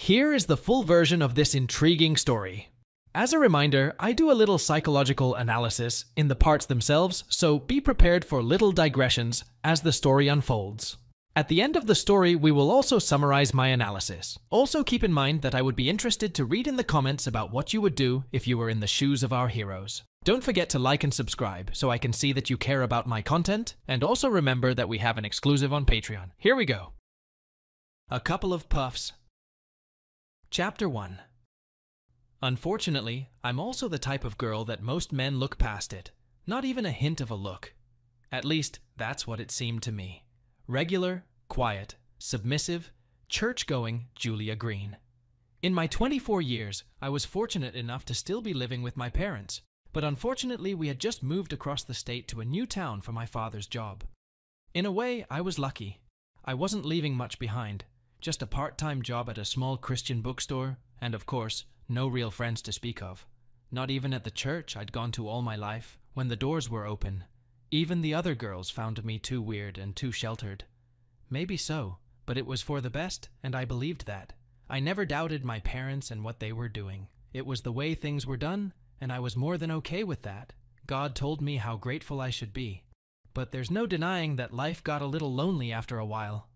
Here is the full version of this intriguing story. As a reminder, I do a little psychological analysis in the parts themselves, so be prepared for little digressions as the story unfolds. At the end of the story, we will also summarize my analysis. Also keep in mind that I would be interested to read in the comments about what you would do if you were in the shoes of our heroes. Don't forget to like and subscribe so I can see that you care about my content, and also remember that we have an exclusive on Patreon. Here we go. A couple of puffs. Chapter 1. Unfortunately, I'm also the type of girl that most men look past it. Not even a hint of a look. At least, that's what it seemed to me. Regular, quiet, submissive, church-going Julia Green. In my 24 years, I was fortunate enough to still be living with my parents, but unfortunately we had just moved across the state to a new town for my father's job. In a way, I was lucky. I wasn't leaving much behind, just a part-time job at a small Christian bookstore, and of course, no real friends to speak of. Not even at the church I'd gone to all my life, when the doors were open. Even the other girls found me too weird and too sheltered. Maybe so, but it was for the best, and I believed that. I never doubted my parents and what they were doing. It was the way things were done, and I was more than okay with that. God told me how grateful I should be. But there's no denying that life got a little lonely after a while.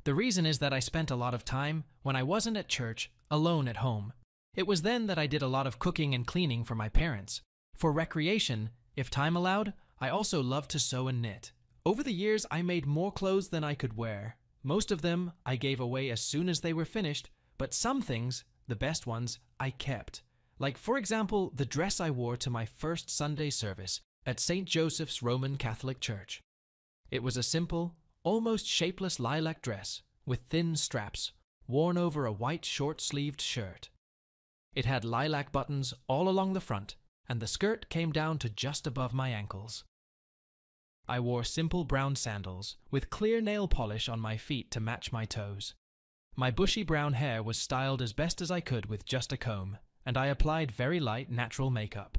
The reason is that I spent a lot of time, when I wasn't at church, alone at home. It was then that I did a lot of cooking and cleaning for my parents. For recreation, if time allowed, I also loved to sew and knit. Over the years, I made more clothes than I could wear. Most of them I gave away as soon as they were finished, but some things, the best ones, I kept. Like, for example, the dress I wore to my first Sunday service at St. Joseph's Roman Catholic Church. It was a simple, almost shapeless lilac dress with thin straps, worn over a white short-sleeved shirt. It had lilac buttons all along the front, and the skirt came down to just above my ankles. I wore simple brown sandals with clear nail polish on my feet to match my toes. My bushy brown hair was styled as best as I could with just a comb, and I applied very light natural makeup.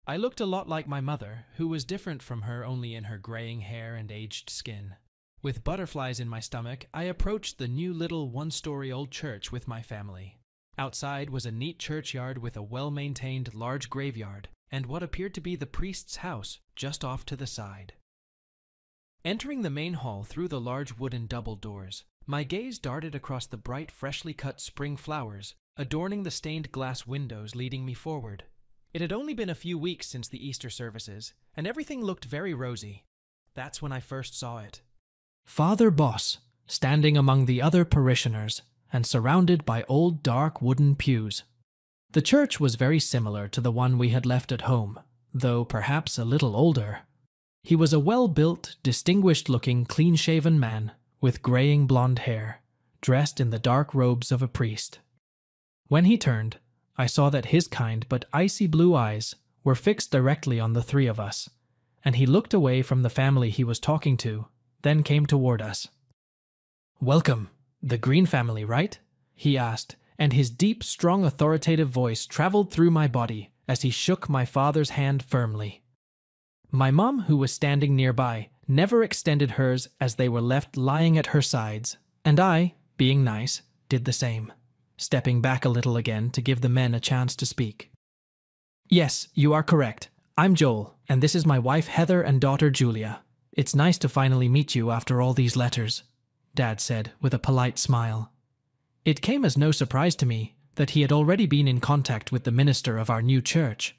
I looked a lot like my mother, who was different from her only in her graying hair and aged skin. With butterflies in my stomach, I approached the new little one-story-old church with my family. Outside was a neat churchyard with a well-maintained large graveyard, and what appeared to be the priest's house just off to the side. Entering the main hall through the large wooden double doors, my gaze darted across the bright, freshly cut spring flowers, adorning the stained glass windows leading me forward. It had only been a few weeks since the Easter services, and everything looked very rosy. That's when I first saw it. Father Boss, standing among the other parishioners, and surrounded by old dark wooden pews. The church was very similar to the one we had left at home, though perhaps a little older. He was a well-built, distinguished-looking, clean-shaven man with graying blonde hair, dressed in the dark robes of a priest. When he turned, I saw that his kind but icy blue eyes were fixed directly on the three of us, and he looked away from the family he was talking to, then came toward us. "Welcome, the Green family, right?" he asked, and his deep, strong, authoritative voice traveled through my body as he shook my father's hand firmly. My mom, who was standing nearby, never extended hers as they were left lying at her sides, and I, being nice, did the same, stepping back a little again to give the men a chance to speak. "Yes, you are correct. I'm Joel, and this is my wife Heather and daughter Julia. It's nice to finally meet you after all these letters," Dad said with a polite smile. It came as no surprise to me that he had already been in contact with the minister of our new church.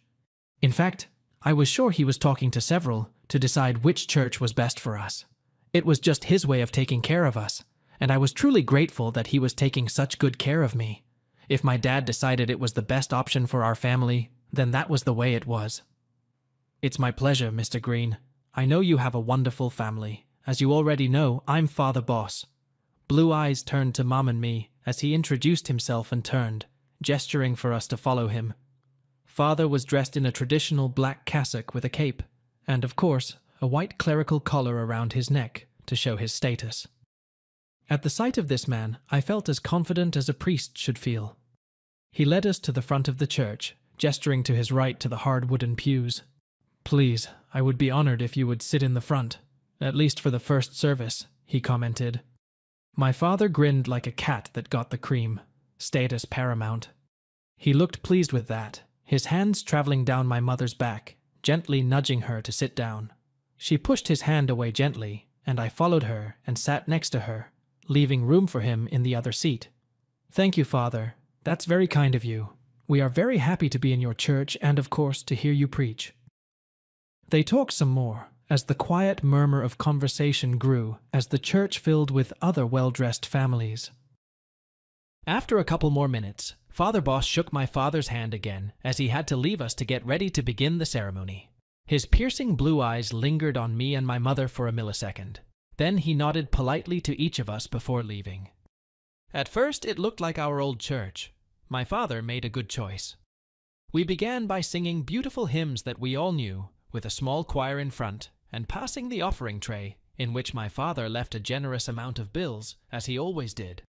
In fact, I was sure he was talking to several to decide which church was best for us. It was just his way of taking care of us, and I was truly grateful that he was taking such good care of me. If my dad decided it was the best option for our family, then that was the way it was. "It's my pleasure, Mr. Green. I know you have a wonderful family. As you already know, I'm Father Boss." Blue eyes turned to Mom and me as he introduced himself and turned, gesturing for us to follow him. Father was dressed in a traditional black cassock with a cape, and of course, a white clerical collar around his neck to show his status. At the sight of this man, I felt as confident as a priest should feel. He led us to the front of the church, gesturing to his right to the hard wooden pews. "Please, I would be honored if you would sit in the front, at least for the first service," he commented. My father grinned like a cat that got the cream. status paramount. He looked pleased with that, his hands traveling down my mother's back, gently nudging her to sit down. She pushed his hand away gently, and I followed her and sat next to her, leaving room for him in the other seat. "Thank you, Father. That's very kind of you. We are very happy to be in your church and, of course, to hear you preach." They talked some more, as the quiet murmur of conversation grew as the church filled with other well-dressed families. After a couple more minutes, Father Boss shook my father's hand again as he had to leave us to get ready to begin the ceremony. His piercing blue eyes lingered on me and my mother for a millisecond. Then he nodded politely to each of us before leaving. At first, it looked like our old church. My father made a good choice. We began by singing beautiful hymns that we all knew, with a small choir in front, and passing the offering tray, in which my father left a generous amount of bills, as he always did.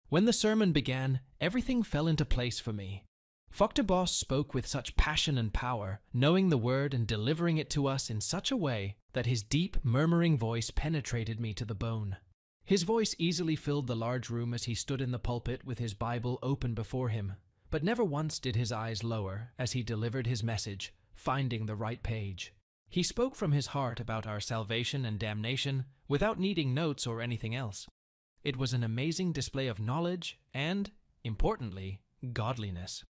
When the sermon began, everything fell into place for me. Dr. Boss spoke with such passion and power, knowing the word and delivering it to us in such a way that his deep, murmuring voice penetrated me to the bone. His voice easily filled the large room as he stood in the pulpit with his Bible open before him, but never once did his eyes lower as he delivered his message, finding the right page. He spoke from his heart about our salvation and damnation without needing notes or anything else. It was an amazing display of knowledge and, importantly, godliness.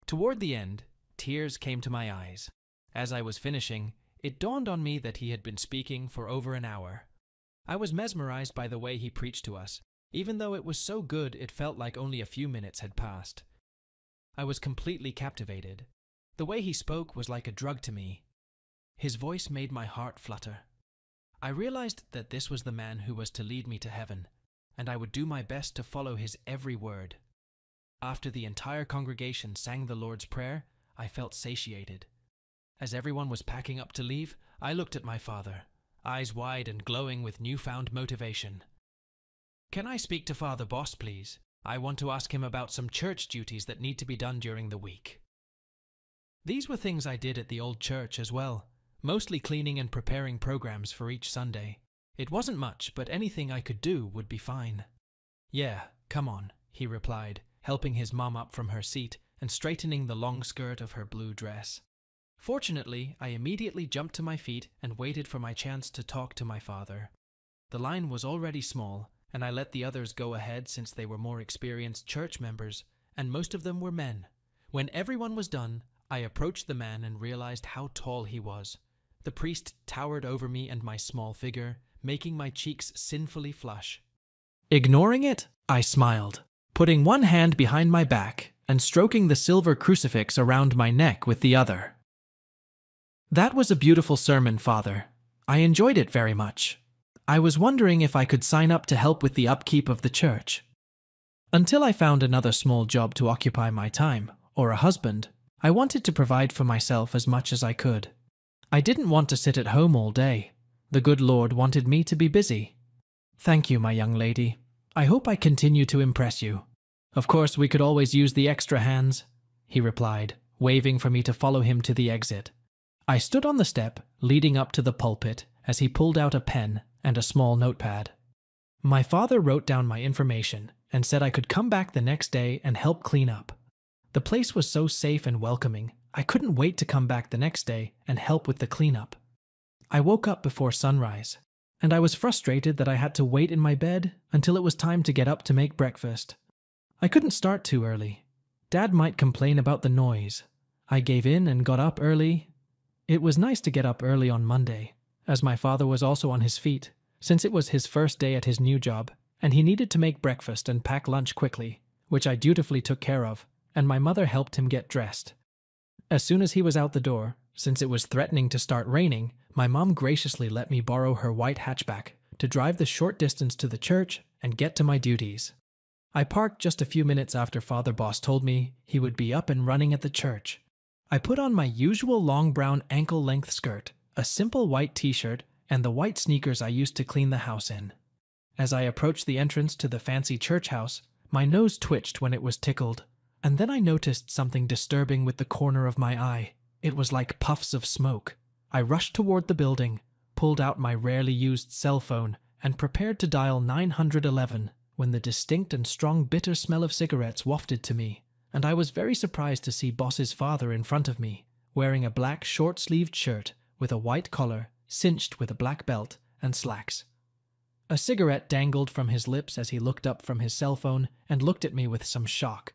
Toward the end, tears came to my eyes. As I was finishing, it dawned on me that he had been speaking for over an hour. I was mesmerized by the way he preached to us. Even though it was so good, it felt like only a few minutes had passed. I was completely captivated. The way he spoke was like a drug to me. His voice made my heart flutter. I realized that this was the man who was to lead me to heaven, and I would do my best to follow his every word. After the entire congregation sang the Lord's Prayer, I felt satiated. As everyone was packing up to leave, I looked at my father, eyes wide and glowing with newfound motivation. "Can I speak to Father Boss, please? I want to ask him about some church duties that need to be done during the week." These were things I did at the old church as well, mostly cleaning and preparing programs for each Sunday. It wasn't much, but anything I could do would be fine. "Yeah, come on," he replied, helping his mom up from her seat and straightening the long skirt of her blue dress. Fortunately, I immediately jumped to my feet and waited for my chance to talk to my father. The line was already small, and I let the others go ahead since they were more experienced church members, and most of them were men. When everyone was done, I approached the man and realized how tall he was. The priest towered over me and my small figure, making my cheeks sinfully flush. Ignoring it, I smiled, putting one hand behind my back and stroking the silver crucifix around my neck with the other. "That was a beautiful sermon, Father. I enjoyed it very much. I was wondering if I could sign up to help with the upkeep of the church. Until I found another small job to occupy my time, or a husband, I wanted to provide for myself as much as I could. I didn't want to sit at home all day. The good Lord wanted me to be busy. Thank you, my young lady. I hope I continue to impress you. Of course, we could always use the extra hands," he replied, waving for me to follow him to the exit. I stood on the step, leading up to the pulpit, as he pulled out a pen and a small notepad. My father wrote down my information and said I could come back the next day and help clean up. The place was so safe and welcoming, I couldn't wait to come back the next day and help with the cleanup. I woke up before sunrise, and I was frustrated that I had to wait in my bed until it was time to get up to make breakfast. I couldn't start too early. Dad might complain about the noise. I gave in and got up early. It was nice to get up early on Monday, as my father was also on his feet, since it was his first day at his new job, and he needed to make breakfast and pack lunch quickly, which I dutifully took care of, and my mother helped him get dressed. As soon as he was out the door, since it was threatening to start raining, my mom graciously let me borrow her white hatchback to drive the short distance to the church and get to my duties. I parked just a few minutes after Father Boss told me he would be up and running at the church. I put on my usual long brown ankle-length skirt, a simple white t-shirt, and the white sneakers I used to clean the house in. As I approached the entrance to the fancy church house, my nose twitched when it was tickled, and then I noticed something disturbing with the corner of my eye. It was like puffs of smoke. I rushed toward the building, pulled out my rarely used cell phone, and prepared to dial 911, when the distinct and strong bitter smell of cigarettes wafted to me, and I was very surprised to see Boss's father in front of me, wearing a black short-sleeved shirt with a white collar, cinched with a black belt and slacks. A cigarette dangled from his lips as he looked up from his cell phone and looked at me with some shock.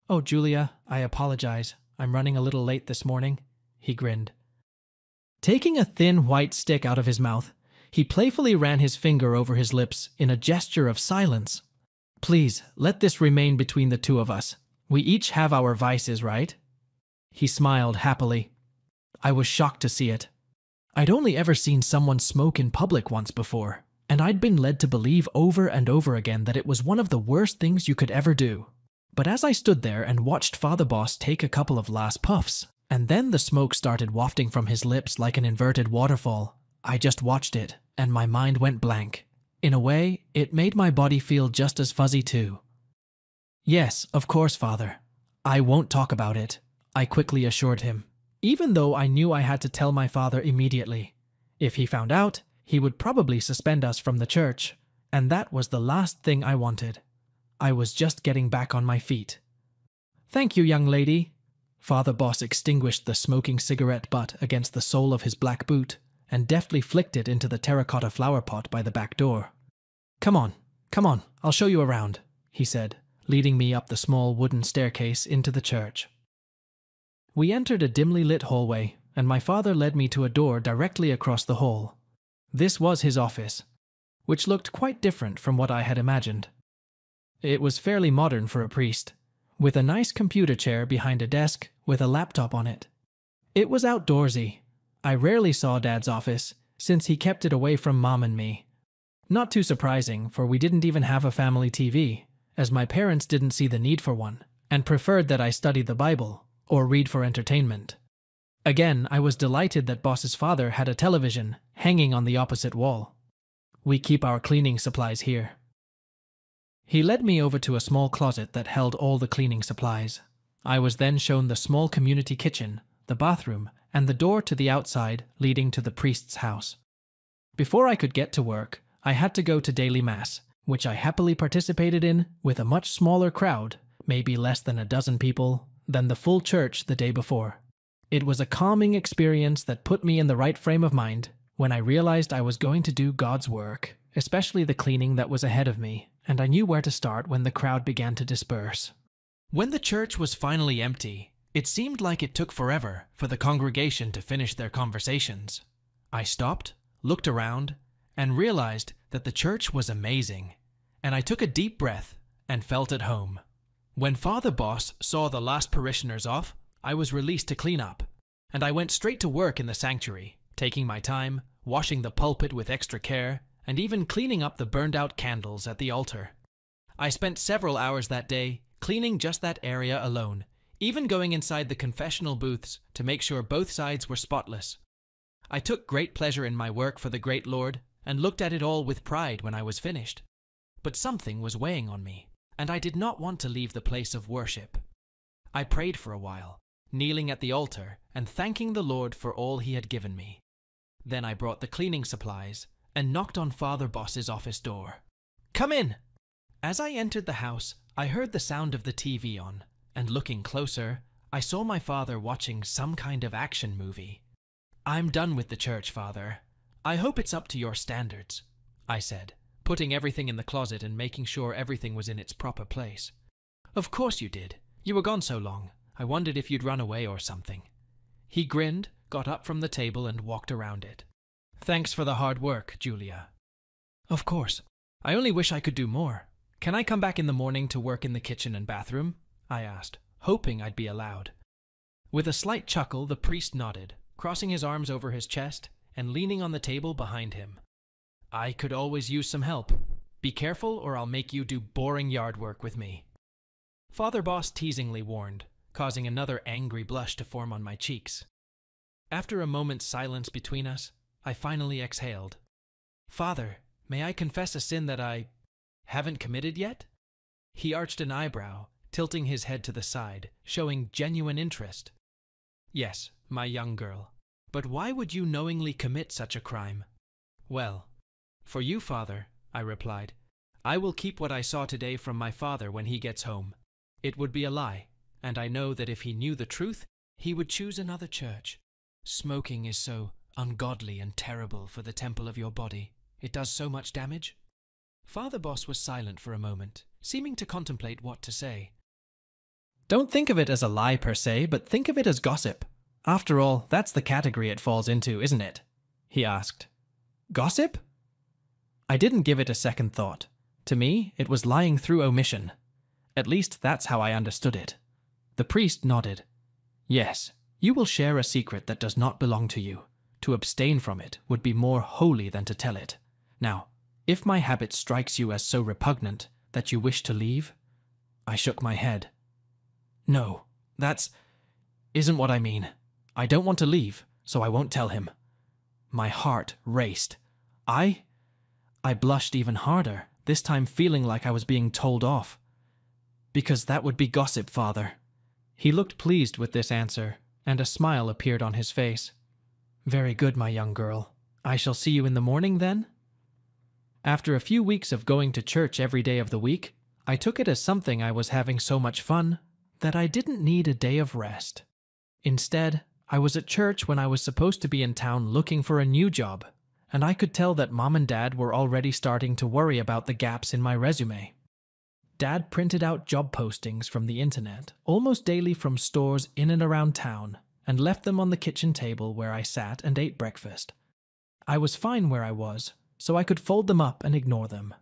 "Oh, Julia, I apologize. I'm running a little late this morning," he grinned. Taking a thin white stick out of his mouth, he playfully ran his finger over his lips in a gesture of silence. "Please, let this remain between the two of us. We each have our vices, right?" He smiled happily. I was shocked to see it. I'd only ever seen someone smoke in public once before, and I'd been led to believe over and over again that it was one of the worst things you could ever do. But as I stood there and watched Father Boss take a couple of last puffs, and then the smoke started wafting from his lips like an inverted waterfall, I just watched it, and my mind went blank. In a way, it made my body feel just as fuzzy too. "Yes, of course, Father. I won't talk about it," I quickly assured him, even though I knew I had to tell my father immediately. If he found out, he would probably suspend us from the church, and that was the last thing I wanted. I was just getting back on my feet. "Thank you, young lady." Father Boss extinguished the smoking cigarette butt against the sole of his black boot and deftly flicked it into the terracotta flower pot by the back door. Come on, I'll show you around," he said, leading me up the small wooden staircase into the church. We entered a dimly lit hallway, and my father led me to a door directly across the hall. This was his office, which looked quite different from what I had imagined. It was fairly modern for a priest, with a nice computer chair behind a desk with a laptop on it. It was outdoorsy. I rarely saw Dad's office, since he kept it away from Mom and me. Not too surprising, for we didn't even have a family TV, as my parents didn't see the need for one, and preferred that I study the Bible or read for entertainment. Again, I was delighted that Boss's father had a television hanging on the opposite wall. "We keep our cleaning supplies here." He led me over to a small closet that held all the cleaning supplies. I was then shown the small community kitchen, the bathroom, and the door to the outside leading to the priest's house. Before I could get to work, I had to go to daily mass, which I happily participated in with a much smaller crowd, maybe less than a dozen people, than the full church the day before. It was a calming experience that put me in the right frame of mind when I realized I was going to do God's work, especially the cleaning that was ahead of me, and I knew where to start when the crowd began to disperse. When the church was finally empty, it seemed like it took forever for the congregation to finish their conversations. I stopped, looked around, and realized that the church was amazing, and I took a deep breath and felt at home. When Father Boss saw the last parishioners off, I was released to clean up, and I went straight to work in the sanctuary, taking my time, washing the pulpit with extra care, and even cleaning up the burned-out candles at the altar. I spent several hours that day cleaning just that area alone, even going inside the confessional booths to make sure both sides were spotless. I took great pleasure in my work for the great Lord and looked at it all with pride when I was finished. But something was weighing on me, and I did not want to leave the place of worship. I prayed for a while, kneeling at the altar and thanking the Lord for all he had given me. Then I brought the cleaning supplies and knocked on Father Boss's office door. "Come in!" As I entered the house, I heard the sound of the TV on, and looking closer, I saw my father watching some kind of action movie. "I'm done with the church, Father. I hope it's up to your standards," I said, putting everything in the closet and making sure everything was in its proper place. "Of course you did. You were gone so long. I wondered if you'd run away or something." He grinned, got up from the table and walked around it. "Thanks for the hard work, Julia." "Of course. I only wish I could do more. Can I come back in the morning to work in the kitchen and bathroom?" I asked, hoping I'd be allowed. With a slight chuckle, the priest nodded, crossing his arms over his chest and leaning on the table behind him. "I could always use some help. Be careful or I'll make you do boring yard work with me," Father Boss teasingly warned, causing another angry blush to form on my cheeks. After a moment's silence between us, I finally exhaled. "Father, may I confess a sin that I haven't committed yet?" He arched an eyebrow, tilting his head to the side, showing genuine interest. "Yes, my young girl. But why would you knowingly commit such a crime?" "Well, for you, Father," I replied, I will keep what I saw today from my father when he gets home. It would be a lie, and I know that if he knew the truth, he would choose another church. Smoking is so ungodly and terrible for the temple of your body. It does so much damage." Father Boss was silent for a moment, seeming to contemplate what to say. "Don't think of it as a lie per se, but think of it as gossip. After all, that's the category it falls into, isn't it?" he asked. "Gossip?" I didn't give it a second thought. To me, it was lying through omission. At least that's how I understood it. The priest nodded. "Yes, you will share a secret that does not belong to you. To abstain from it would be more holy than to tell it. Now, if my habit strikes you as so repugnant that you wish to leave..." I shook my head. "No, isn't what I mean. I don't want to leave, so I won't tell him." My heart raced. I blushed even harder, this time feeling like I was being told off. "Because that would be gossip, Father." He looked pleased with this answer, and a smile appeared on his face. "Very good, my young girl. I shall see you in the morning, then?" After a few weeks of going to church every day of the week, I took it as something I was having so much fun that I didn't need a day of rest. Instead, I was at church when I was supposed to be in town looking for a new job, and I could tell that Mom and Dad were already starting to worry about the gaps in my resume. Dad printed out job postings from the internet almost daily from stores in and around town and left them on the kitchen table where I sat and ate breakfast. I was fine where I was, so I could fold them up and ignore them.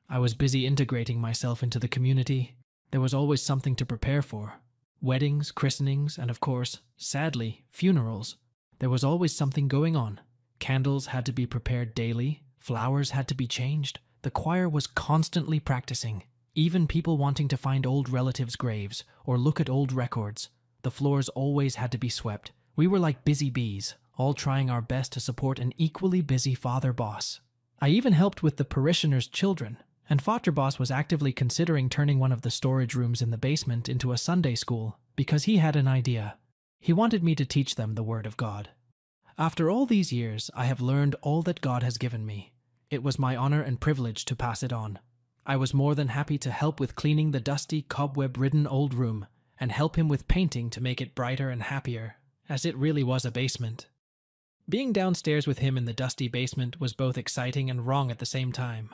I was busy integrating myself into the community. There was always something to prepare for. Weddings, christenings, and of course, sadly, funerals. There was always something going on. Candles had to be prepared daily, flowers had to be changed, the choir was constantly practicing, even people wanting to find old relatives' graves or look at old records. The floors always had to be swept. We were like busy bees, all trying our best to support an equally busy Father Boss. I even helped with the parishioners' children, and Father Boss was actively considering turning one of the storage rooms in the basement into a Sunday school because he had an idea. He wanted me to teach them the Word of God. After all these years, I have learned all that God has given me. It was my honor and privilege to pass it on. I was more than happy to help with cleaning the dusty, cobweb-ridden old room and help him with painting to make it brighter and happier, as it really was a basement. Being downstairs with him in the dusty basement was both exciting and wrong at the same time.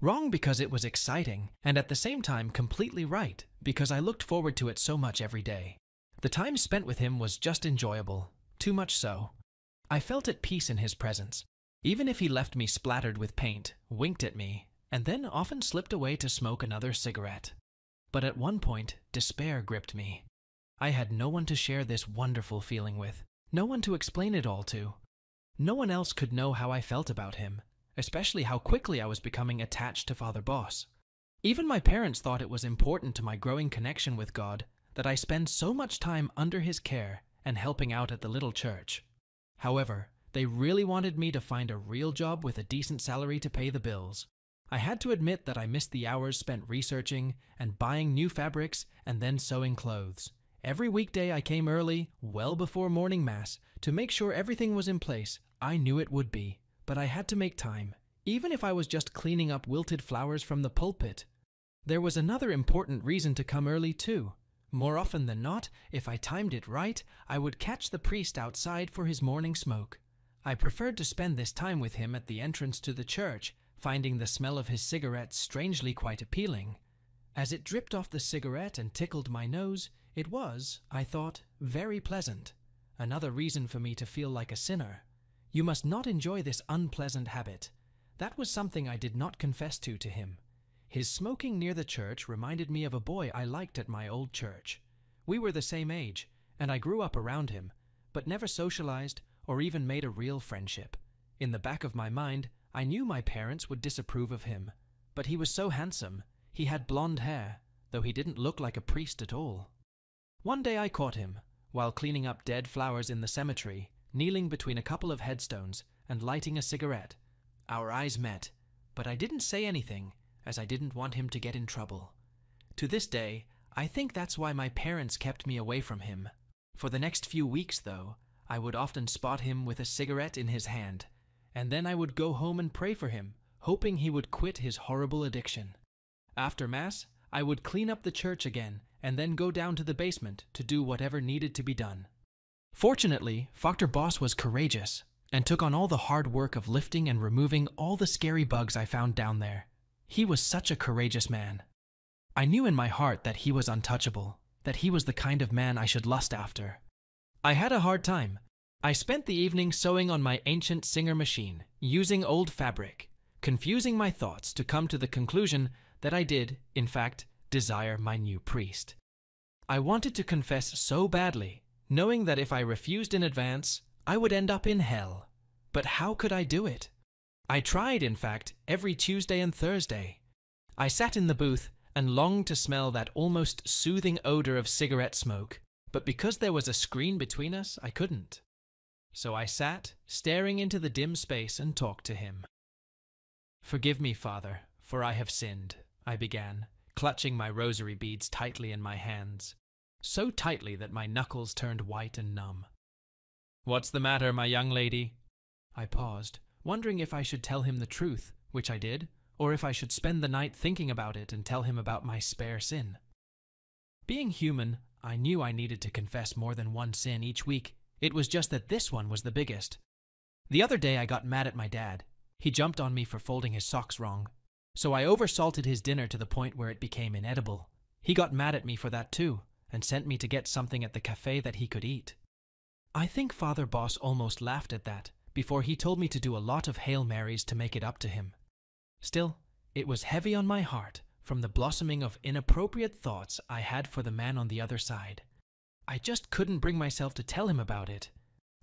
Wrong because it was exciting, and at the same time completely right, because I looked forward to it so much every day. The time spent with him was just enjoyable, too much so. I felt at peace in his presence, even if he left me splattered with paint, winked at me, and then often slipped away to smoke another cigarette. But at one point, despair gripped me. I had no one to share this wonderful feeling with, no one to explain it all to. No one else could know how I felt about him, especially how quickly I was becoming attached to Father Boss. Even my parents thought it was important to my growing connection with God that I spend so much time under his care and helping out at the little church. However, they really wanted me to find a real job with a decent salary to pay the bills. I had to admit that I missed the hours spent researching and buying new fabrics and then sewing clothes. Every weekday I came early, well before morning mass, to make sure everything was in place. I knew it would be, but I had to make time, even if I was just cleaning up wilted flowers from the pulpit. There was another important reason to come early too. More often than not, if I timed it right, I would catch the priest outside for his morning smoke. I preferred to spend this time with him at the entrance to the church, finding the smell of his cigarette strangely quite appealing. As it dripped off the cigarette and tickled my nose, it was, I thought, very pleasant. Another reason for me to feel like a sinner. You must not enjoy this unpleasant habit. That was something I did not confess to him. His smoking near the church reminded me of a boy I liked at my old church. We were the same age, and I grew up around him, but never socialized or even made a real friendship. In the back of my mind, I knew my parents would disapprove of him, but he was so handsome. He had blonde hair, though he didn't look like a priest at all. One day I caught him, while cleaning up dead flowers in the cemetery, kneeling between a couple of headstones and lighting a cigarette. Our eyes met, but I didn't say anything, as I didn't want him to get in trouble. To this day, I think that's why my parents kept me away from him. For the next few weeks, though, I would often spot him with a cigarette in his hand, and then I would go home and pray for him, hoping he would quit his horrible addiction. After Mass, I would clean up the church again and then go down to the basement to do whatever needed to be done. Fortunately, Father Boss was courageous and took on all the hard work of lifting and removing all the scary bugs I found down there. He was such a courageous man. I knew in my heart that he was untouchable, that he was the kind of man I should lust after. I had a hard time. I spent the evening sewing on my ancient Singer machine, using old fabric, confusing my thoughts to come to the conclusion that I did, in fact, desire my new priest. I wanted to confess so badly, knowing that if I refused in advance, I would end up in hell. But how could I do it? I tried, in fact, every Tuesday and Thursday. I sat in the booth and longed to smell that almost soothing odor of cigarette smoke, but because there was a screen between us, I couldn't. So I sat, staring into the dim space, and talked to him. "Forgive me, Father, for I have sinned," I began, clutching my rosary beads tightly in my hands, so tightly that my knuckles turned white and numb. "What's the matter, my young lady?" I paused, wondering if I should tell him the truth, which I did, or if I should spend the night thinking about it and tell him about my spare sin. Being human, I knew I needed to confess more than one sin each week. It was just that this one was the biggest. The other day I got mad at my dad. He jumped on me for folding his socks wrong. So I oversalted his dinner to the point where it became inedible. He got mad at me for that too, and sent me to get something at the cafe that he could eat. I think Father Boss almost laughed at that, before he told me to do a lot of Hail Marys to make it up to him. Still, it was heavy on my heart from the blossoming of inappropriate thoughts I had for the man on the other side. I just couldn't bring myself to tell him about it.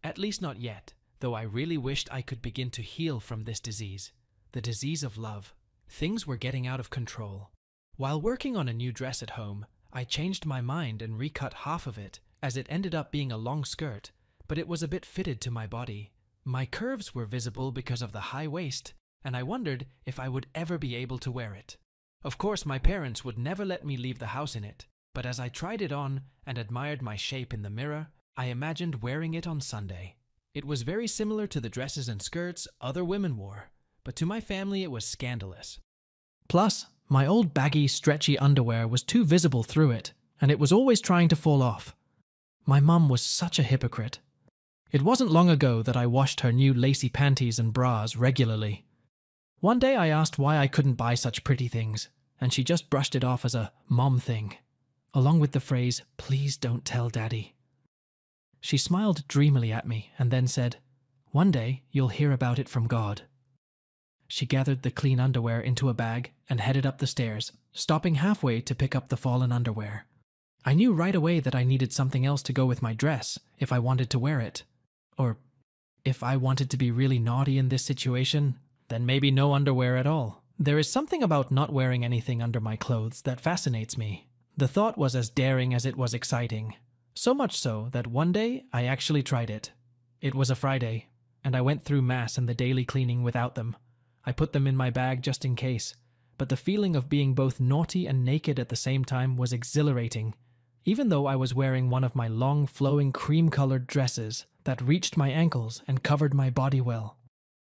At least not yet, though I really wished I could begin to heal from this disease, the disease of love. Things were getting out of control. While working on a new dress at home, I changed my mind and recut half of it, as it ended up being a long skirt, but it was a bit fitted to my body. My curves were visible because of the high waist, and I wondered if I would ever be able to wear it. Of course, my parents would never let me leave the house in it, but as I tried it on and admired my shape in the mirror, I imagined wearing it on Sunday. It was very similar to the dresses and skirts other women wore, but to my family it was scandalous. Plus, my old baggy, stretchy underwear was too visible through it, and it was always trying to fall off. My mum was such a hypocrite. It wasn't long ago that I washed her new lacy panties and bras regularly. One day I asked why I couldn't buy such pretty things, and she just brushed it off as a mom thing, along with the phrase, "Please don't tell Daddy." She smiled dreamily at me and then said, "One day you'll hear about it from God." She gathered the clean underwear into a bag and headed up the stairs, stopping halfway to pick up the fallen underwear. I knew right away that I needed something else to go with my dress if I wanted to wear it. Or, if I wanted to be really naughty in this situation, then maybe no underwear at all. There is something about not wearing anything under my clothes that fascinates me. The thought was as daring as it was exciting. So much so that one day I actually tried it. It was a Friday, and I went through Mass and the daily cleaning without them. I put them in my bag just in case, but the feeling of being both naughty and naked at the same time was exhilarating, even though I was wearing one of my long, flowing cream-colored dresses that reached my ankles and covered my body well.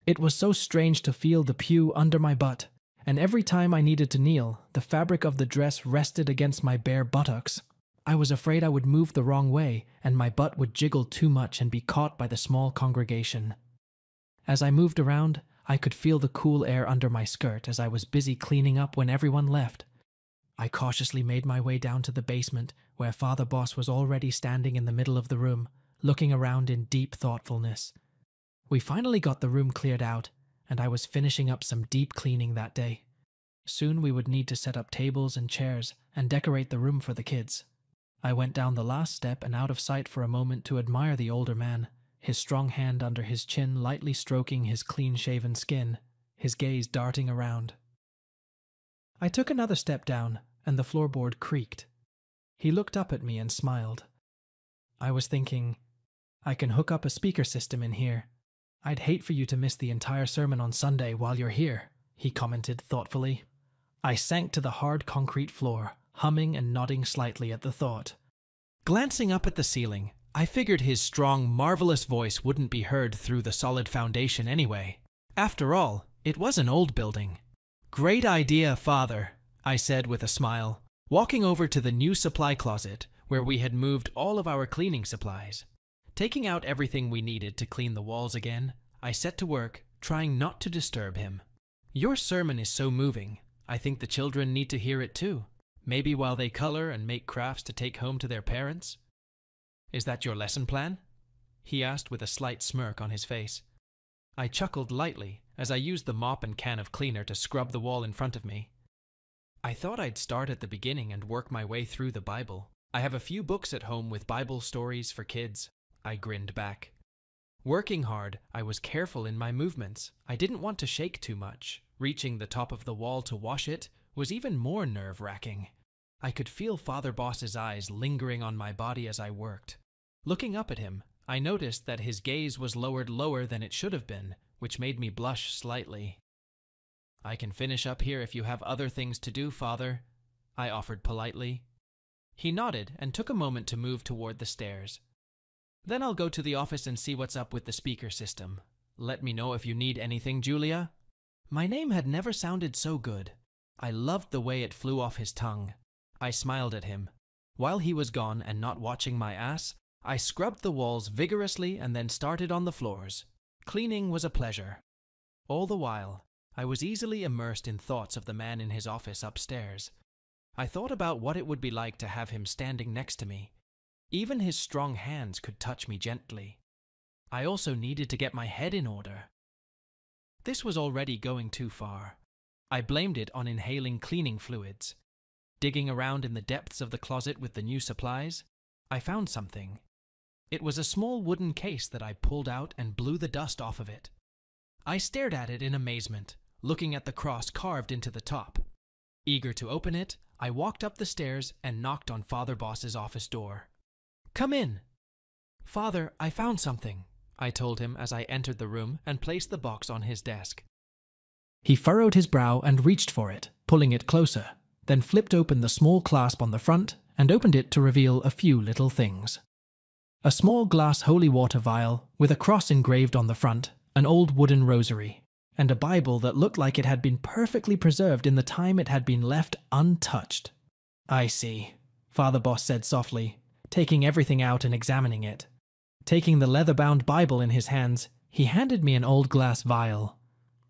It was so strange to feel the pew under my butt, and every time I needed to kneel, the fabric of the dress rested against my bare buttocks. I was afraid I would move the wrong way, and my butt would jiggle too much and be caught by the small congregation. As I moved around, I could feel the cool air under my skirt as I was busy cleaning up when everyone left. I cautiously made my way down to the basement, where Father Boss was already standing in the middle of the room, looking around in deep thoughtfulness. We finally got the room cleared out, and I was finishing up some deep cleaning that day. Soon we would need to set up tables and chairs and decorate the room for the kids. I went down the last step and out of sight for a moment to admire the older man, his strong hand under his chin lightly stroking his clean-shaven skin, his gaze darting around. I took another step down, and the floorboard creaked. He looked up at me and smiled. I was thinking, I can hook up a speaker system in here. I'd hate for you to miss the entire sermon on Sunday while you're here, he commented thoughtfully. I sank to the hard concrete floor, humming and nodding slightly at the thought. Glancing up at the ceiling, I figured his strong, marvelous voice wouldn't be heard through the solid foundation anyway. After all, It was an old building. "Great idea, Father," I said with a smile, walking over to the new supply closet where we had moved all of our cleaning supplies. Taking out everything we needed to clean the walls again, I set to work, trying not to disturb him. "Your sermon is so moving. I think the children need to hear it too. Maybe while they color and make crafts to take home to their parents." "Is that your lesson plan?" he asked with a slight smirk on his face. I chuckled lightly as I used the mop and can of cleaner to scrub the wall in front of me. "I thought I'd start at the beginning and work my way through the Bible. I have a few books at home with Bible stories for kids," I grinned back. Working hard, I was careful in my movements. I didn't want to shake too much. Reaching the top of the wall to wash it was even more nerve-wracking. I could feel Father Boss's eyes lingering on my body as I worked. Looking up at him, I noticed that his gaze was lowered lower than it should have been, which made me blush slightly. "I can finish up here if you have other things to do, Father," I offered politely. He nodded and took a moment to move toward the stairs. "Then I'll go to the office and see what's up with the speaker system. Let me know if you need anything, Julia." My name had never sounded so good. I loved the way it flew off his tongue. I smiled at him. While he was gone and not watching my ass, I scrubbed the walls vigorously and then started on the floors. Cleaning was a pleasure. All the while, I was easily immersed in thoughts of the man in his office upstairs. I thought about what it would be like to have him standing next to me. Even his strong hands could touch me gently. I also needed to get my head in order. This was already going too far. I blamed it on inhaling cleaning fluids. Digging around in the depths of the closet with the new supplies, I found something. It was a small wooden case that I pulled out and blew the dust off of it. I stared at it in amazement, looking at the cross carved into the top. Eager to open it, I walked up the stairs and knocked on Father Boss's office door. "Come in." "Father, I found something," I told him as I entered the room and placed the box on his desk. He furrowed his brow and reached for it, pulling it closer, then flipped open the small clasp on the front and opened it to reveal a few little things. A small glass holy water vial with a cross engraved on the front, an old wooden rosary, and a Bible that looked like it had been perfectly preserved in the time it had been left untouched. "I see," Father Boss said softly, taking everything out and examining it. Taking the leather-bound Bible in his hands, he handed me an old glass vial.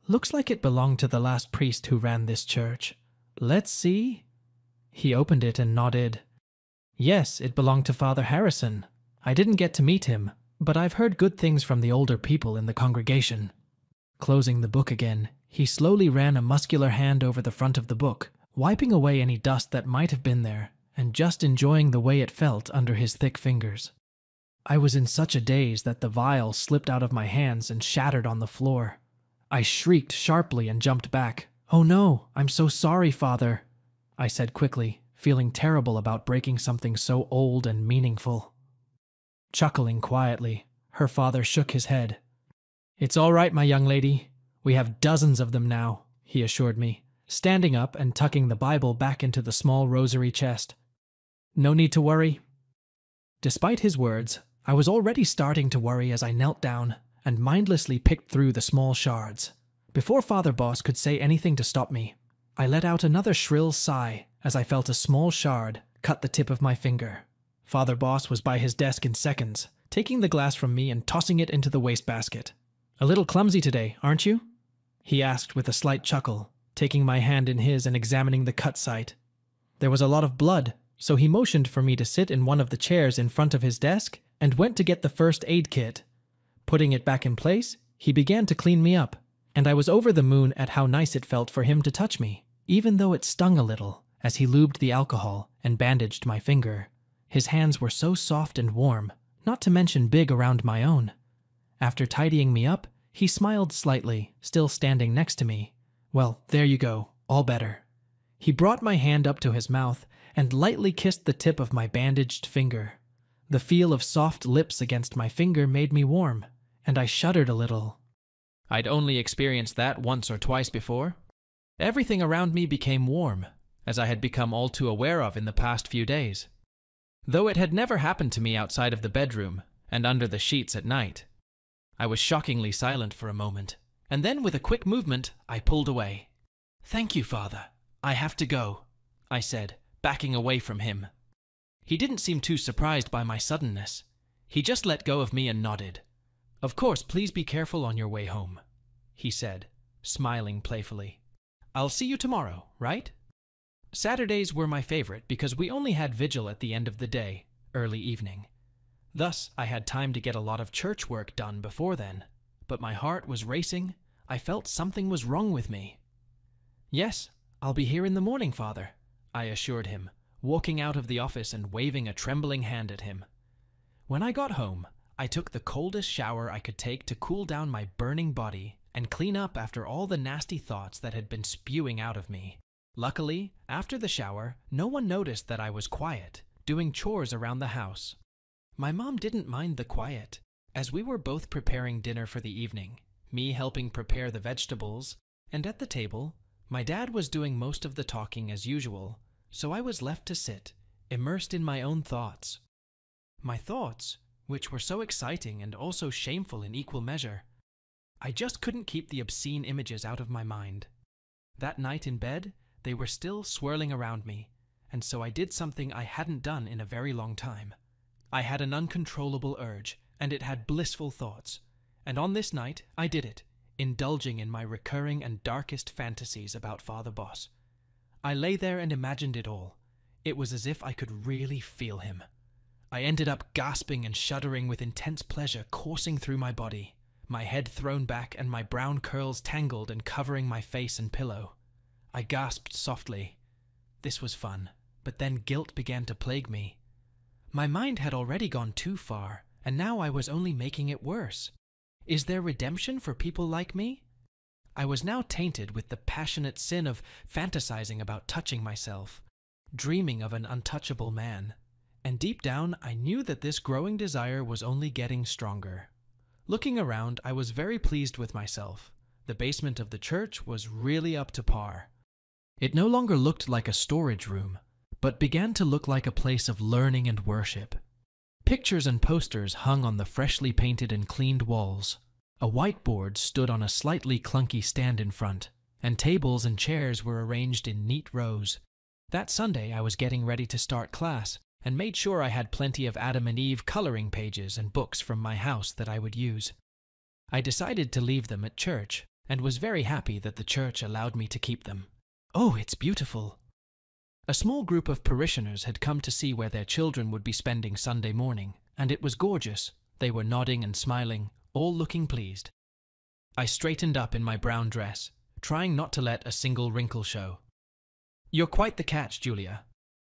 "Looks like it belonged to the last priest who ran this church. Let's see." He opened it and nodded. "Yes, it belonged to Father Harrison. I didn't get to meet him, but I've heard good things from the older people in the congregation." Closing the book again, he slowly ran a muscular hand over the front of the book, wiping away any dust that might have been there, and just enjoying the way it felt under his thick fingers. I was in such a daze that the vial slipped out of my hands and shattered on the floor. I shrieked sharply and jumped back. "Oh no, I'm so sorry, Father," I said quickly, feeling terrible about breaking something so old and meaningful. Chuckling quietly, her father shook his head. "It's all right, my young lady. We have dozens of them now," he assured me, standing up and tucking the Bible back into the small rosary chest. "No need to worry." Despite his words, I was already starting to worry as I knelt down and mindlessly picked through the small shards. Before Father Boss could say anything to stop me, I let out another shrill sigh as I felt a small shard cut the tip of my finger. Father Boss was by his desk in seconds, taking the glass from me and tossing it into the wastebasket. "A little clumsy today, aren't you?" he asked with a slight chuckle, taking my hand in his and examining the cut site. There was a lot of blood, so he motioned for me to sit in one of the chairs in front of his desk and went to get the first aid kit. Putting it back in place, he began to clean me up, and I was over the moon at how nice it felt for him to touch me, even though it stung a little, as he lubed the alcohol and bandaged my finger. His hands were so soft and warm, not to mention big around my own. After tidying me up, he smiled slightly, still standing next to me. "Well, there you go, all better." He brought my hand up to his mouth and lightly kissed the tip of my bandaged finger. The feel of soft lips against my finger made me warm, and I shuddered a little. I'd only experienced that once or twice before. Everything around me became warm, as I had become all too aware of in the past few days. Though it had never happened to me outside of the bedroom and under the sheets at night. I was shockingly silent for a moment, And then with a quick movement, I pulled away. "Thank you, Father. I have to go," I said, backing away from him. He didn't seem too surprised by my suddenness. He just let go of me and nodded. "Of course, please be careful on your way home," he said, smiling playfully. "I'll see you tomorrow, right?" Saturdays were my favorite because we only had vigil at the end of the day, early evening. Thus, I had time to get a lot of church work done before then. But my heart was racing. I felt something was wrong with me. "Yes, I'll be here in the morning, Father," I assured him, walking out of the office and waving a trembling hand at him. When I got home, I took the coldest shower I could take to cool down my burning body and clean up after all the nasty thoughts that had been spewing out of me. Luckily, after the shower, no one noticed that I was quiet, doing chores around the house. My mom didn't mind the quiet, as we were both preparing dinner for the evening, me helping prepare the vegetables, and at the table, my dad was doing most of the talking as usual, so I was left to sit, immersed in my own thoughts. My thoughts, which were so exciting and also shameful in equal measure. I just couldn't keep the obscene images out of my mind. That night in bed, they were still swirling around me, and so I did something I hadn't done in a very long time. I had an uncontrollable urge, and it had blissful thoughts. And on this night, I did it, indulging in my recurring and darkest fantasies about Father Boss. I lay there and imagined it all. It was as if I could really feel him. I ended up gasping and shuddering with intense pleasure coursing through my body, my head thrown back and my brown curls tangled and covering my face and pillow. I gasped softly. This was fun, but then guilt began to plague me. My mind had already gone too far, and now I was only making it worse. Is there redemption for people like me? I was now tainted with the passionate sin of fantasizing about touching myself, dreaming of an untouchable man. And deep down, I knew that this growing desire was only getting stronger. Looking around, I was very pleased with myself. The basement of the church was really up to par. It no longer looked like a storage room, but began to look like a place of learning and worship. Pictures and posters hung on the freshly painted and cleaned walls. A whiteboard stood on a slightly clunky stand in front, and tables and chairs were arranged in neat rows. That Sunday, I was getting ready to start class, and made sure I had plenty of Adam and Eve coloring pages and books from my house that I would use. I decided to leave them at church, and was very happy that the church allowed me to keep them. Oh, it's beautiful! A small group of parishioners had come to see where their children would be spending Sunday morning, and it was gorgeous. They were nodding and smiling, all looking pleased. I straightened up in my brown dress, trying not to let a single wrinkle show. "You're quite the catch, Julia.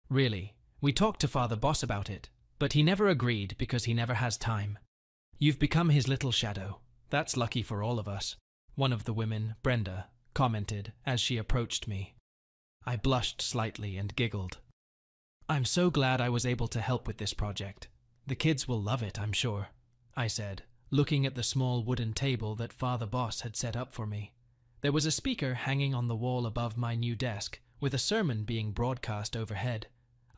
Really. We talked to Father Boss about it, but he never agreed because he never has time. You've become his little shadow. That's lucky for all of us," one of the women, Brenda, commented as she approached me. I blushed slightly and giggled. "I'm so glad I was able to help with this project. The kids will love it, I'm sure," I said, looking at the small wooden table that Father Boss had set up for me. There was a speaker hanging on the wall above my new desk, with a sermon being broadcast overhead.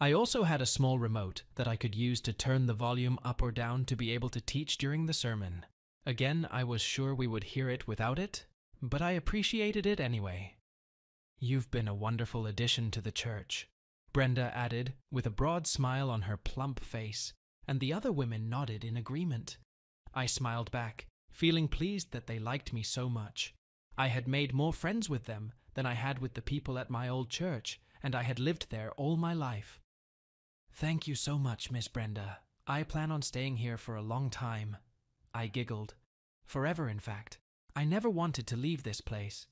I also had a small remote that I could use to turn the volume up or down to be able to teach during the sermon. Again, I was sure we would hear it without it, but I appreciated it anyway. "You've been a wonderful addition to the church," Brenda added, with a broad smile on her plump face, and the other women nodded in agreement. I smiled back, feeling pleased that they liked me so much. I had made more friends with them than I had with the people at my old church, and I had lived there all my life. "Thank you so much, Miss Brenda. I plan on staying here for a long time," I giggled. "Forever, in fact. I never wanted to leave this place."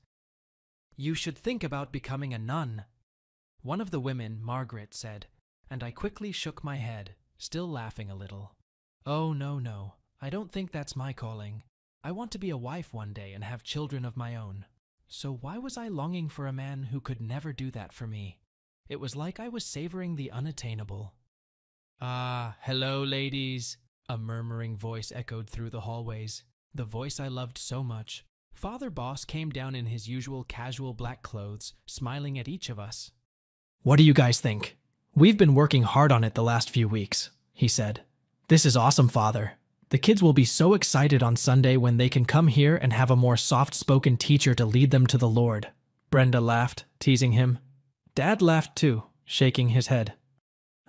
"You should think about becoming a nun," one of the women, Margaret, said, and I quickly shook my head, still laughing a little. "Oh, no. I don't think that's my calling. I want to be a wife one day and have children of my own. So why was I longing for a man who could never do that for me? It was like I was savoring the unattainable." "Ah, hello, ladies," a murmuring voice echoed through the hallways, the voice I loved so much. Father Boss came down in his usual casual black clothes, smiling at each of us. "What do you guys think? We've been working hard on it the last few weeks," he said. "This is awesome, Father." The kids will be so excited on Sunday when they can come here and have a more soft-spoken teacher to lead them to the Lord. Brenda laughed, teasing him. Dad laughed too, shaking his head.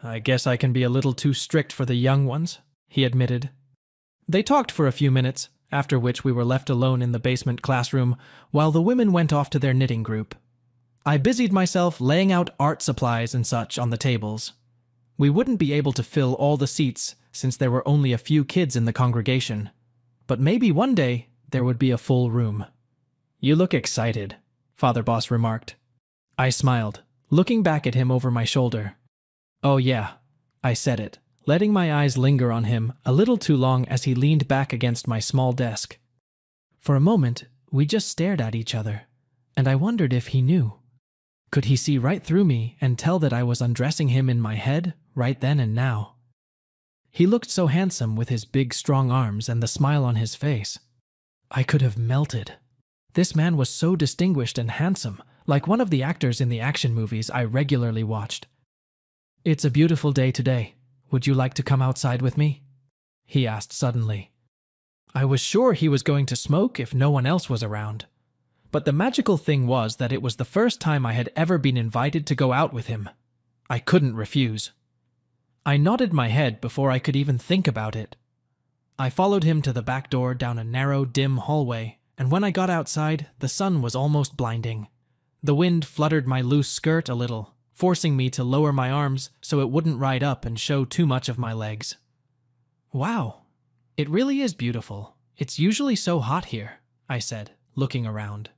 I guess I can be a little too strict for the young ones, he admitted. They talked for a few minutes, after which we were left alone in the basement classroom while the women went off to their knitting group. I busied myself laying out art supplies and such on the tables. We wouldn't be able to fill all the seats since there were only a few kids in the congregation, but maybe one day there would be a full room. You look excited, Father Boss remarked. I smiled, looking back at him over my shoulder. Oh yeah, I said it, letting my eyes linger on him a little too long as he leaned back against my small desk. For a moment, we just stared at each other, and I wondered if he knew. Could he see right through me and tell that I was undressing him in my head right then and now? He looked so handsome with his big, strong arms and the smile on his face. I could have melted. This man was so distinguished and handsome, like one of the actors in the action movies I regularly watched. It's a beautiful day today. Would you like to come outside with me? He asked suddenly. I was sure he was going to smoke if no one else was around. But the magical thing was that it was the first time I had ever been invited to go out with him. I couldn't refuse. I nodded my head before I could even think about it. I followed him to the back door down a narrow, dim hallway, and when I got outside, the sun was almost blinding. The wind fluttered my loose skirt a little, forcing me to lower my arms so it wouldn't ride up and show too much of my legs. Wow, it really is beautiful. It's usually so hot here, I said, looking around.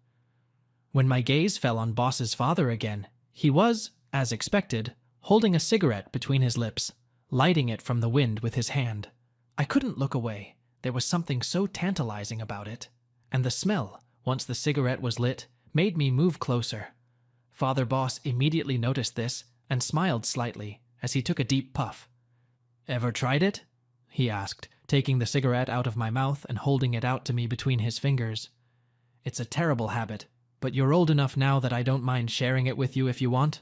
When my gaze fell on Boss's father again, he was, as expected, holding a cigarette between his lips, lighting it from the wind with his hand. I couldn't look away. There was something so tantalizing about it. And the smell, once the cigarette was lit, made me move closer. Father Boss immediately noticed this and smiled slightly as he took a deep puff. Ever tried it? He asked, taking the cigarette out of my mouth and holding it out to me between his fingers. It's a terrible habit, but you're old enough now that I don't mind sharing it with you if you want.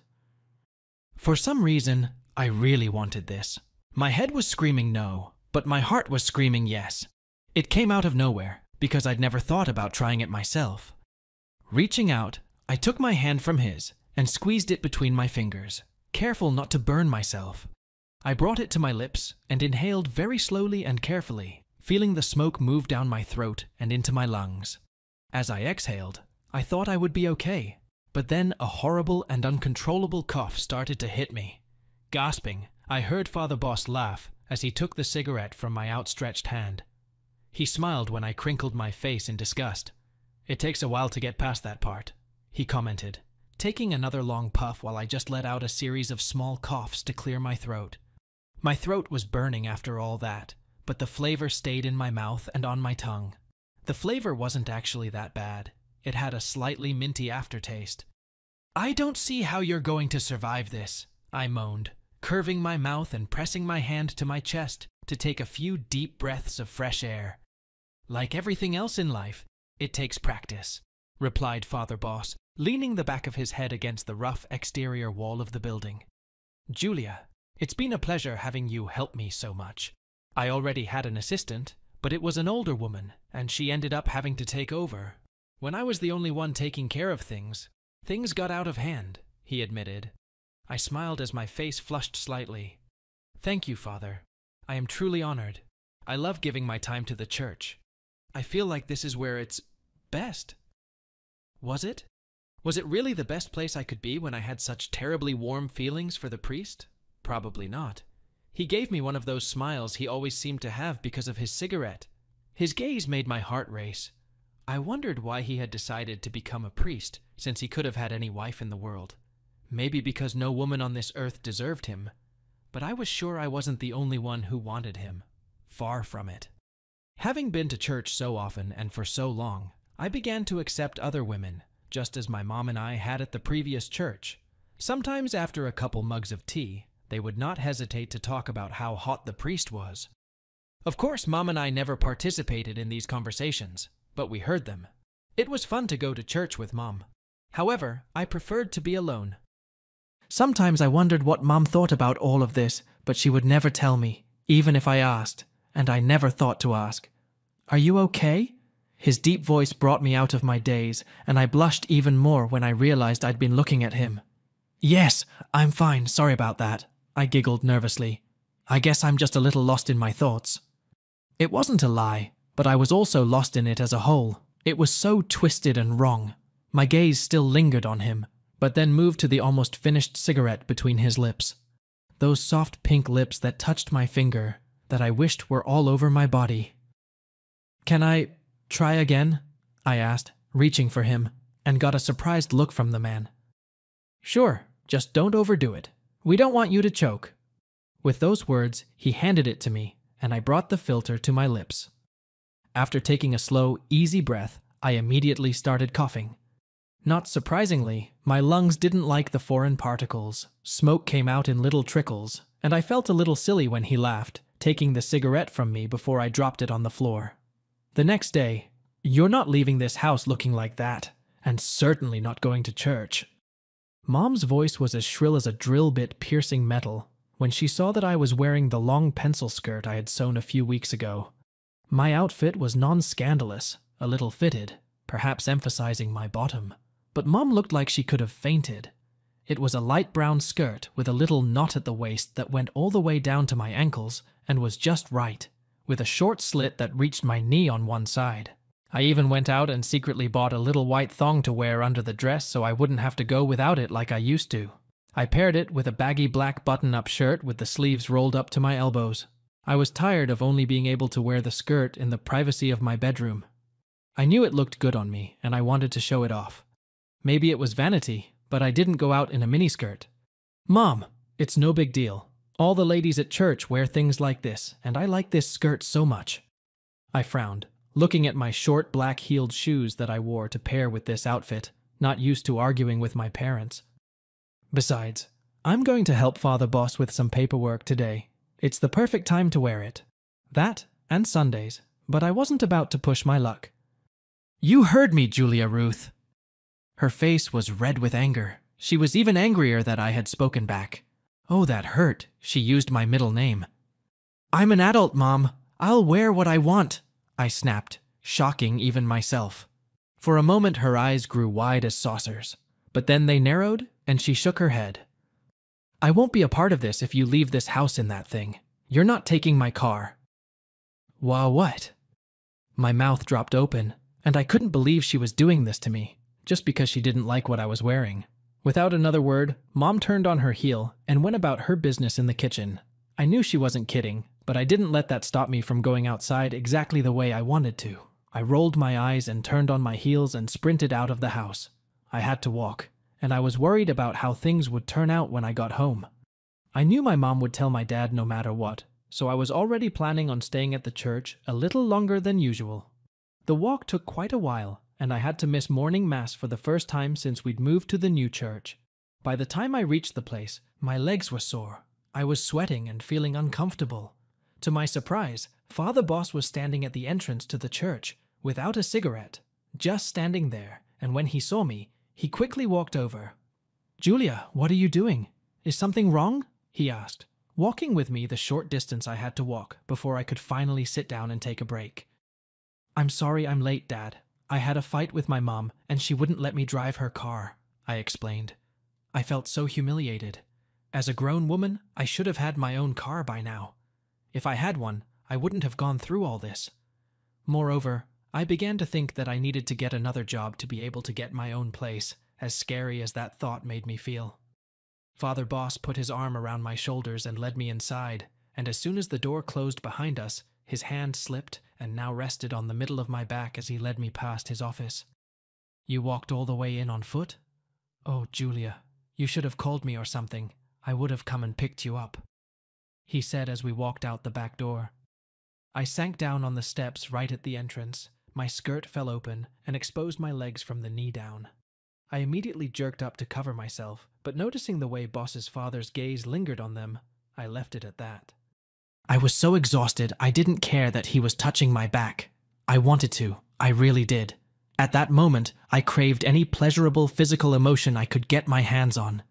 For some reason, I really wanted this. My head was screaming no, but my heart was screaming yes. It came out of nowhere, because I'd never thought about trying it myself. Reaching out, I took my hand from his and squeezed it between my fingers, careful not to burn myself. I brought it to my lips and inhaled very slowly and carefully, feeling the smoke move down my throat and into my lungs. As I exhaled, I thought I would be okay, but then a horrible and uncontrollable cough started to hit me. Gasping, I heard Father Boss laugh as he took the cigarette from my outstretched hand. He smiled when I crinkled my face in disgust. It takes a while to get past that part, he commented, taking another long puff while I just let out a series of small coughs to clear my throat. My throat was burning after all that, but the flavor stayed in my mouth and on my tongue. The flavor wasn't actually that bad. It had a slightly minty aftertaste. I don't see how you're going to survive this, I moaned, curving my mouth and pressing my hand to my chest to take a few deep breaths of fresh air. Like everything else in life, it takes practice, replied Father Boss, leaning the back of his head against the rough exterior wall of the building. Julia, it's been a pleasure having you help me so much. I already had an assistant, but it was an older woman, and she ended up having to take over. When I was the only one taking care of things got out of hand, he admitted. I smiled as my face flushed slightly. Thank you, Father. I am truly honored. I love giving my time to the church. I feel like this is where it's best. Was it? Was it really the best place I could be when I had such terribly warm feelings for the priest? Probably not. He gave me one of those smiles he always seemed to have because of his cigarette. His gaze made my heart race. I wondered why he had decided to become a priest, since he could have had any wife in the world. Maybe because no woman on this earth deserved him. But I was sure I wasn't the only one who wanted him. Far from it. Having been to church so often and for so long, I began to accept other women, just as my mom and I had at the previous church. Sometimes after a couple mugs of tea, they would not hesitate to talk about how hot the priest was. Of course, Mom and I never participated in these conversations, but we heard them. It was fun to go to church with Mom. However, I preferred to be alone. Sometimes I wondered what Mom thought about all of this, but she would never tell me, even if I asked, and I never thought to ask, "Are you okay?" His deep voice brought me out of my daze, and I blushed even more when I realized I'd been looking at him. "Yes, I'm fine, sorry about that," I giggled nervously. "I guess I'm just a little lost in my thoughts." It wasn't a lie, but I was also lost in it as a whole. It was so twisted and wrong. My gaze still lingered on him, but then moved to the almost finished cigarette between his lips. Those soft pink lips that touched my finger, that I wished were all over my body. "Can I try again?" I asked, reaching for him, and got a surprised look from the man. "Sure, just don't overdo it. We don't want you to choke." With those words, he handed it to me, and I brought the filter to my lips. After taking a slow, easy breath, I immediately started coughing. Not surprisingly, my lungs didn't like the foreign particles. Smoke came out in little trickles, and I felt a little silly when he laughed, taking the cigarette from me before I dropped it on the floor. The next day, "You're not leaving this house looking like that, and certainly not going to church." Mom's voice was as shrill as a drill bit piercing metal when she saw that I was wearing the long pencil skirt I had sewn a few weeks ago. My outfit was non-scandalous, a little fitted, perhaps emphasizing my bottom. But Mom looked like she could have fainted. It was a light brown skirt with a little knot at the waist that went all the way down to my ankles and was just right, with a short slit that reached my knee on one side. I even went out and secretly bought a little white thong to wear under the dress so I wouldn't have to go without it like I used to. I paired it with a baggy black button-up shirt with the sleeves rolled up to my elbows. I was tired of only being able to wear the skirt in the privacy of my bedroom. I knew it looked good on me, and I wanted to show it off. Maybe it was vanity, but I didn't go out in a miniskirt. "Mom, it's no big deal. All the ladies at church wear things like this, and I like this skirt so much." I frowned, looking at my short black-heeled shoes that I wore to pair with this outfit, not used to arguing with my parents. "Besides, I'm going to help Father Boss with some paperwork today. It's the perfect time to wear it. That and Sundays, but I wasn't about to push my luck." "You heard me, Julia Ruth." Her face was red with anger. She was even angrier that I had spoken back. Oh, that hurt. She used my middle name. "I'm an adult, Mom. I'll wear what I want," I snapped, shocking even myself. For a moment her eyes grew wide as saucers, but then they narrowed and she shook her head. "I won't be a part of this if you leave this house in that thing. You're not taking my car." What? My mouth dropped open, and I couldn't believe she was doing this to me, just because she didn't like what I was wearing. Without another word, Mom turned on her heel and went about her business in the kitchen. I knew she wasn't kidding, but I didn't let that stop me from going outside exactly the way I wanted to. I rolled my eyes and turned on my heels and sprinted out of the house. I had to walk, and I was worried about how things would turn out when I got home. I knew my mom would tell my dad no matter what, so I was already planning on staying at the church a little longer than usual. The walk took quite a while, and I had to miss morning mass for the first time since we'd moved to the new church. By the time I reached the place, my legs were sore. I was sweating and feeling uncomfortable. To my surprise, Father Boss was standing at the entrance to the church, without a cigarette, just standing there, and when he saw me, he quickly walked over. "Julia, what are you doing? Is something wrong?" he asked, walking with me the short distance I had to walk before I could finally sit down and take a break. "I'm sorry I'm late, Dad. I had a fight with my mom, and she wouldn't let me drive her car," I explained. I felt so humiliated. As a grown woman, I should have had my own car by now. If I had one, I wouldn't have gone through all this. Moreover, I began to think that I needed to get another job to be able to get my own place, as scary as that thought made me feel. Father Boss put his arm around my shoulders and led me inside, and as soon as the door closed behind us, his hand slipped and now rested on the middle of my back as he led me past his office. "You walked all the way in on foot? Oh, Julia, you should have called me or something. I would have come and picked you up," he said as we walked out the back door. I sank down on the steps right at the entrance. My skirt fell open and exposed my legs from the knee down. I immediately jerked up to cover myself, but noticing the way Boss's father's gaze lingered on them, I left it at that. I was so exhausted I didn't care that he was touching my back. I wanted to. I really did. At that moment, I craved any pleasurable physical emotion I could get my hands on.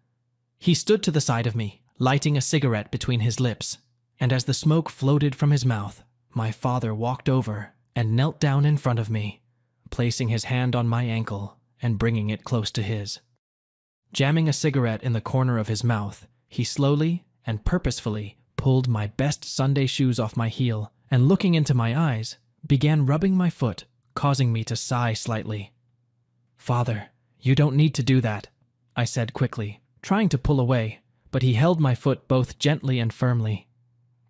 He stood to the side of me, lighting a cigarette between his lips, and as the smoke floated from his mouth, my father walked over and knelt down in front of me, placing his hand on my ankle and bringing it close to his. Jamming a cigarette in the corner of his mouth, he slowly and purposefully pulled my best Sunday shoes off my heel and, looking into my eyes, began rubbing my foot, causing me to sigh slightly. "Father, you don't need to do that," I said quickly, trying to pull away, but he held my foot both gently and firmly.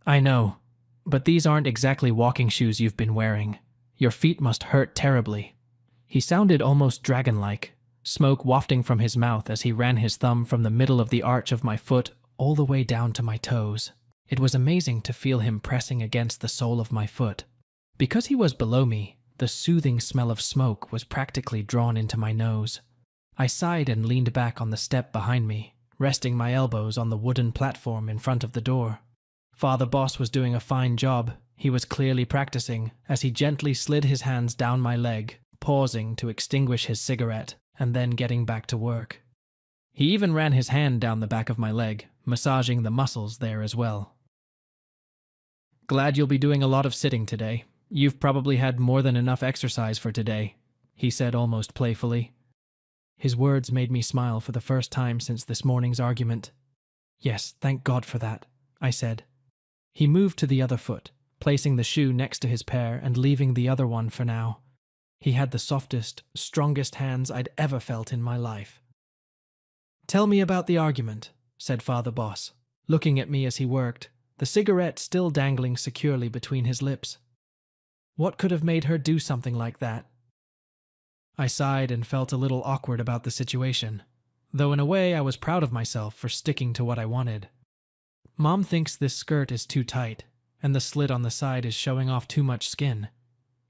"I know, but these aren't exactly walking shoes you've been wearing. Your feet must hurt terribly." He sounded almost dragon-like, smoke wafting from his mouth as he ran his thumb from the middle of the arch of my foot all the way down to my toes. It was amazing to feel him pressing against the sole of my foot. Because he was below me, the soothing smell of smoke was practically drawn into my nose. I sighed and leaned back on the step behind me, resting my elbows on the wooden platform in front of the door. Father Boss was doing a fine job. He was clearly practicing as he gently slid his hands down my leg, pausing to extinguish his cigarette and then getting back to work. He even ran his hand down the back of my leg, massaging the muscles there as well. "Glad you'll be doing a lot of sitting today. You've probably had more than enough exercise for today," he said almost playfully. His words made me smile for the first time since this morning's argument. "Yes, thank God for that," I said. He moved to the other foot, placing the shoe next to his pair and leaving the other one for now. He had the softest, strongest hands I'd ever felt in my life. "Tell me about the argument," said Father Boss, looking at me as he worked, the cigarette still dangling securely between his lips. "What could have made her do something like that?" I sighed and felt a little awkward about the situation, though in a way I was proud of myself for sticking to what I wanted. "Mom thinks this skirt is too tight, and the slit on the side is showing off too much skin.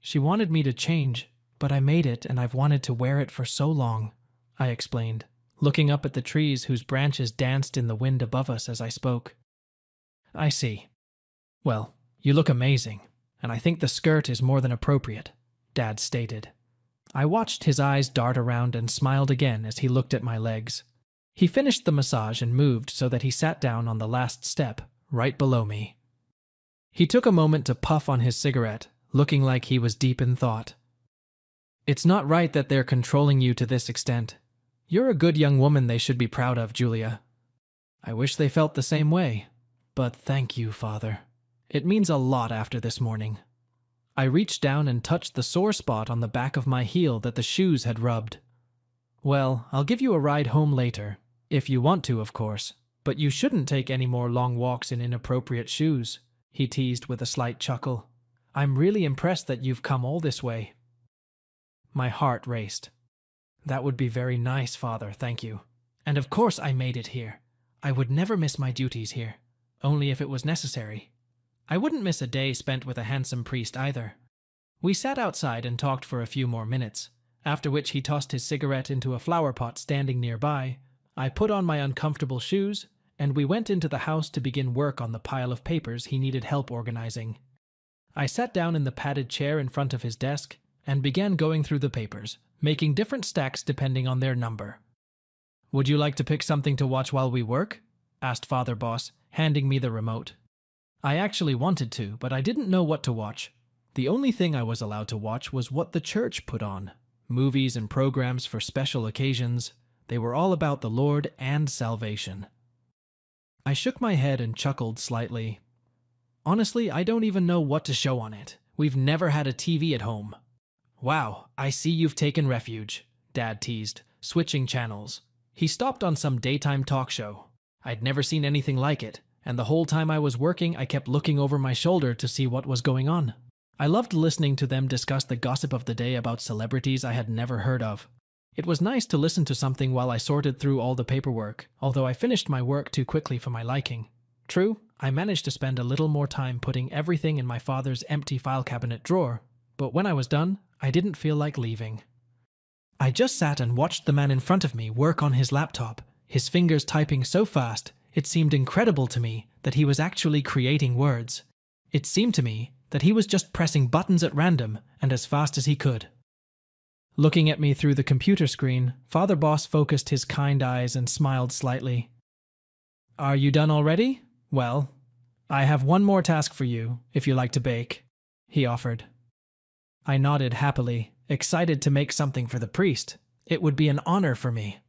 She wanted me to change, but I made it and I've wanted to wear it for so long," I explained, looking up at the trees whose branches danced in the wind above us as I spoke. "I see. Well, you look amazing, and I think the skirt is more than appropriate," Dad stated. I watched his eyes dart around and smiled again as he looked at my legs. He finished the massage and moved so that he sat down on the last step, right below me. He took a moment to puff on his cigarette, looking like he was deep in thought. "It's not right that they're controlling you to this extent. You're a good young woman they should be proud of, Julia. I wish they felt the same way. But thank you, Father. It means a lot after this morning." I reached down and touched the sore spot on the back of my heel that the shoes had rubbed. "Well, I'll give you a ride home later, if you want to, of course, but you shouldn't take any more long walks in inappropriate shoes," he teased with a slight chuckle. "I'm really impressed that you've come all this way." My heart raced. "That would be very nice, Father, thank you. And of course I made it here. I would never miss my duties here, only if it was necessary. I wouldn't miss a day spent with a handsome priest either." We sat outside and talked for a few more minutes, after which he tossed his cigarette into a flower pot standing nearby. I put on my uncomfortable shoes, and we went into the house to begin work on the pile of papers he needed help organizing. I sat down in the padded chair in front of his desk and began going through the papers, making different stacks depending on their number. "Would you like to pick something to watch while we work?" asked Father Boss, handing me the remote. I actually wanted to, but I didn't know what to watch. The only thing I was allowed to watch was what the church put on. Movies and programs for special occasions. They were all about the Lord and salvation. I shook my head and chuckled slightly. "Honestly, I don't even know what to show on it. We've never had a TV at home." "Wow, I see you've taken refuge," Dad teased, switching channels. He stopped on some daytime talk show. I'd never seen anything like it, and the whole time I was working I kept looking over my shoulder to see what was going on. I loved listening to them discuss the gossip of the day about celebrities I had never heard of. It was nice to listen to something while I sorted through all the paperwork, although I finished my work too quickly for my liking. True, I managed to spend a little more time putting everything in my father's empty file cabinet drawer, but when I was done, I didn't feel like leaving. I just sat and watched the man in front of me work on his laptop, his fingers typing so fast it seemed incredible to me that he was actually creating words. It seemed to me that he was just pressing buttons at random and as fast as he could. Looking at me through the computer screen, Father Boss focused his kind eyes and smiled slightly. "Are you done already? Well, I have one more task for you, if you like to bake." he offered. I nodded happily, excited to make something for the priest. It would be an honor for me.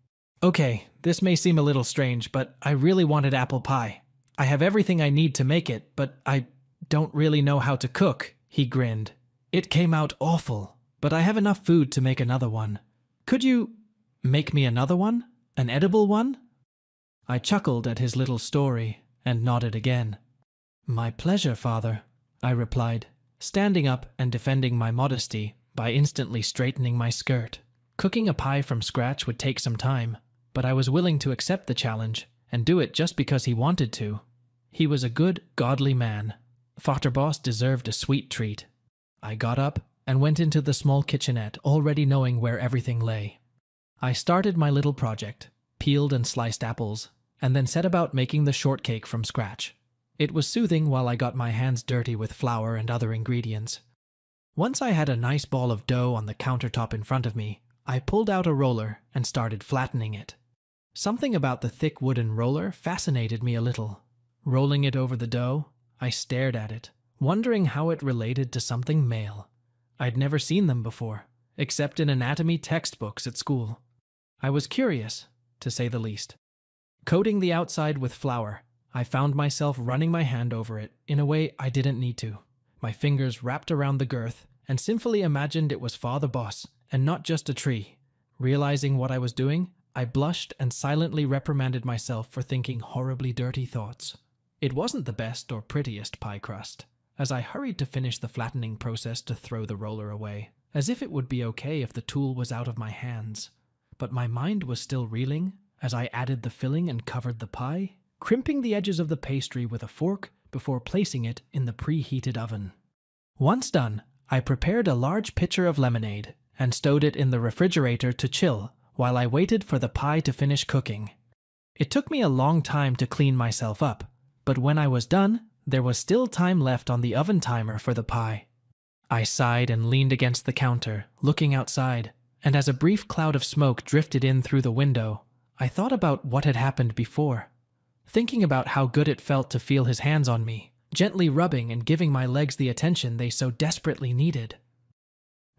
Okay, this may seem a little strange, but I really wanted apple pie. I have everything I need to make it, but I don't really know how to cook, he grinned. It came out awful, but I have enough food to make another one. Could you make me another one? An edible one? I chuckled at his little story and nodded again. My pleasure, Father, I replied, standing up and defending my modesty by instantly straightening my skirt. Cooking a pie from scratch would take some time, but I was willing to accept the challenge and do it just because he wanted to. He was a good, godly man. Vater Bos deserved a sweet treat. I got up and went into the small kitchenette, already knowing where everything lay. I started my little project, peeled and sliced apples, and then set about making the shortcake from scratch. It was soothing while I got my hands dirty with flour and other ingredients. Once I had a nice ball of dough on the countertop in front of me, I pulled out a roller and started flattening it. Something about the thick wooden roller fascinated me a little. Rolling it over the dough, I stared at it, wondering how it related to something male. I'd never seen them before, except in anatomy textbooks at school. I was curious, to say the least. Coating the outside with flour, I found myself running my hand over it in a way I didn't need to. My fingers wrapped around the girth and sinfully imagined it was Father Bos and not just a tree. Realizing what I was doing, I blushed and silently reprimanded myself for thinking horribly dirty thoughts. It wasn't the best or prettiest pie crust, as I hurried to finish the flattening process to throw the roller away, as if it would be okay if the tool was out of my hands. But my mind was still reeling as I added the filling and covered the pie, crimping the edges of the pastry with a fork before placing it in the preheated oven. Once done, I prepared a large pitcher of lemonade and stowed it in the refrigerator to chill while I waited for the pie to finish cooking. It took me a long time to clean myself up, but when I was done, there was still time left on the oven timer for the pie. I sighed and leaned against the counter, looking outside, and as a brief cloud of smoke drifted in through the window, I thought about what had happened before. Thinking about how good it felt to feel his hands on me, gently rubbing and giving my legs the attention they so desperately needed.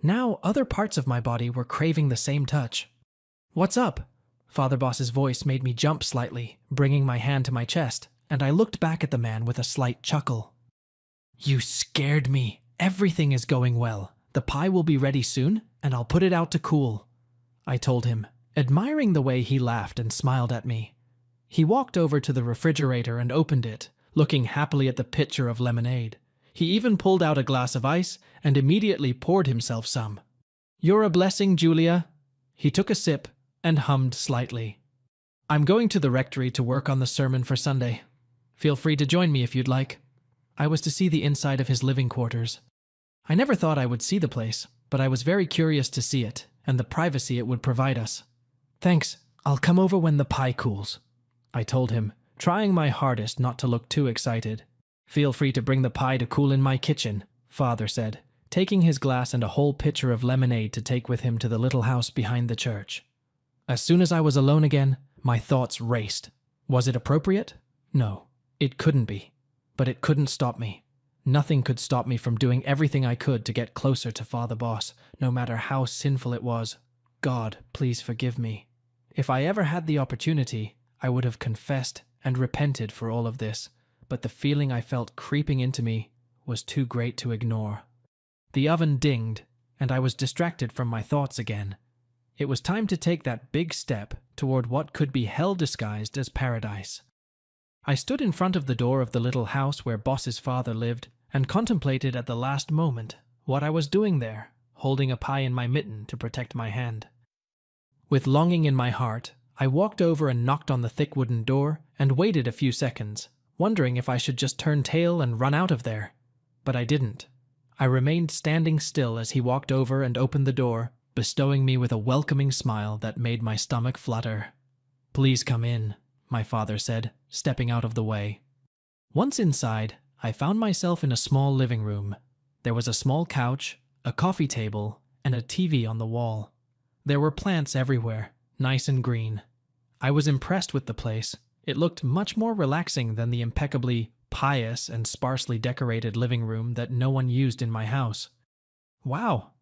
Now other parts of my body were craving the same touch. "What's up?" Father Bos's voice made me jump slightly, bringing my hand to my chest, and I looked back at the man with a slight chuckle. "You scared me. Everything is going well. The pie will be ready soon, and I'll put it out to cool," I told him, admiring the way he laughed and smiled at me. He walked over to the refrigerator and opened it, looking happily at the pitcher of lemonade. He even pulled out a glass of ice and immediately poured himself some. "You're a blessing, Julia." He took a sip and hummed slightly. "I'm going to the rectory to work on the sermon for Sunday. Feel free to join me if you'd like." I was to see the inside of his living quarters. I never thought I would see the place, but I was very curious to see it and the privacy it would provide us. "Thanks, I'll come over when the pie cools," I told him, trying my hardest not to look too excited. "Feel free to bring the pie to cool in my kitchen," Father said, taking his glass and a whole pitcher of lemonade to take with him to the little house behind the church. As soon as I was alone again, my thoughts raced. Was it appropriate? No, it couldn't be. But it couldn't stop me. Nothing could stop me from doing everything I could to get closer to Father Bos, no matter how sinful it was. God, please forgive me. If I ever had the opportunity, I would have confessed and repented for all of this, but the feeling I felt creeping into me was too great to ignore. The oven dinged, and I was distracted from my thoughts again. It was time to take that big step toward what could be hell disguised as paradise. I stood in front of the door of the little house where Bos's father lived and contemplated at the last moment what I was doing there, holding a pie in my mitten to protect my hand. With longing in my heart, I walked over and knocked on the thick wooden door and waited a few seconds, wondering if I should just turn tail and run out of there. But I didn't. I remained standing still as he walked over and opened the door, bestowing me with a welcoming smile that made my stomach flutter. "Please come in," my father said, stepping out of the way. Once inside, I found myself in a small living room. There was a small couch, a coffee table, and a TV on the wall. There were plants everywhere, nice and green. I was impressed with the place. It looked much more relaxing than the impeccably pious and sparsely decorated living room that no one used in my house. "Wow,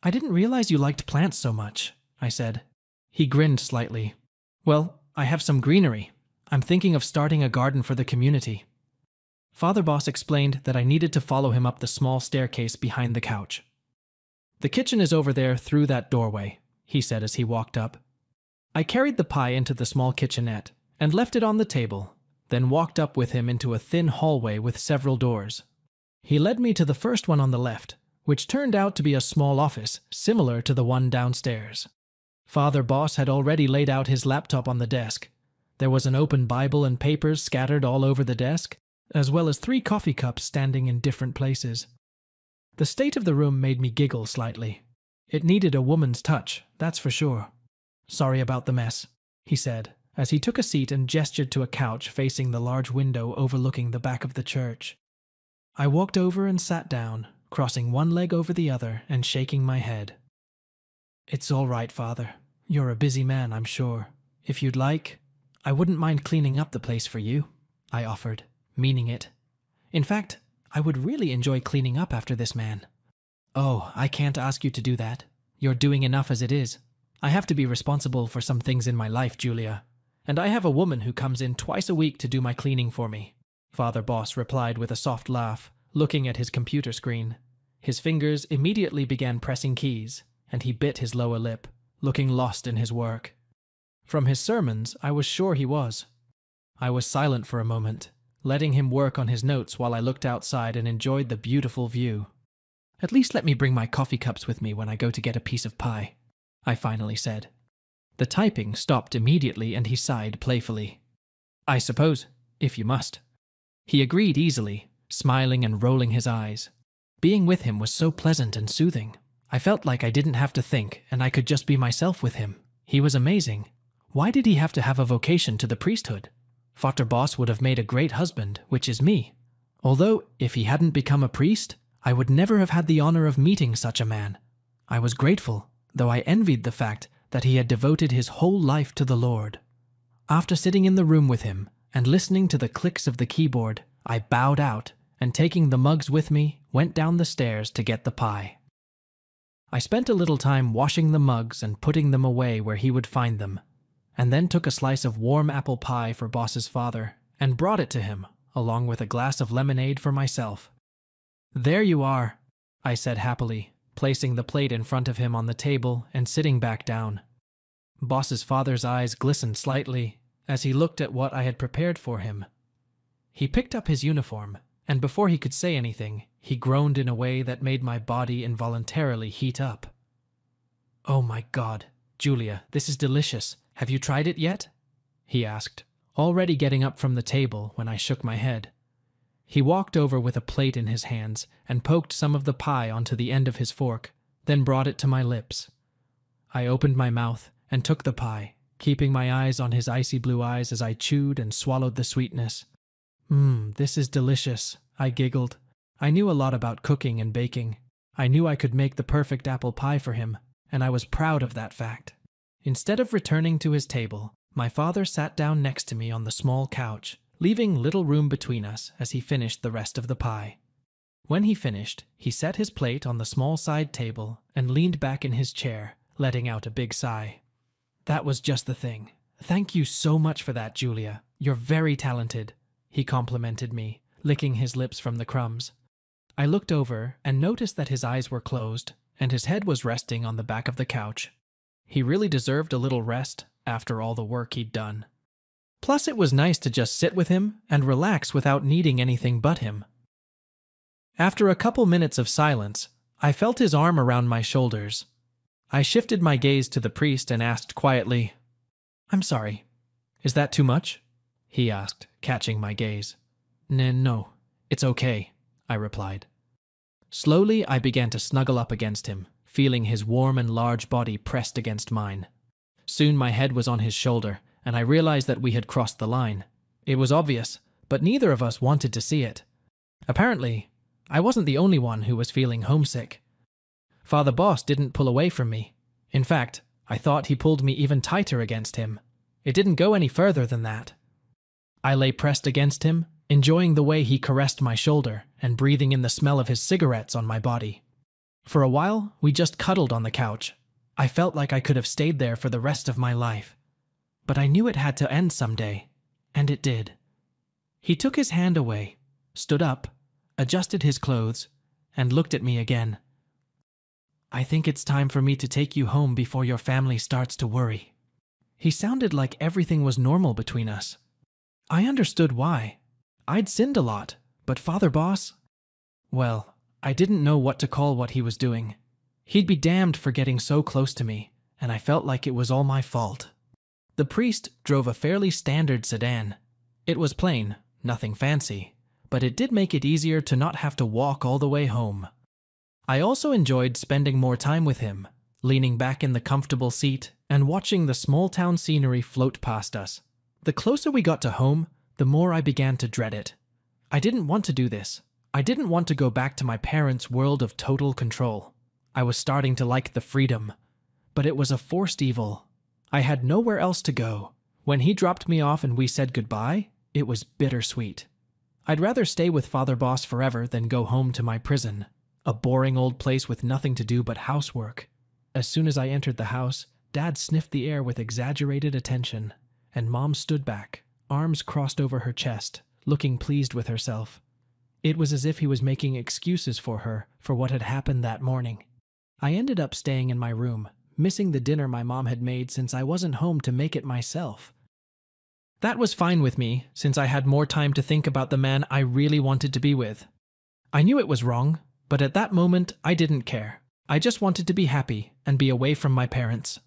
I didn't realize you liked plants so much," I said. He grinned slightly. "Well, I have some greenery. I'm thinking of starting a garden for the community." Father Boss explained that I needed to follow him up the small staircase behind the couch. "The kitchen is over there through that doorway," he said as he walked up. I carried the pie into the small kitchenette and left it on the table, then walked up with him into a thin hallway with several doors. He led me to the first one on the left, which turned out to be a small office similar to the one downstairs. Father Boss had already laid out his laptop on the desk. There was an open Bible and papers scattered all over the desk, as well as 3 coffee cups standing in different places. The state of the room made me giggle slightly. It needed a woman's touch, that's for sure. "Sorry about the mess," he said, as he took a seat and gestured to a couch facing the large window overlooking the back of the church. I walked over and sat down, crossing one leg over the other and shaking my head. "It's all right, Father. You're a busy man, I'm sure. If you'd like, I wouldn't mind cleaning up the place for you," I offered, meaning it. In fact, I would really enjoy cleaning up after this man. "Oh, I can't ask you to do that. You're doing enough as it is. I have to be responsible for some things in my life, Julia. And I have a woman who comes in twice a week to do my cleaning for me," Father Boss replied with a soft laugh, looking at his computer screen. His fingers immediately began pressing keys, and he bit his lower lip, looking lost in his work. From his sermons, I was sure he was. I was silent for a moment, letting him work on his notes while I looked outside and enjoyed the beautiful view. "At least let me bring my coffee cups with me when I go to get a piece of pie," I finally said. The typing stopped immediately and he sighed playfully. "I suppose, if you must." He agreed easily, smiling and rolling his eyes. Being with him was so pleasant and soothing. I felt like I didn't have to think and I could just be myself with him. He was amazing. Why did he have to have a vocation to the priesthood? Father Boss would have made a great husband, which is me. Although, if he hadn't become a priest, I would never have had the honor of meeting such a man. I was grateful, though I envied the fact that he had devoted his whole life to the Lord. After sitting in the room with him and listening to the clicks of the keyboard, I bowed out and, taking the mugs with me, went down the stairs to get the pie. I spent a little time washing the mugs and putting them away where he would find them, and then took a slice of warm apple pie for Boss's father and brought it to him, along with a glass of lemonade for myself. "There you are," I said happily, placing the plate in front of him on the table and sitting back down. Boss's father's eyes glistened slightly as he looked at what I had prepared for him. He picked up his uniform, and before he could say anything, he groaned in a way that made my body involuntarily heat up. "Oh my God, Julia, this is delicious. Have you tried it yet?" he asked, already getting up from the table when I shook my head. He walked over with a plate in his hands and poked some of the pie onto the end of his fork, then brought it to my lips. I opened my mouth and took the pie, keeping my eyes on his icy blue eyes as I chewed and swallowed the sweetness. This is delicious," I giggled. I knew a lot about cooking and baking. I knew I could make the perfect apple pie for him, and I was proud of that fact. Instead of returning to his table, my father sat down next to me on the small couch, leaving little room between us as he finished the rest of the pie. When he finished, he set his plate on the small side table and leaned back in his chair, letting out a big sigh. "That was just the thing. Thank you so much for that, Julia. You're very talented," he complimented me, licking his lips from the crumbs. I looked over and noticed that his eyes were closed and his head was resting on the back of the couch. He really deserved a little rest after all the work he'd done. Plus, it was nice to just sit with him and relax without needing anything but him. After a couple minutes of silence, I felt his arm around my shoulders. I shifted my gaze to the priest and asked quietly, "I'm sorry. Is that too much?" he asked, catching my gaze. No, it's okay," I replied. Slowly, I began to snuggle up against him, feeling his warm and large body pressed against mine. Soon my head was on his shoulder, and I realized that we had crossed the line. It was obvious, but neither of us wanted to see it. Apparently, I wasn't the only one who was feeling homesick. Father Boss didn't pull away from me. In fact, I thought he pulled me even tighter against him. It didn't go any further than that. I lay pressed against him, enjoying the way he caressed my shoulder and breathing in the smell of his cigarettes on my body. For a while, we just cuddled on the couch. I felt like I could have stayed there for the rest of my life. But I knew it had to end someday, and it did. He took his hand away, stood up, adjusted his clothes, and looked at me again. "I think it's time for me to take you home before your family starts to worry." He sounded like everything was normal between us. I understood why. I'd sinned a lot, but Father Boss? Well, I didn't know what to call what he was doing. He'd be damned for getting so close to me, and I felt like it was all my fault. The priest drove a fairly standard sedan. It was plain, nothing fancy, but it did make it easier to not have to walk all the way home. I also enjoyed spending more time with him, leaning back in the comfortable seat and watching the small-town scenery float past us. The closer we got to home, the more I began to dread it. I didn't want to do this. I didn't want to go back to my parents' world of total control. I was starting to like the freedom, but it was a forced evil. I had nowhere else to go. When he dropped me off and we said goodbye, it was bittersweet. I'd rather stay with Father Boss forever than go home to my prison, a boring old place with nothing to do but housework. As soon as I entered the house, Dad sniffed the air with exaggerated attention, and Mom stood back, arms crossed over her chest, looking pleased with herself. It was as if he was making excuses for her for what had happened that morning. I ended up staying in my room, missing the dinner my mom had made since I wasn't home to make it myself. That was fine with me, since I had more time to think about the man I really wanted to be with. I knew it was wrong, but at that moment I didn't care. I just wanted to be happy and be away from my parents.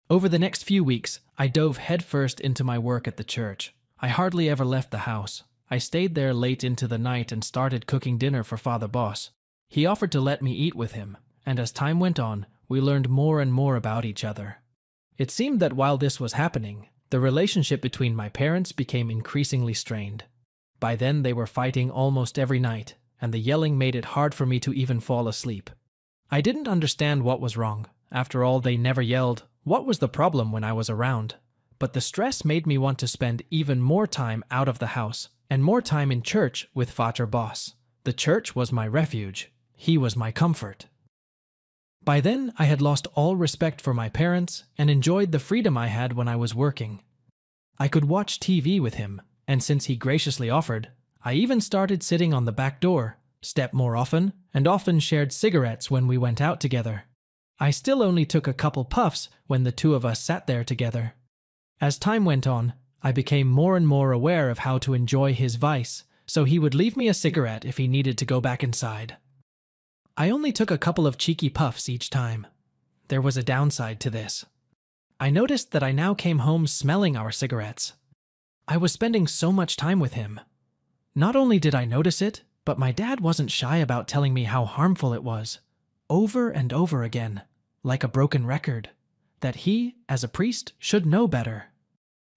Over the next few weeks, I dove headfirst into my work at the church. I hardly ever left the house. I stayed there late into the night and started cooking dinner for Father Boss. He offered to let me eat with him, and as time went on, we learned more and more about each other. It seemed that while this was happening, the relationship between my parents became increasingly strained. By then, they were fighting almost every night, and the yelling made it hard for me to even fall asleep. I didn't understand what was wrong. After all, they never yelled. What was the problem when I was around? But the stress made me want to spend even more time out of the house, and more time in church with Father Boss. The church was my refuge. He was my comfort. By then, I had lost all respect for my parents and enjoyed the freedom I had when I was working. I could watch TV with him, and since he graciously offered, I even started sitting on the back door, stepped more often, and often shared cigarettes when we went out together. I still only took a couple puffs when the two of us sat there together. As time went on, I became more and more aware of how to enjoy his vice, so he would leave me a cigarette if he needed to go back inside. I only took a couple of cheeky puffs each time. There was a downside to this. I noticed that I now came home smelling our cigarettes. I was spending so much time with him. Not only did I notice it, but my dad wasn't shy about telling me how harmful it was, over and over again, like a broken record, that he, as a priest, should know better.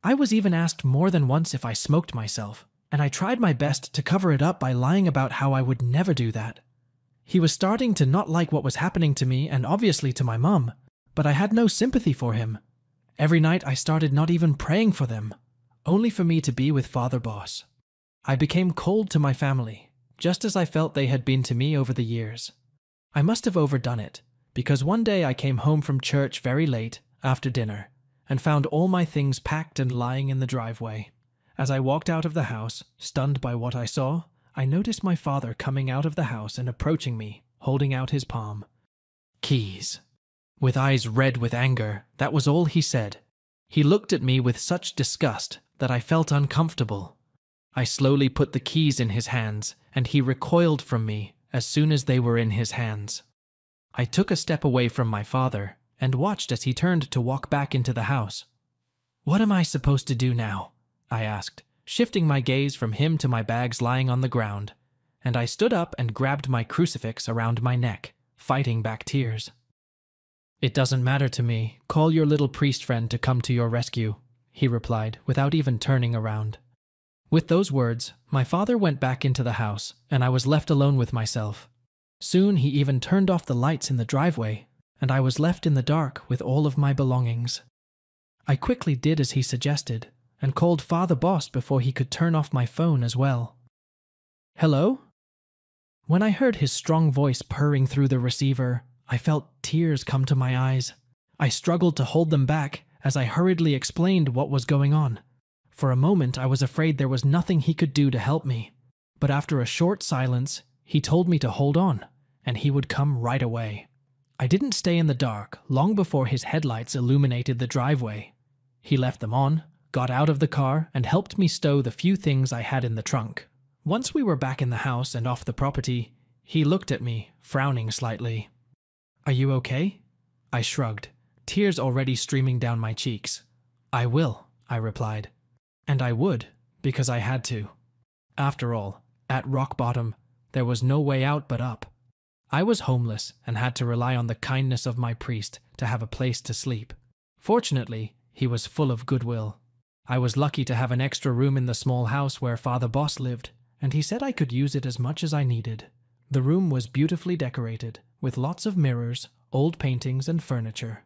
I was even asked more than once if I smoked myself, and I tried my best to cover it up by lying about how I would never do that. He was starting to not like what was happening to me and obviously to my mom, but I had no sympathy for him. Every night I started not even praying for them, only for me to be with Father Boss. I became cold to my family, just as I felt they had been to me over the years. I must have overdone it, because one day I came home from church very late, after dinner, and found all my things packed and lying in the driveway. As I walked out of the house, stunned by what I saw, I noticed my father coming out of the house and approaching me, holding out his palm. "Keys." With eyes red with anger, that was all he said. He looked at me with such disgust that I felt uncomfortable. I slowly put the keys in his hands, and he recoiled from me as soon as they were in his hands. I took a step away from my father and watched as he turned to walk back into the house. "What am I supposed to do now?" I asked, shifting my gaze from him to my bags lying on the ground, and I stood up and grabbed my crucifix around my neck, fighting back tears. "It doesn't matter to me. Call your little priest friend to come to your rescue," he replied, without even turning around. With those words, my father went back into the house, and I was left alone with myself. Soon he even turned off the lights in the driveway, and I was left in the dark with all of my belongings. I quickly did as he suggested. and called Father Boss before he could turn off my phone as well. "Hello?" When I heard his strong voice purring through the receiver, I felt tears come to my eyes. I struggled to hold them back as I hurriedly explained what was going on. For a moment, I was afraid there was nothing he could do to help me. But after a short silence, he told me to hold on, and he would come right away. I didn't stay in the dark long before his headlights illuminated the driveway. He left them on, got out of the car, and helped me stow the few things I had in the trunk. Once we were back in the house and off the property, he looked at me, frowning slightly. "Are you okay?" I shrugged, tears already streaming down my cheeks. "I will," I replied. And I would, because I had to. After all, at rock bottom, there was no way out but up. I was homeless and had to rely on the kindness of my priest to have a place to sleep. Fortunately, he was full of goodwill. I was lucky to have an extra room in the small house where Father Boss lived, and he said I could use it as much as I needed. The room was beautifully decorated, with lots of mirrors, old paintings, and furniture.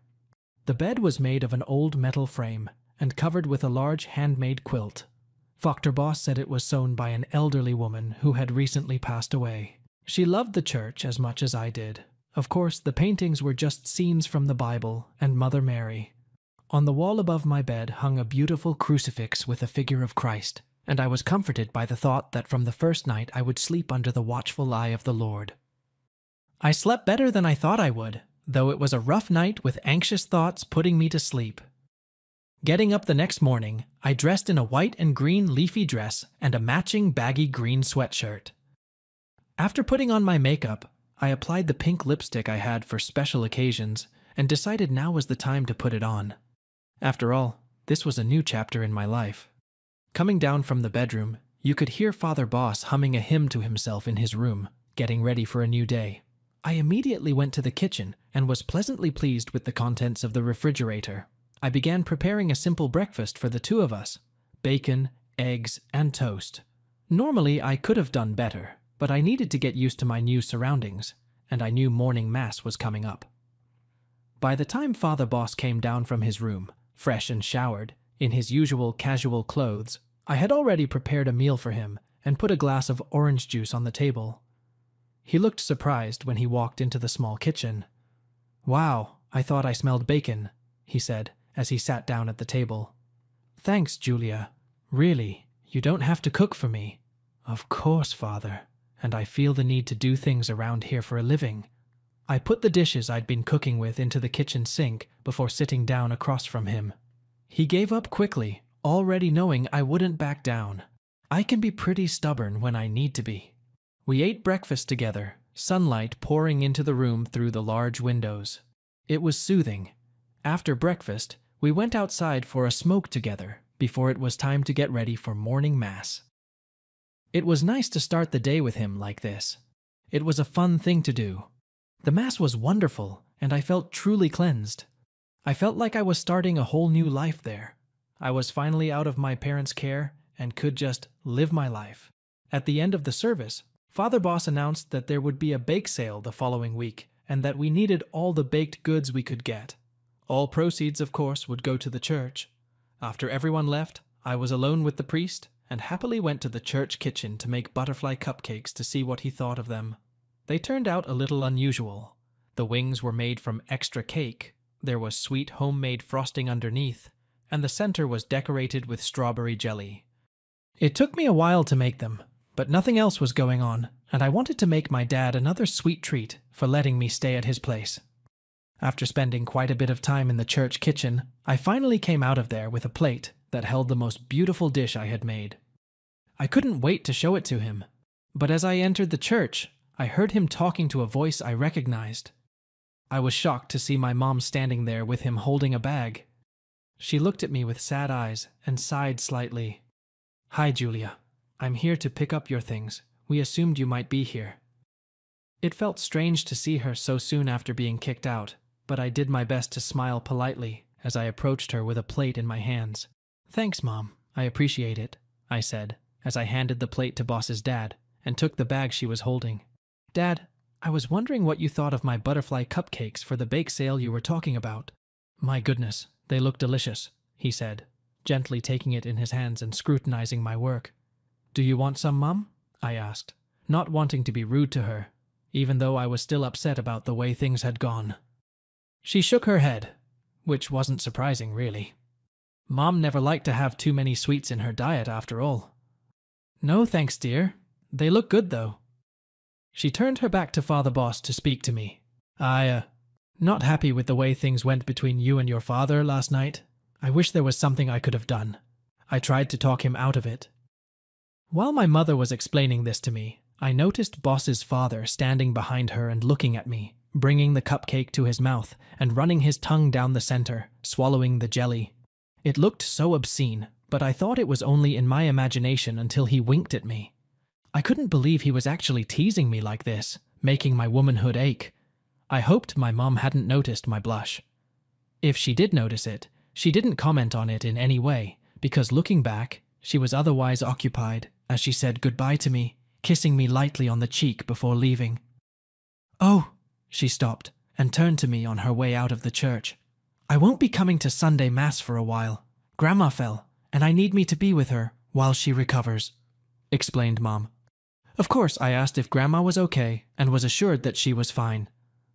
The bed was made of an old metal frame and covered with a large handmade quilt. Father Boss said it was sewn by an elderly woman who had recently passed away. She loved the church as much as I did. Of course, the paintings were just scenes from the Bible and Mother Mary. On the wall above my bed hung a beautiful crucifix with a figure of Christ, and I was comforted by the thought that from the first night I would sleep under the watchful eye of the Lord. I slept better than I thought I would, though it was a rough night with anxious thoughts putting me to sleep. Getting up the next morning, I dressed in a white and green leafy dress and a matching baggy green sweatshirt. After putting on my makeup, I applied the pink lipstick I had for special occasions and decided now was the time to put it on. After all, this was a new chapter in my life. Coming down from the bedroom, you could hear Father Boss humming a hymn to himself in his room, getting ready for a new day. I immediately went to the kitchen and was pleasantly pleased with the contents of the refrigerator. I began preparing a simple breakfast for the two of us: bacon, eggs, and toast. Normally, I could have done better, but I needed to get used to my new surroundings, and I knew morning mass was coming up. By the time Father Boss came down from his room, fresh and showered, in his usual casual clothes, I had already prepared a meal for him and put a glass of orange juice on the table. He looked surprised when he walked into the small kitchen. "Wow, I thought I smelled bacon," he said as he sat down at the table. "Thanks, Julia. Really, you don't have to cook for me." "Of course, Father, and I feel the need to do things around here for a living." I put the dishes I'd been cooking with into the kitchen sink before sitting down across from him. He gave up quickly, already knowing I wouldn't back down. I can be pretty stubborn when I need to be. We ate breakfast together, sunlight pouring into the room through the large windows. It was soothing. After breakfast, we went outside for a smoke together before it was time to get ready for morning mass. It was nice to start the day with him like this. It was a fun thing to do. The mass was wonderful, and I felt truly cleansed. I felt like I was starting a whole new life there. I was finally out of my parents' care and could just live my life. At the end of the service, Father Boss announced that there would be a bake sale the following week and that we needed all the baked goods we could get. All proceeds, of course, would go to the church. After everyone left, I was alone with the priest and happily went to the church kitchen to make butterfly cupcakes to see what he thought of them. They turned out a little unusual. The wings were made from extra cake, there was sweet homemade frosting underneath, and the center was decorated with strawberry jelly. It took me a while to make them, but nothing else was going on, and I wanted to make my dad another sweet treat for letting me stay at his place. After spending quite a bit of time in the church kitchen, I finally came out of there with a plate that held the most beautiful dish I had made. I couldn't wait to show it to him, but as I entered the church, I heard him talking to a voice I recognized. I was shocked to see my mom standing there with him holding a bag. She looked at me with sad eyes and sighed slightly. "Hi, Julia. I'm here to pick up your things. We assumed you might be here." It felt strange to see her so soon after being kicked out, but I did my best to smile politely as I approached her with a plate in my hands. "Thanks, Mom. I appreciate it," I said as I handed the plate to Boss's dad and took the bag she was holding. "Dad, I was wondering what you thought of my butterfly cupcakes for the bake sale you were talking about." "My goodness, they look delicious," he said, gently taking it in his hands and scrutinizing my work. "Do you want some, Mum?" I asked, not wanting to be rude to her, even though I was still upset about the way things had gone. She shook her head, which wasn't surprising, really. Mom never liked to have too many sweets in her diet, after all. "No, thanks, dear. They look good, though." She turned her back to Father Boss to speak to me. Not happy with the way things went between you and your father last night. I wish there was something I could have done. I tried to talk him out of it." While my mother was explaining this to me, I noticed Boss's father standing behind her and looking at me, bringing the cupcake to his mouth and running his tongue down the center, swallowing the jelly. It looked so obscene, but I thought it was only in my imagination until he winked at me. I couldn't believe he was actually teasing me like this, making my womanhood ache. I hoped my mom hadn't noticed my blush. If she did notice it, she didn't comment on it in any way, because looking back, she was otherwise occupied as she said goodbye to me, kissing me lightly on the cheek before leaving. "Oh," she stopped and turned to me on her way out of the church. "I won't be coming to Sunday Mass for a while. Grandma fell, and I need me to be with her while she recovers," explained Mom. Of course, I asked if Grandma was okay and was assured that she was fine.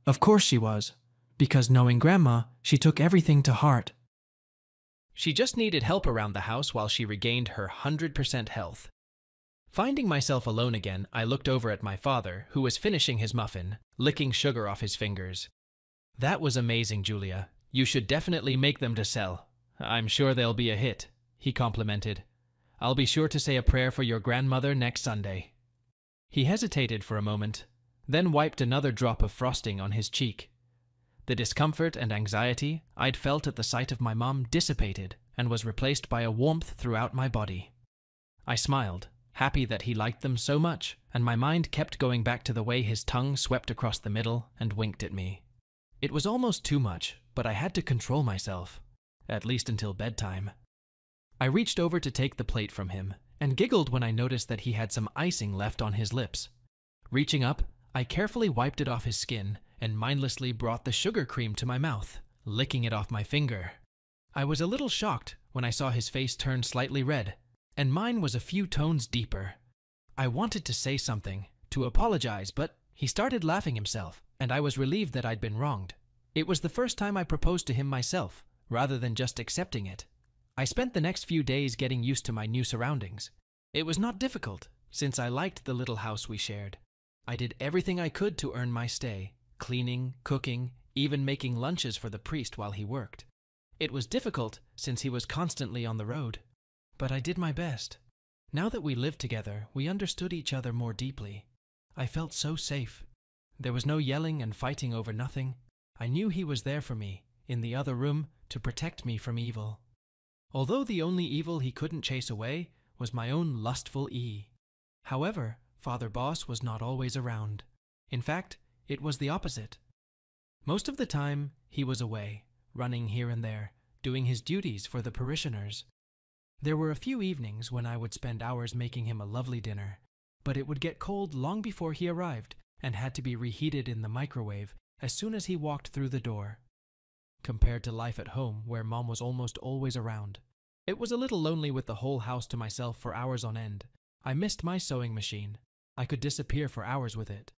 Of course she was, because knowing Grandma, she took everything to heart. She just needed help around the house while she regained her 100% health. Finding myself alone again, I looked over at my father, who was finishing his muffin, licking sugar off his fingers. "That was amazing, Julia. You should definitely make them to sell. I'm sure they'll be a hit," he complimented. "I'll be sure to say a prayer for your grandmother next Sunday." He hesitated for a moment, then wiped another drop of frosting on his cheek. The discomfort and anxiety I'd felt at the sight of my mom dissipated and was replaced by a warmth throughout my body. I smiled, happy that he liked them so much, and my mind kept going back to the way his tongue swept across the middle and winked at me. It was almost too much, but I had to control myself, at least until bedtime. I reached over to take the plate from him and giggled when I noticed that he had some icing left on his lips. Reaching up, I carefully wiped it off his skin and mindlessly brought the sugar cream to my mouth, licking it off my finger. I was a little shocked when I saw his face turn slightly red, and mine was a few tones deeper. I wanted to say something, to apologize, but he started laughing himself, and I was relieved that I'd been wronged. It was the first time I proposed to him myself, rather than just accepting it. I spent the next few days getting used to my new surroundings. It was not difficult, since I liked the little house we shared. I did everything I could to earn my stay, cleaning, cooking, even making lunches for the priest while he worked. It was difficult since he was constantly on the road, but I did my best. Now that we lived together, we understood each other more deeply. I felt so safe. There was no yelling and fighting over nothing. I knew he was there for me, in the other room, to protect me from evil. Although the only evil he couldn't chase away was my own lustful However, Father Boss was not always around. In fact, it was the opposite. Most of the time, he was away, running here and there, doing his duties for the parishioners. There were a few evenings when I would spend hours making him a lovely dinner, but it would get cold long before he arrived and had to be reheated in the microwave as soon as he walked through the door. Compared to life at home, where Mom was almost always around, it was a little lonely with the whole house to myself for hours on end. I missed my sewing machine. I could disappear for hours with it.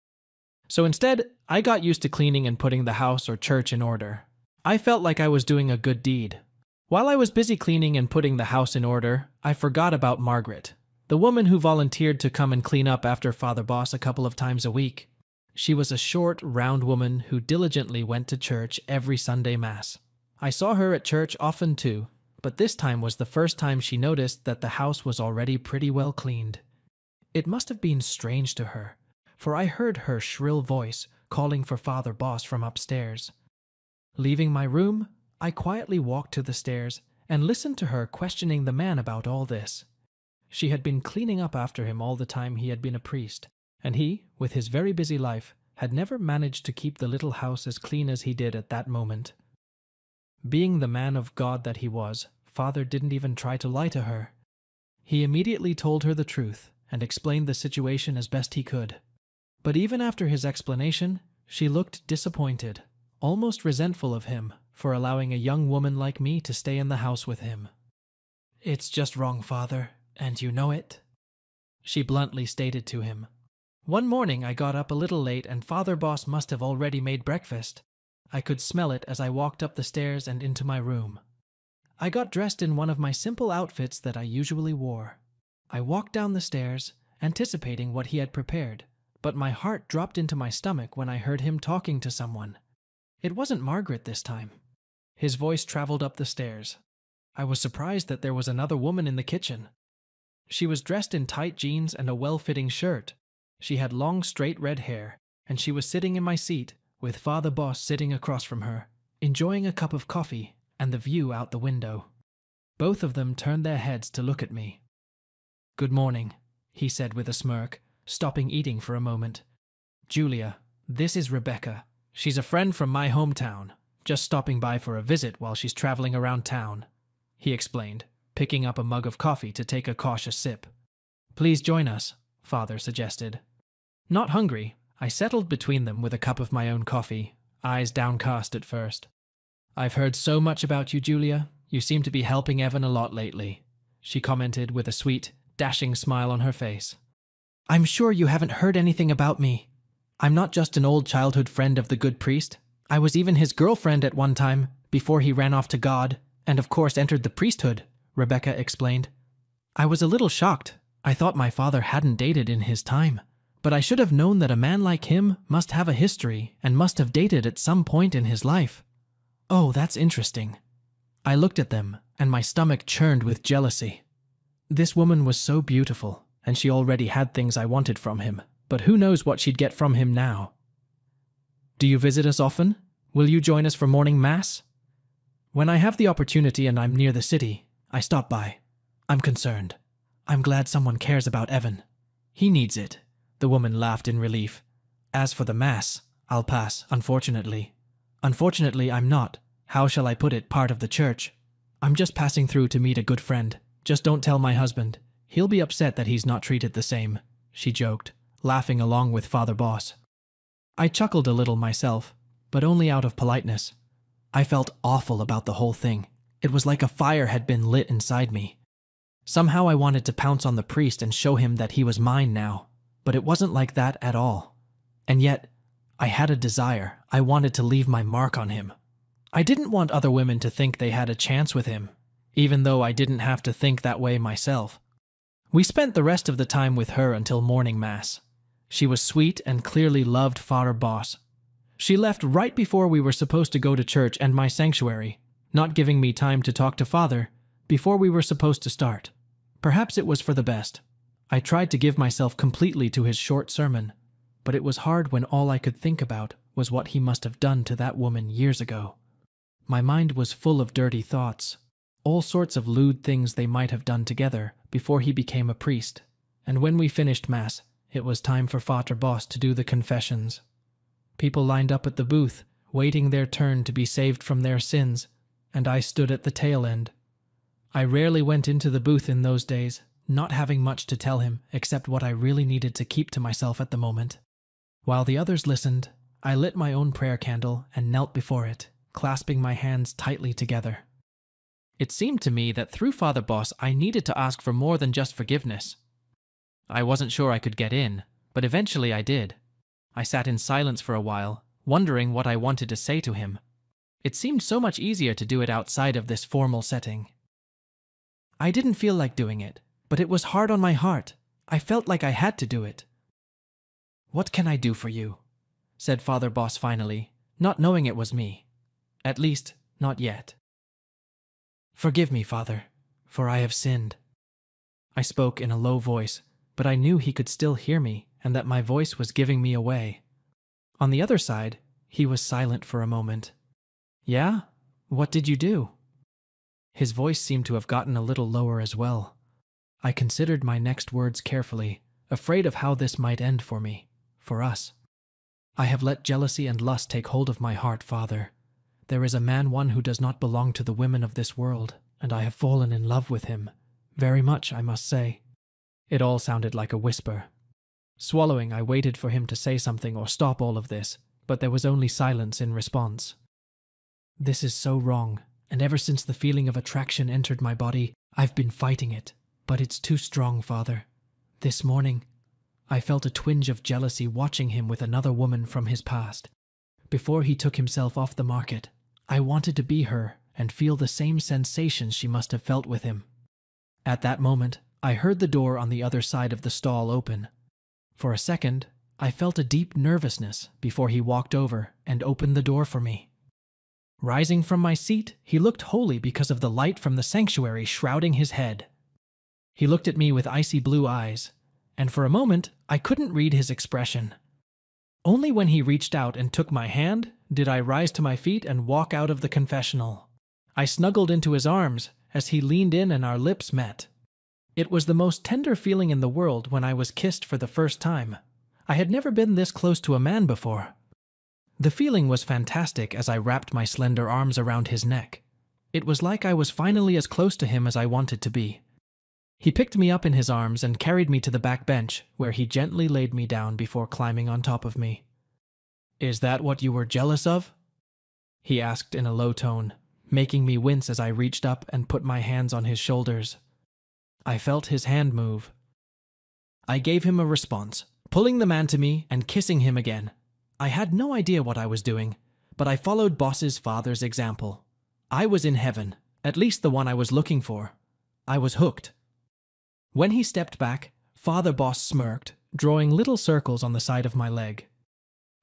So instead, I got used to cleaning and putting the house or church in order. I felt like I was doing a good deed. While I was busy cleaning and putting the house in order, I forgot about Margaret, the woman who volunteered to come and clean up after Father Boss a couple of times a week. She was a short, round woman who diligently went to church every Sunday Mass. I saw her at church often too, but this time was the first time she noticed that the house was already pretty well cleaned. It must have been strange to her, for I heard her shrill voice calling for Father Boss from upstairs. Leaving my room, I quietly walked to the stairs and listened to her questioning the man about all this. She had been cleaning up after him all the time he had been a priest, and he, with his very busy life, had never managed to keep the little house as clean as he did at that moment. Being the man of God that he was, Father didn't even try to lie to her. He immediately told her the truth and explained the situation as best he could. But even after his explanation, she looked disappointed, almost resentful of him for allowing a young woman like me to stay in the house with him. "It's just wrong, Father, and you know it," she bluntly stated to him. One morning I got up a little late and Father Boss must have already made breakfast. I could smell it as I walked up the stairs and into my room. I got dressed in one of my simple outfits that I usually wore. I walked down the stairs, anticipating what he had prepared, but my heart dropped into my stomach when I heard him talking to someone. It wasn't Margaret this time. His voice traveled up the stairs. I was surprised that there was another woman in the kitchen. She was dressed in tight jeans and a well-fitting shirt. She had long, straight red hair, and she was sitting in my seat, with Father Boss sitting across from her, enjoying a cup of coffee and the view out the window. Both of them turned their heads to look at me. "Good morning," he said with a smirk, stopping eating for a moment. "Julia, this is Rebecca. She's a friend from my hometown, just stopping by for a visit while she's traveling around town," he explained, picking up a mug of coffee to take a cautious sip. "Please join us," Father suggested. Not hungry, I settled between them with a cup of my own coffee, eyes downcast at first. "I've heard so much about you, Julia. You seem to be helping Evan a lot lately," she commented with a sweet, dashing smile on her face. "I'm sure you haven't heard anything about me. I'm not just an old childhood friend of the good priest. I was even his girlfriend at one time, before he ran off to God, and of course entered the priesthood," Rebecca explained. "I was a little shocked. I thought my father hadn't dated in his time, but I should have known that a man like him must have a history and must have dated at some point in his life." "Oh, that's interesting." I looked at them, and my stomach churned with jealousy. This woman was so beautiful, and she already had things I wanted from him, but who knows what she'd get from him now. "Do you visit us often? Will you join us for morning mass?" "When I have the opportunity and I'm near the city, I stop by. I'm concerned. I'm glad someone cares about Evan. He needs it," the woman laughed in relief. "As for the mass, I'll pass, unfortunately. Unfortunately, I'm not, how shall I put it, part of the church. I'm just passing through to meet a good friend. Just don't tell my husband. He'll be upset that he's not treated the same," she joked, laughing along with Father Boss. I chuckled a little myself, but only out of politeness. I felt awful about the whole thing. It was like a fire had been lit inside me. Somehow I wanted to pounce on the priest and show him that he was mine now, but it wasn't like that at all. And yet, I had a desire. I wanted to leave my mark on him. I didn't want other women to think they had a chance with him, even though I didn't have to think that way myself. We spent the rest of the time with her until morning mass. She was sweet and clearly loved Father Boss. She left right before we were supposed to go to church and my sanctuary, not giving me time to talk to Father before we were supposed to start. Perhaps it was for the best. I tried to give myself completely to his short sermon, but it was hard when all I could think about was what he must have done to that woman years ago. My mind was full of dirty thoughts, all sorts of lewd things they might have done together before he became a priest, and when we finished Mass, it was time for Father Boss to do the confessions. People lined up at the booth, waiting their turn to be saved from their sins, and I stood at the tail end. I rarely went into the booth in those days, not having much to tell him except what I really needed to keep to myself at the moment. While the others listened, I lit my own prayer candle and knelt before it, clasping my hands tightly together. It seemed to me that through Father Boss I needed to ask for more than just forgiveness. I wasn't sure I could get in, but eventually I did. I sat in silence for a while, wondering what I wanted to say to him. It seemed so much easier to do it outside of this formal setting. I didn't feel like doing it, but it was hard on my heart. I felt like I had to do it. "What can I do for you?" said Father Boss finally, not knowing it was me. At least, not yet. "Forgive me, Father, for I have sinned." I spoke in a low voice, but I knew he could still hear me and that my voice was giving me away. On the other side, he was silent for a moment. "Yeah? What did you do?" His voice seemed to have gotten a little lower as well. I considered my next words carefully, afraid of how this might end for me, for us. "I have let jealousy and lust take hold of my heart, Father. There is a man one who does not belong to the women of this world, and I have fallen in love with him. Very much, I must say." It all sounded like a whisper. Swallowing, I waited for him to say something or stop all of this, but there was only silence in response. "This is so wrong, and ever since the feeling of attraction entered my body, I've been fighting it, but it's too strong, Father. This morning, I felt a twinge of jealousy watching him with another woman from his past. Before he took himself off the market, I wanted to be her and feel the same sensations she must have felt with him. At that moment, I heard the door on the other side of the stall open. For a second, I felt a deep nervousness before he walked over and opened the door for me. Rising from my seat, he looked holy because of the light from the sanctuary shrouding his head. He looked at me with icy blue eyes, and for a moment I couldn't read his expression. Only when he reached out and took my hand did I rise to my feet and walk out of the confessional. I snuggled into his arms as he leaned in and our lips met. It was the most tender feeling in the world when I was kissed for the first time. I had never been this close to a man before. The feeling was fantastic as I wrapped my slender arms around his neck. It was like I was finally as close to him as I wanted to be. He picked me up in his arms and carried me to the back bench, where he gently laid me down before climbing on top of me. "Is that what you were jealous of?" he asked in a low tone, making me wince as I reached up and put my hands on his shoulders. I felt his hand move. I gave him a response, pulling the man to me and kissing him again. I had no idea what I was doing, but I followed Boss's father's example. I was in heaven, at least the one I was looking for. I was hooked. When he stepped back, Father Boss smirked, drawing little circles on the side of my leg.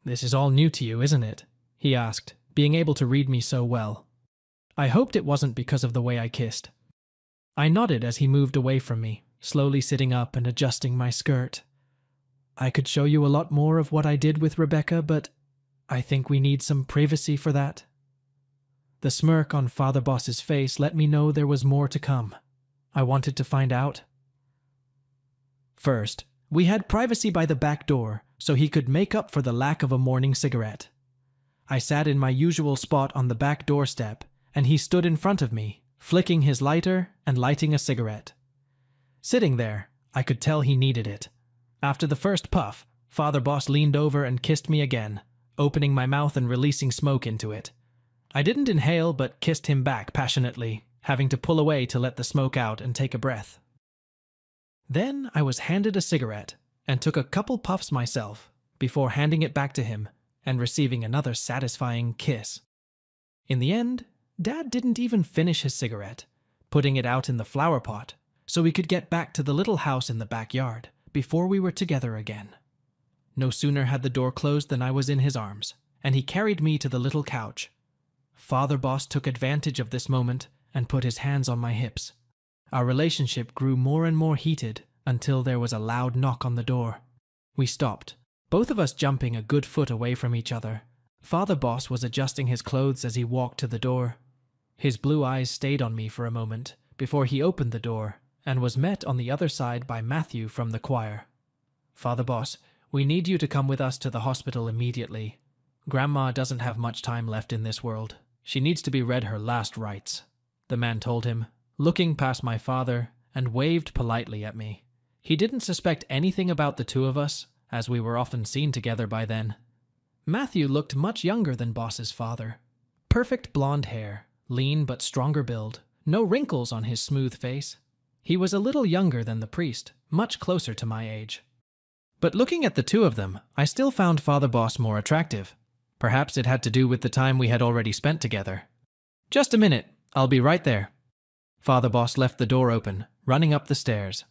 "This is all new to you, isn't it?" he asked, being able to read me so well. I hoped it wasn't because of the way I kissed. I nodded as he moved away from me, slowly sitting up and adjusting my skirt. "I could show you a lot more of what I did with Rebecca, but I think we need some privacy for that." The smirk on Father Boss's face let me know there was more to come. I wanted to find out. First, we had privacy by the back door, so he could make up for the lack of a morning cigarette. I sat in my usual spot on the back doorstep, and he stood in front of me, flicking his lighter and lighting a cigarette. Sitting there, I could tell he needed it. After the first puff, Father Boss leaned over and kissed me again, opening my mouth and releasing smoke into it. I didn't inhale but kissed him back passionately, having to pull away to let the smoke out and take a breath. Then I was handed a cigarette and took a couple puffs myself before handing it back to him and receiving another satisfying kiss. In the end, Dad didn't even finish his cigarette, putting it out in the flower pot so we could get back to the little house in the backyard before we were together again. No sooner had the door closed than I was in his arms, and he carried me to the little couch. Father Boss took advantage of this moment and put his hands on my hips. Our relationship grew more and more heated until there was a loud knock on the door. We stopped, both of us jumping a good foot away from each other. Father Boss was adjusting his clothes as he walked to the door. His blue eyes stayed on me for a moment before he opened the door and was met on the other side by Matthew from the choir. "Father Boss, we need you to come with us to the hospital immediately. Grandma doesn't have much time left in this world. She needs to be read her last rites," the man told him, looking past my father and waved politely at me. He didn't suspect anything about the two of us, as we were often seen together by then. Matthew looked much younger than Boss's father. Perfect blonde hair, lean but stronger build, no wrinkles on his smooth face. He was a little younger than the priest, much closer to my age. But looking at the two of them, I still found Father Boss more attractive. Perhaps it had to do with the time we had already spent together. "Just a minute, I'll be right there." Father Boss left the door open, running up the stairs.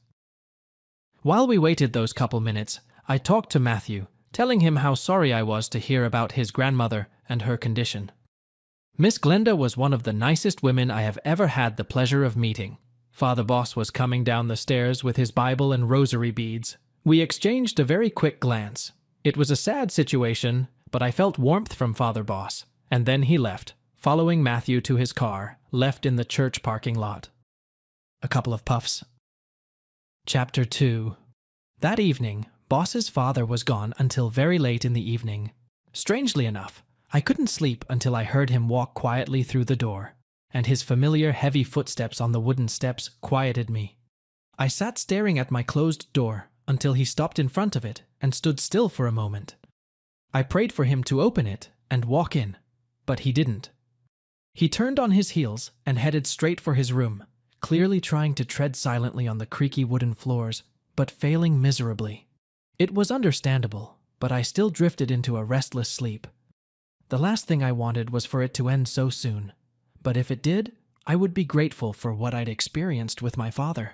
While we waited those couple minutes, I talked to Matthew, telling him how sorry I was to hear about his grandmother and her condition. Miss Glenda was one of the nicest women I have ever had the pleasure of meeting. Father Boss was coming down the stairs with his Bible and rosary beads. We exchanged a very quick glance. It was a sad situation, but I felt warmth from Father Boss, and then he left, following Matthew to his car, left in the church parking lot. A couple of puffs. Chapter 2. That evening, Boss's father was gone until very late in the evening. Strangely enough, I couldn't sleep until I heard him walk quietly through the door, and his familiar heavy footsteps on the wooden steps quieted me. I sat staring at my closed door until he stopped in front of it and stood still for a moment. I prayed for him to open it and walk in, but he didn't. He turned on his heels and headed straight for his room, clearly trying to tread silently on the creaky wooden floors, but failing miserably. It was understandable, but I still drifted into a restless sleep. The last thing I wanted was for it to end so soon, but if it did, I would be grateful for what I'd experienced with my father.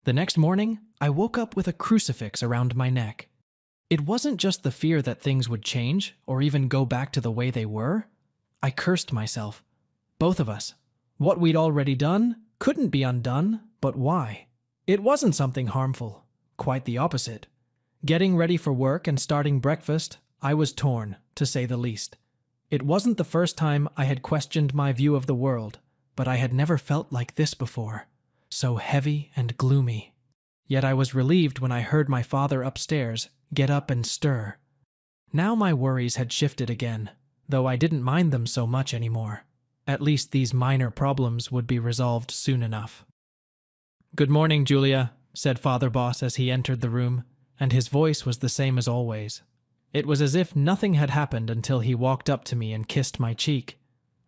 The next morning, I woke up with a crucifix around my neck. It wasn't just the fear that things would change or even go back to the way they were. I cursed myself. Both of us. What we'd already done couldn't be undone, but why? It wasn't something harmful. Quite the opposite. Getting ready for work and starting breakfast, I was torn, to say the least. It wasn't the first time I had questioned my view of the world, but I had never felt like this before. So heavy and gloomy. Yet I was relieved when I heard my father upstairs get up and stir. Now my worries had shifted again, though I didn't mind them so much anymore. At least these minor problems would be resolved soon enough. "Good morning, Julia," said Father Boss as he entered the room, and his voice was the same as always. It was as if nothing had happened until he walked up to me and kissed my cheek.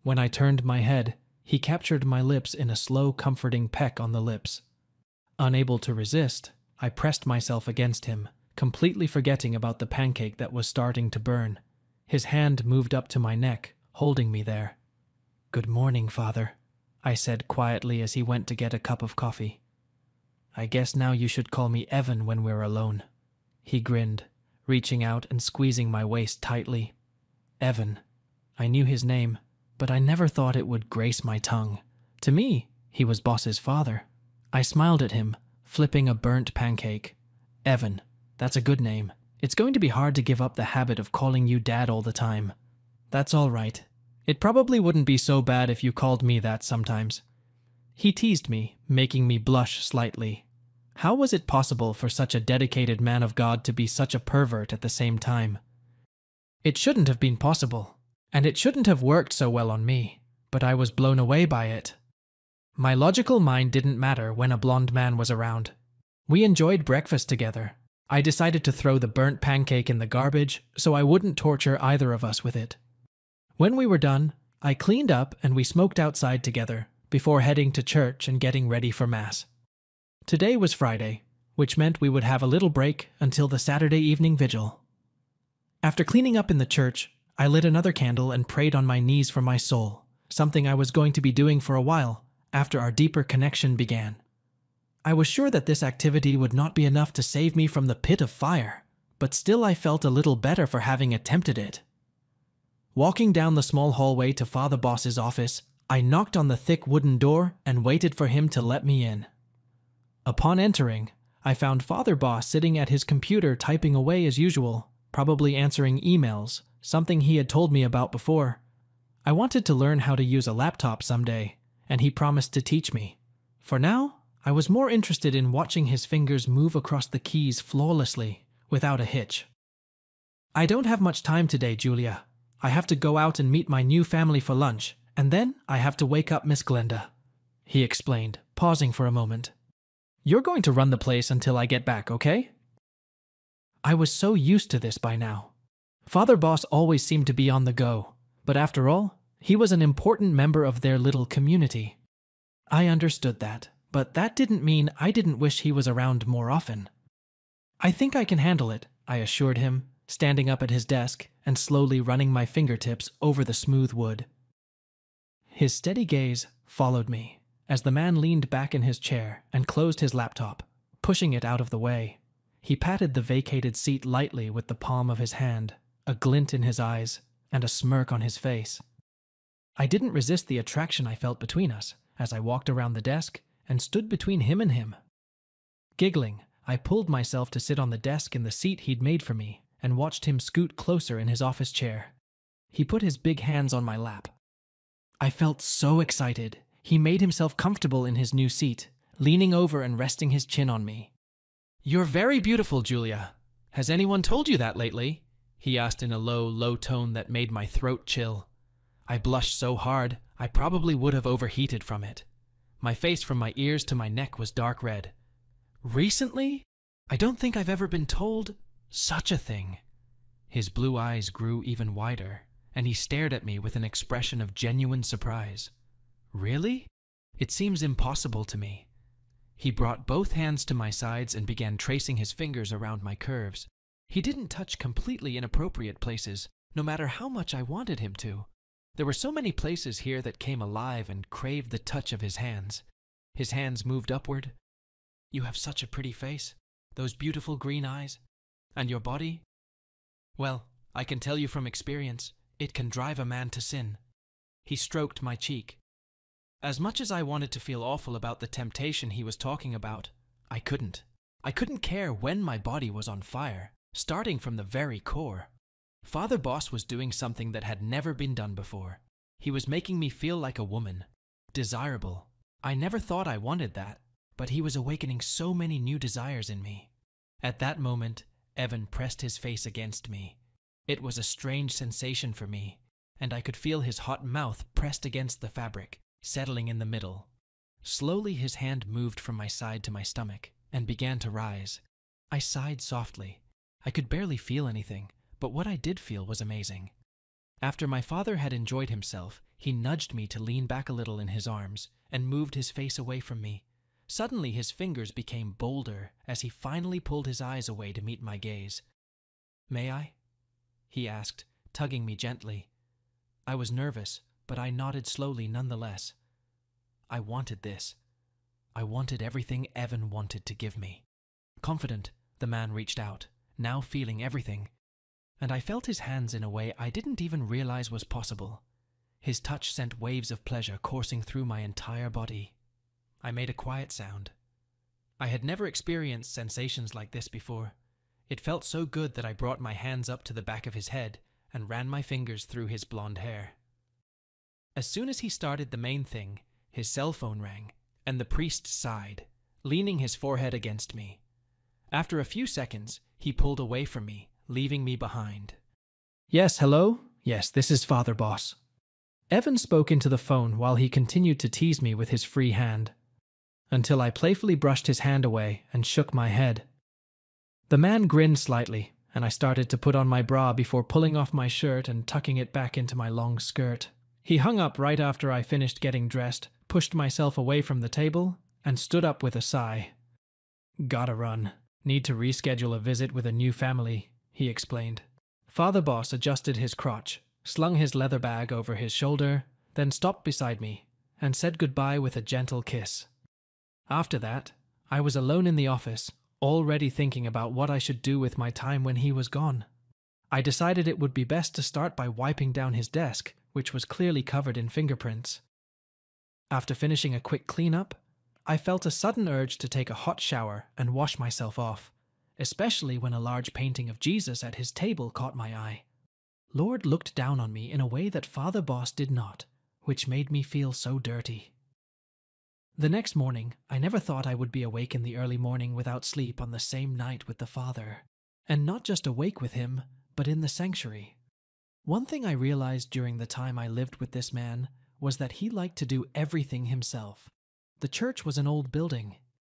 When I turned my head, he captured my lips in a slow, comforting peck on the lips. Unable to resist, I pressed myself against him, completely forgetting about the pancake that was starting to burn. His hand moved up to my neck, holding me there. "Good morning, Father," I said quietly as he went to get a cup of coffee. "I guess now you should call me Evan when we're alone." He grinned, reaching out and squeezing my waist tightly. Evan. I knew his name, but I never thought it would grace my tongue. To me, he was Boss's father. I smiled at him, flipping a burnt pancake. "Evan, that's a good name. It's going to be hard to give up the habit of calling you Dad all the time." "That's all right. It probably wouldn't be so bad if you called me that sometimes." He teased me, making me blush slightly. How was it possible for such a dedicated man of God to be such a pervert at the same time? It shouldn't have been possible, and it shouldn't have worked so well on me, but I was blown away by it. My logical mind didn't matter when a blonde man was around. We enjoyed breakfast together. I decided to throw the burnt pancake in the garbage so I wouldn't torture either of us with it. When we were done, I cleaned up and we smoked outside together before heading to church and getting ready for Mass. Today was Friday, which meant we would have a little break until the Saturday evening vigil. After cleaning up in the church, I lit another candle and prayed on my knees for my soul, something I was going to be doing for a while after our deeper connection began. I was sure that this activity would not be enough to save me from the pit of fire, but still I felt a little better for having attempted it. Walking down the small hallway to Father Boss's office, I knocked on the thick wooden door and waited for him to let me in. Upon entering, I found Father Boss sitting at his computer typing away as usual, probably answering emails, something he had told me about before. I wanted to learn how to use a laptop someday, and he promised to teach me. For now, I was more interested in watching his fingers move across the keys flawlessly, without a hitch. "I don't have much time today, Julia. I have to go out and meet my new family for lunch, and then I have to wake up Miss Glenda," he explained, pausing for a moment. "You're going to run the place until I get back, okay?" I was so used to this by now. Father Boss always seemed to be on the go, but after all, he was an important member of their little community. I understood that, but that didn't mean I didn't wish he was around more often. "I think I can handle it," I assured him, standing up at his desk and slowly running my fingertips over the smooth wood. His steady gaze followed me as the man leaned back in his chair and closed his laptop, pushing it out of the way. He patted the vacated seat lightly with the palm of his hand, a glint in his eyes, and a smirk on his face. I didn't resist the attraction I felt between us as I walked around the desk and stood between him and him. Giggling, I pulled myself to sit on the desk in the seat he'd made for me and watched him scoot closer in his office chair. He put his big hands on my lap. I felt so excited. He made himself comfortable in his new seat, leaning over and resting his chin on me. "You're very beautiful, Julia. Has anyone told you that lately?" he asked in a low tone that made my throat chill. I blushed so hard, I probably would have overheated from it. My face from my ears to my neck was dark red. "Recently? I don't think I've ever been told such a thing." His blue eyes grew even wider, and he stared at me with an expression of genuine surprise. "Really?" It seems impossible to me. He brought both hands to my sides and began tracing his fingers around my curves. He didn't touch completely inappropriate places, no matter how much I wanted him to. There were so many places here that came alive and craved the touch of his hands. His hands moved upward. You have such a pretty face, those beautiful green eyes, and your body. Well, I can tell you from experience, it can drive a man to sin. He stroked my cheek. As much as I wanted to feel awful about the temptation he was talking about, I couldn't. I couldn't care when my body was on fire, starting from the very core. Father Boss was doing something that had never been done before. He was making me feel like a woman, desirable. I never thought I wanted that, but he was awakening so many new desires in me. At that moment, Evan pressed his face against me. It was a strange sensation for me, and I could feel his hot mouth pressed against the fabric, settling in the middle. Slowly his hand moved from my side to my stomach and began to rise. I sighed softly. I could barely feel anything, but what I did feel was amazing. After my father had enjoyed himself, he nudged me to lean back a little in his arms and moved his face away from me. Suddenly his fingers became bolder as he finally pulled his eyes away to meet my gaze. "May I?" he asked, tugging me gently. I was nervous, but I nodded slowly nonetheless. I wanted this. I wanted everything Evan wanted to give me. Confident, the man reached out, now feeling everything. And I felt his hands in a way I didn't even realize was possible. His touch sent waves of pleasure coursing through my entire body. I made a quiet sound. I had never experienced sensations like this before. It felt so good that I brought my hands up to the back of his head and ran my fingers through his blonde hair. As soon as he started the main thing, his cell phone rang, and the priest sighed, leaning his forehead against me. After a few seconds, he pulled away from me, leaving me behind. "Yes, hello? Yes, this is Father Boss." Evan spoke into the phone while he continued to tease me with his free hand, until I playfully brushed his hand away and shook my head. The man grinned slightly, and I started to put on my bra before pulling off my shirt and tucking it back into my long skirt. He hung up right after I finished getting dressed, pushed myself away from the table, and stood up with a sigh. "Gotta run. Need to reschedule a visit with a new family," he explained. Father Boss adjusted his crotch, slung his leather bag over his shoulder, then stopped beside me and said goodbye with a gentle kiss. After that, I was alone in the office, already thinking about what I should do with my time when he was gone. I decided it would be best to start by wiping down his desk, which was clearly covered in fingerprints. After finishing a quick cleanup, I felt a sudden urge to take a hot shower and wash myself off, especially when a large painting of Jesus at his table caught my eye. Lord looked down on me in a way that Father Boss did not, which made me feel so dirty. The next morning, I never thought I would be awake in the early morning without sleep on the same night with the Father. And not just awake with him, but in the sanctuary. One thing I realized during the time I lived with this man was that he liked to do everything himself. The church was an old building.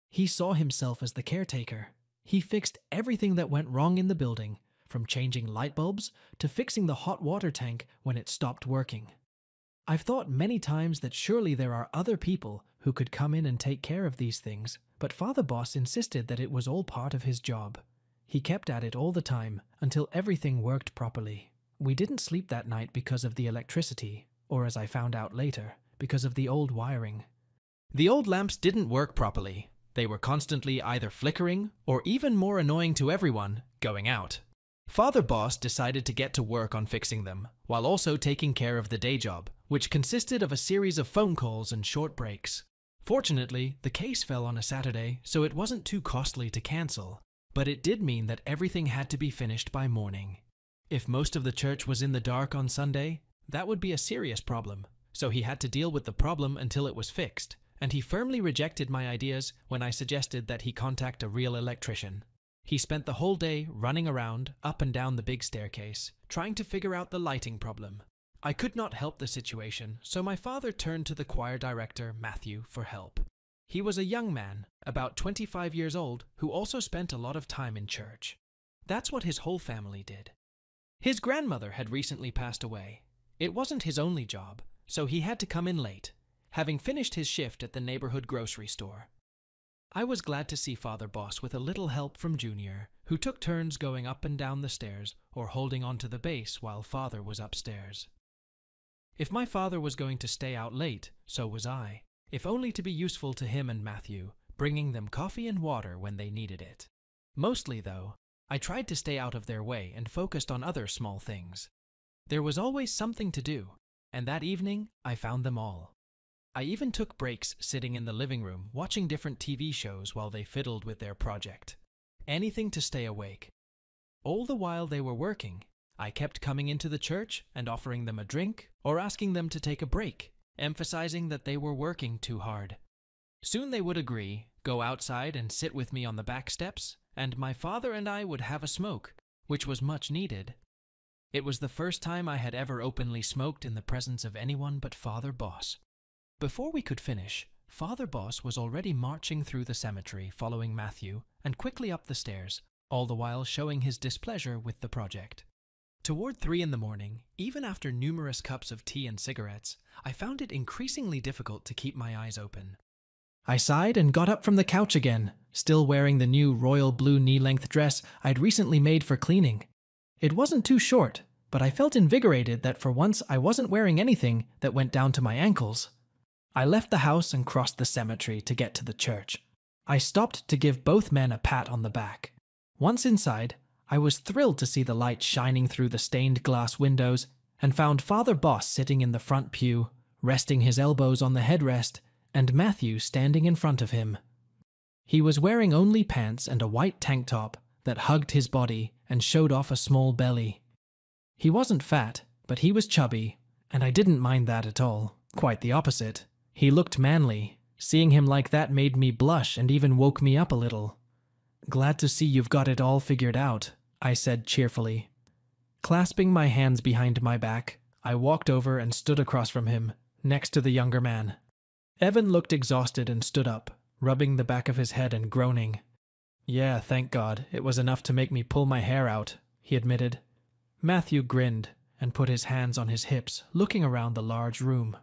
He saw himself as the caretaker. He fixed everything that went wrong in the building, from changing light bulbs to fixing the hot water tank when it stopped working. I've thought many times that surely there are other people who could come in and take care of these things, but Father Boss insisted that it was all part of his job. He kept at it all the time until everything worked properly. We didn't sleep that night because of the electricity, or as I found out later, because of the old wiring. The old lamps didn't work properly. They were constantly either flickering, or even more annoying to everyone, going out. Father Boss decided to get to work on fixing them, while also taking care of the day job, which consisted of a series of phone calls and short breaks. Fortunately, the case fell on a Saturday, so it wasn't too costly to cancel, but it did mean that everything had to be finished by morning. If most of the church was in the dark on Sunday, that would be a serious problem, so he had to deal with the problem until it was fixed, and he firmly rejected my ideas when I suggested that he contact a real electrician. He spent the whole day running around, up and down the big staircase, trying to figure out the lighting problem. I could not help the situation, so my father turned to the choir director, Matthew, for help. He was a young man, about 25 years old, who also spent a lot of time in church. That's what his whole family did. His grandmother had recently passed away. It wasn't his only job, so he had to come in late, having finished his shift at the neighborhood grocery store. I was glad to see Father Boss with a little help from Junior, who took turns going up and down the stairs or holding onto the base while Father was upstairs. If my father was going to stay out late, so was I, if only to be useful to him and Matthew, bringing them coffee and water when they needed it. Mostly, though, I tried to stay out of their way and focused on other small things. There was always something to do, and that evening I found them all. I even took breaks sitting in the living room watching different TV shows while they fiddled with their project. Anything to stay awake. All the while they were working, I kept coming into the church and offering them a drink or asking them to take a break, emphasizing that they were working too hard. Soon they would agree, go outside and sit with me on the back steps, and my father and I would have a smoke, which was much needed. It was the first time I had ever openly smoked in the presence of anyone but Father Boss. Before we could finish, Father Boss was already marching through the cemetery following Matthew and quickly up the stairs, all the while showing his displeasure with the project. Toward 3 in the morning, even after numerous cups of tea and cigarettes, I found it increasingly difficult to keep my eyes open. I sighed and got up from the couch again, still wearing the new royal blue knee-length dress I'd recently made for cleaning. It wasn't too short, but I felt invigorated that for once I wasn't wearing anything that went down to my ankles. I left the house and crossed the cemetery to get to the church. I stopped to give both men a pat on the back. Once inside, I was thrilled to see the light shining through the stained glass windows and found Father Boss sitting in the front pew, resting his elbows on the headrest, and Matthew standing in front of him. He was wearing only pants and a white tank top that hugged his body and showed off a small belly. He wasn't fat, but he was chubby, and I didn't mind that at all. Quite the opposite. He looked manly. Seeing him like that made me blush and even woke me up a little. "Glad to see you've got it all figured out," I said cheerfully. Clasping my hands behind my back, I walked over and stood across from him, next to the younger man. Evan looked exhausted and stood up, rubbing the back of his head and groaning. "Yeah, thank God, it was enough to make me pull my hair out," he admitted. Matthew grinned and put his hands on his hips, looking around the large room.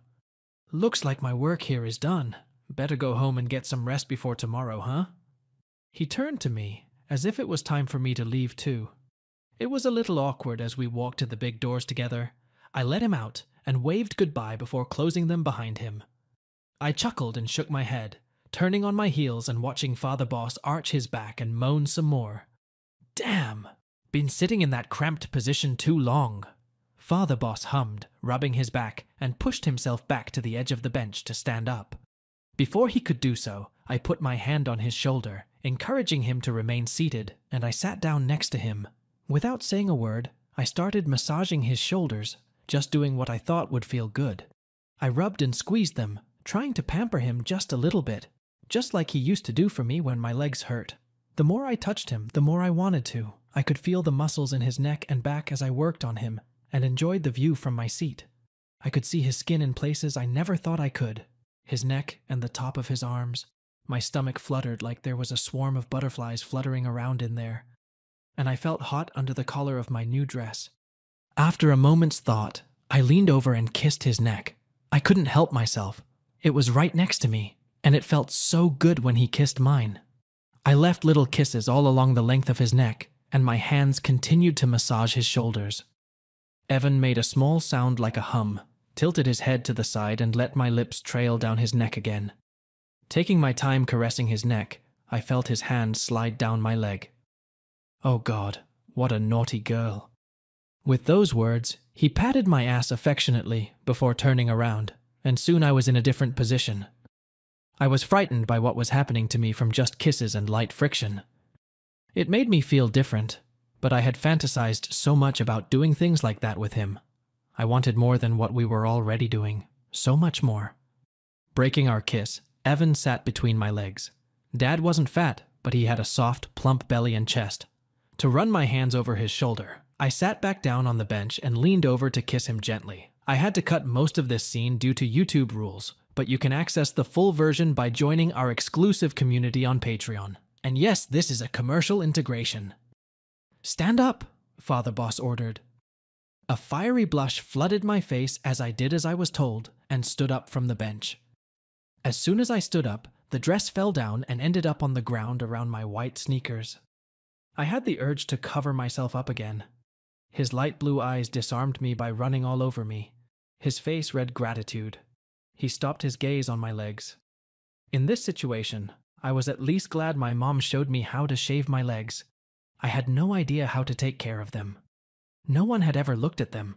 "Looks like my work here is done. Better go home and get some rest before tomorrow, huh?" He turned to me, as if it was time for me to leave too. It was a little awkward as we walked to the big doors together. I let him out and waved goodbye before closing them behind him. I chuckled and shook my head, turning on my heels and watching Father Boss arch his back and moan some more. "Damn! Been sitting in that cramped position too long." Father Boss hummed, rubbing his back, and pushed himself back to the edge of the bench to stand up. Before he could do so, I put my hand on his shoulder, encouraging him to remain seated, and I sat down next to him. Without saying a word, I started massaging his shoulders, just doing what I thought would feel good. I rubbed and squeezed them, trying to pamper him just a little bit, just like he used to do for me when my legs hurt. The more I touched him, the more I wanted to. I could feel the muscles in his neck and back as I worked on him, and enjoyed the view from my seat. I could see his skin in places I never thought I could, his neck and the top of his arms. My stomach fluttered like there was a swarm of butterflies fluttering around in there, and I felt hot under the collar of my new dress. After a moment's thought, I leaned over and kissed his neck. I couldn't help myself. It was right next to me, and it felt so good when he kissed mine. I left little kisses all along the length of his neck, and my hands continued to massage his shoulders. Evan made a small sound like a hum, tilted his head to the side and let my lips trail down his neck again. Taking my time caressing his neck, I felt his hand slide down my leg. Oh God, what a naughty girl. With those words, he patted my ass affectionately before turning around, and soon I was in a different position. I was frightened by what was happening to me from just kisses and light friction. It made me feel different, but I had fantasized so much about doing things like that with him. I wanted more than what we were already doing, so much more. Breaking our kiss, Evan sat between my legs. Dad wasn't fat, but he had a soft, plump belly and chest. To run my hands over his shoulder, I sat back down on the bench and leaned over to kiss him gently. I had to cut most of this scene due to YouTube rules, but you can access the full version by joining our exclusive community on Patreon. And yes, this is a commercial integration. "Stand up," Father Boss ordered. A fiery blush flooded my face as I did as I was told and stood up from the bench. As soon as I stood up, the dress fell down and ended up on the ground around my white sneakers. I had the urge to cover myself up again. His light blue eyes disarmed me by running all over me. His face read gratitude. He stopped his gaze on my legs. In this situation, I was at least glad my mom showed me how to shave my legs. I had no idea how to take care of them. No one had ever looked at them.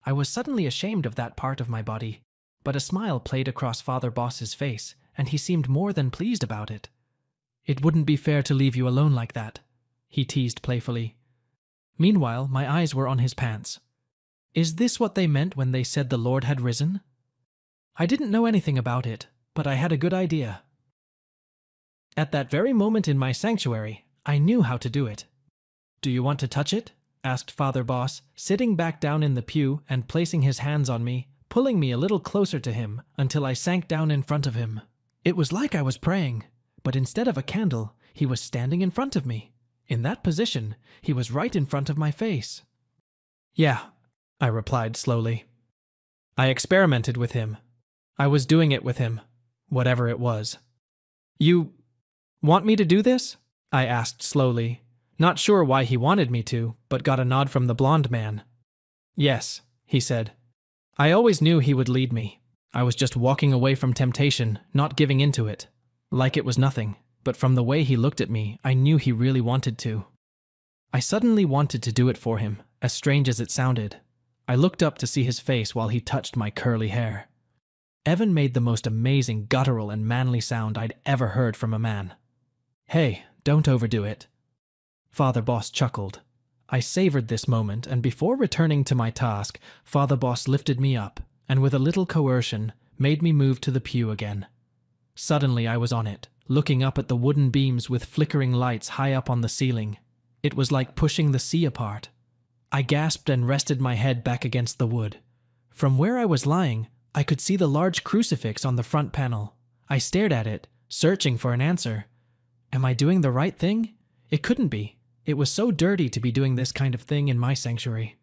I was suddenly ashamed of that part of my body, but a smile played across Father Boss's face, and he seemed more than pleased about it. "It wouldn't be fair to leave you alone like that," he teased playfully. Meanwhile, my eyes were on his pants. Is this what they meant when they said the Lord had risen? I didn't know anything about it, but I had a good idea. At that very moment in my sanctuary, I knew how to do it. "Do you want to touch it?" asked Father Boss, sitting back down in the pew and placing his hands on me, pulling me a little closer to him until I sank down in front of him. It was like I was praying, but instead of a candle, he was standing in front of me. In that position, he was right in front of my face. "Yeah," I replied slowly. I experimented with him. I was doing it with him, whatever it was. "You want me to do this?" I asked slowly, not sure why he wanted me to, but got a nod from the blonde man. "Yes," he said. I always knew he would lead me. I was just walking away from temptation, not giving into it, like it was nothing, but from the way he looked at me, I knew he really wanted to. I suddenly wanted to do it for him, as strange as it sounded. I looked up to see his face while he touched my curly hair. Evan made the most amazing guttural and manly sound I'd ever heard from a man. "Hey, don't overdo it." Father Boss chuckled. I savored this moment, and before returning to my task, Father Boss lifted me up, and with a little coercion, made me move to the pew again. Suddenly I was on it, looking up at the wooden beams with flickering lights high up on the ceiling. It was like pushing the sea apart. I gasped and rested my head back against the wood. From where I was lying, I could see the large crucifix on the front panel. I stared at it, searching for an answer. Am I doing the right thing? It couldn't be. It was so dirty to be doing this kind of thing in my sanctuary.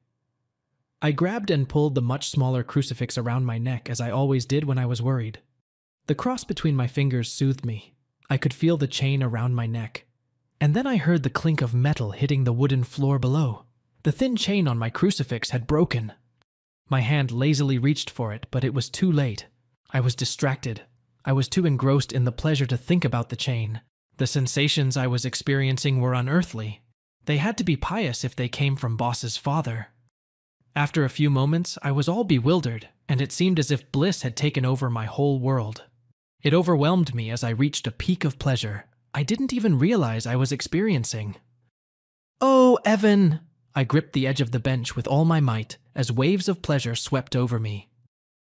I grabbed and pulled the much smaller crucifix around my neck as I always did when I was worried. The cross between my fingers soothed me. I could feel the chain around my neck. And then I heard the clink of metal hitting the wooden floor below. The thin chain on my crucifix had broken. My hand lazily reached for it, but it was too late. I was distracted. I was too engrossed in the pleasure to think about the chain. The sensations I was experiencing were unearthly. They had to be pious if they came from Boss's father. After a few moments, I was all bewildered, and it seemed as if bliss had taken over my whole world. It overwhelmed me as I reached a peak of pleasure I didn't even realize I was experiencing. "Oh, Evan!" I gripped the edge of the bench with all my might as waves of pleasure swept over me.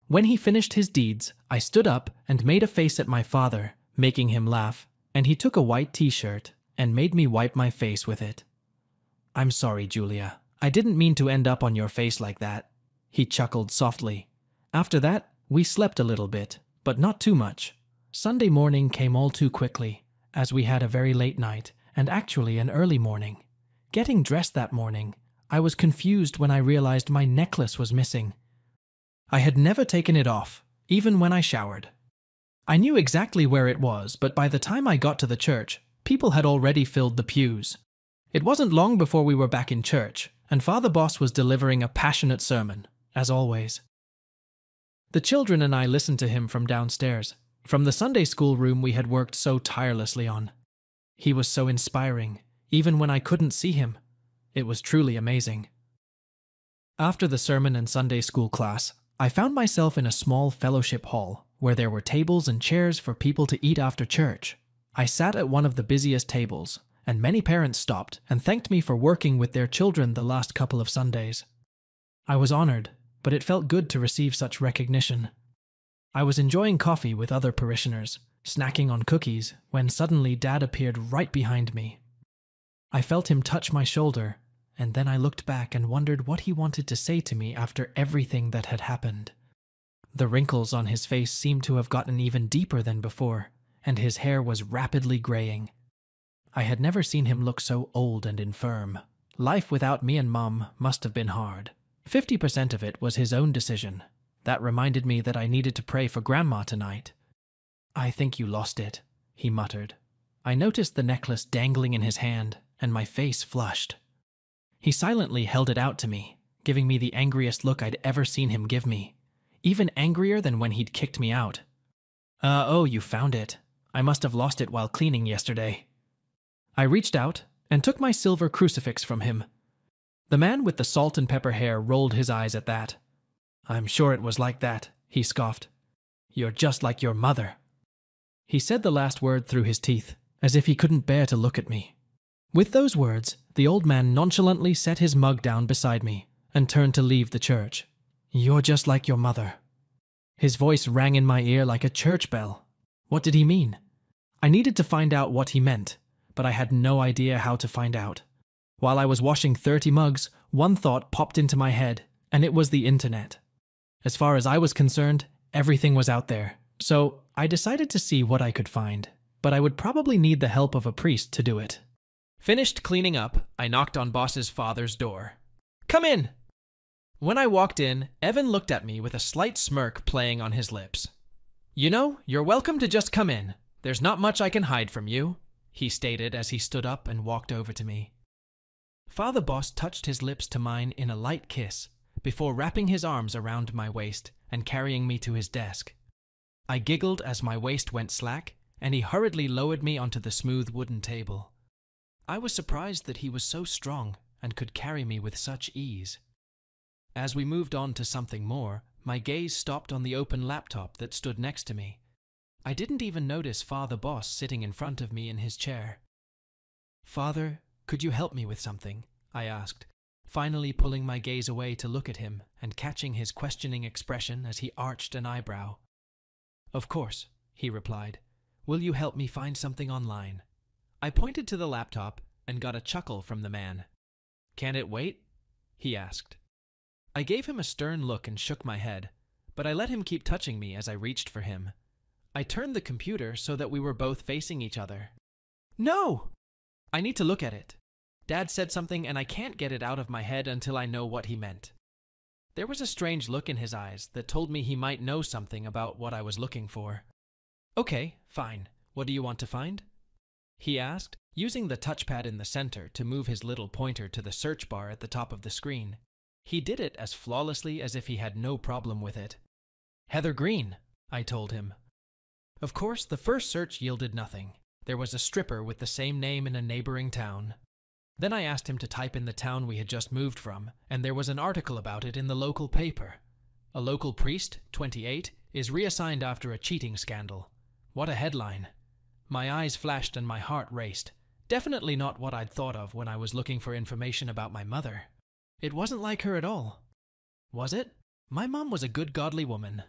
When he finished his deeds, I stood up and made a face at my father, making him laugh, and he took a white t-shirt and made me wipe my face with it. "I'm sorry, Julia. I didn't mean to end up on your face like that." He chuckled softly. After that, we slept a little bit, but not too much. Sunday morning came all too quickly, as we had a very late night, and actually an early morning. Getting dressed that morning, I was confused when I realized my necklace was missing. I had never taken it off, even when I showered. I knew exactly where it was, but by the time I got to the church, people had already filled the pews. It wasn't long before we were back in church, and Father Boss was delivering a passionate sermon, as always. The children and I listened to him from downstairs, from the Sunday school room we had worked so tirelessly on. He was so inspiring, even when I couldn't see him. It was truly amazing. After the sermon and Sunday school class, I found myself in a small fellowship hall, where there were tables and chairs for people to eat after church. I sat at one of the busiest tables, and many parents stopped and thanked me for working with their children the last couple of Sundays. I was honored, but it felt good to receive such recognition. I was enjoying coffee with other parishioners, snacking on cookies, when suddenly Dad appeared right behind me. I felt him touch my shoulder, and then I looked back and wondered what he wanted to say to me after everything that had happened. The wrinkles on his face seemed to have gotten even deeper than before, and his hair was rapidly graying. I had never seen him look so old and infirm. Life without me and Mom must have been hard. 50% of it was his own decision. That reminded me that I needed to pray for Grandma tonight. "I think you lost it," he muttered. I noticed the necklace dangling in his hand, and my face flushed. He silently held it out to me, giving me the angriest look I'd ever seen him give me, even angrier than when he'd kicked me out. Oh, you found it. I must have lost it while cleaning yesterday." I reached out and took my silver crucifix from him. The man with the salt and pepper hair rolled his eyes at that. "I'm sure it was like that," he scoffed. "You're just like your mother." He said the last word through his teeth, as if he couldn't bear to look at me. With those words, the old man nonchalantly set his mug down beside me and turned to leave the church. "You're just like your mother." His voice rang in my ear like a church bell. What did he mean? I needed to find out what he meant, but I had no idea how to find out. While I was washing 30 mugs, one thought popped into my head, and it was the internet. As far as I was concerned, everything was out there, so I decided to see what I could find, but I would probably need the help of a priest to do it. Finished cleaning up, I knocked on Boss's father's door. "Come in!" When I walked in, Evan looked at me with a slight smirk playing on his lips. "You know, you're welcome to just come in. There's not much I can hide from you," he stated as he stood up and walked over to me. Father Boss touched his lips to mine in a light kiss, before wrapping his arms around my waist and carrying me to his desk. I giggled as my waist went slack, and he hurriedly lowered me onto the smooth wooden table. I was surprised that he was so strong and could carry me with such ease. As we moved on to something more, my gaze stopped on the open laptop that stood next to me. I didn't even notice Father Boss sitting in front of me in his chair. "Father, could you help me with something?" I asked, finally pulling my gaze away to look at him and catching his questioning expression as he arched an eyebrow. "Of course," he replied. "Will you help me find something online?" I pointed to the laptop and got a chuckle from the man. "Can it wait?" he asked. I gave him a stern look and shook my head, but I let him keep touching me as I reached for him. I turned the computer so that we were both facing each other. "No! I need to look at it. Dad said something and I can't get it out of my head until I know what he meant." There was a strange look in his eyes that told me he might know something about what I was looking for. "Okay, fine. What do you want to find?" he asked, using the touchpad in the center to move his little pointer to the search bar at the top of the screen. He did it as flawlessly as if he had no problem with it. "Heather Green," I told him. Of course, the first search yielded nothing. There was a stripper with the same name in a neighboring town. Then I asked him to type in the town we had just moved from, and there was an article about it in the local paper. "A local priest, 28, is reassigned after a cheating scandal." What a headline. My eyes flashed and my heart raced. Definitely not what I'd thought of when I was looking for information about my mother. It wasn't like her at all. Was it? My mom was a good godly woman.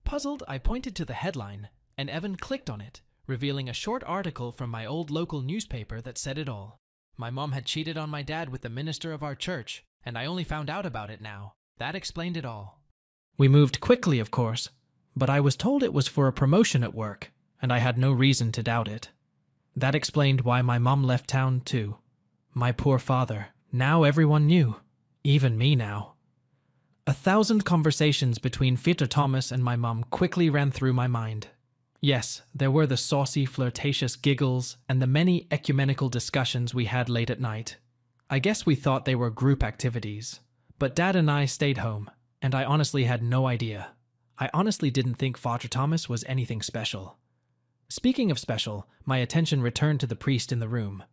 Puzzled, I pointed to the headline, and Evan clicked on it, revealing a short article from my old local newspaper that said it all. My mom had cheated on my dad with the minister of our church, and I only found out about it now. That explained it all. We moved quickly, of course, but I was told it was for a promotion at work, and I had no reason to doubt it. That explained why my mom left town, too. My poor father. Now everyone knew. Even me now. 1,000 conversations between Peter Thomas and my mom quickly ran through my mind. Yes, there were the saucy, flirtatious giggles and the many ecumenical discussions we had late at night. I guess we thought they were group activities. But Dad and I stayed home, and I honestly had no idea. I honestly didn't think Father Thomas was anything special. Speaking of special, my attention returned to the priest in the room.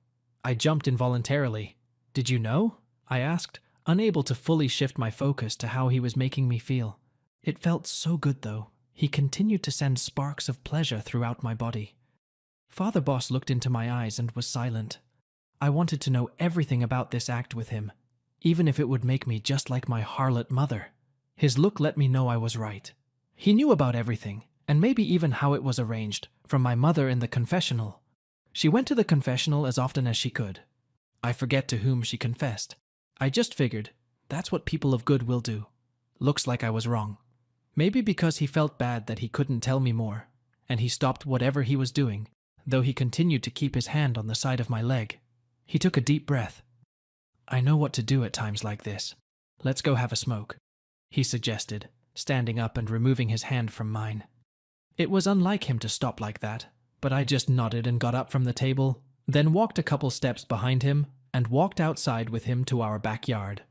I jumped involuntarily. "Did you know?" I asked, unable to fully shift my focus to how he was making me feel. It felt so good, though. He continued to send sparks of pleasure throughout my body. Father Boss looked into my eyes and was silent. I wanted to know everything about this act with him, even if it would make me just like my harlot mother. His look let me know I was right. He knew about everything, and maybe even how it was arranged, from my mother in the confessional. She went to the confessional as often as she could. I forget to whom she confessed. I just figured, that's what people of good will do. Looks like I was wrong. Maybe because he felt bad that he couldn't tell me more, and he stopped whatever he was doing, though he continued to keep his hand on the side of my leg. He took a deep breath. "I know what to do at times like this. Let's go have a smoke," he suggested, standing up and removing his hand from mine. It was unlike him to stop like that, but I just nodded and got up from the table, then walked a couple steps behind him and walked outside with him to our backyard.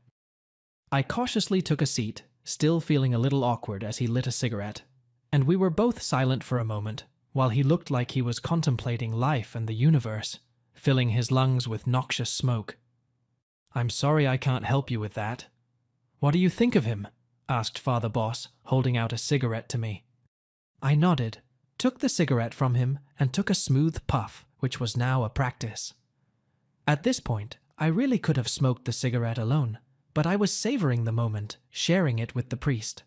I cautiously took a seat, still feeling a little awkward as he lit a cigarette, and we were both silent for a moment, while he looked like he was contemplating life and the universe, filling his lungs with noxious smoke. "I'm sorry I can't help you with that. What do you think of him?" asked Father Boss, holding out a cigarette to me. I nodded, took the cigarette from him, and took a smooth puff, which was now a practice. At this point, I really could have smoked the cigarette alone, but I was savoring the moment, sharing it with the priest.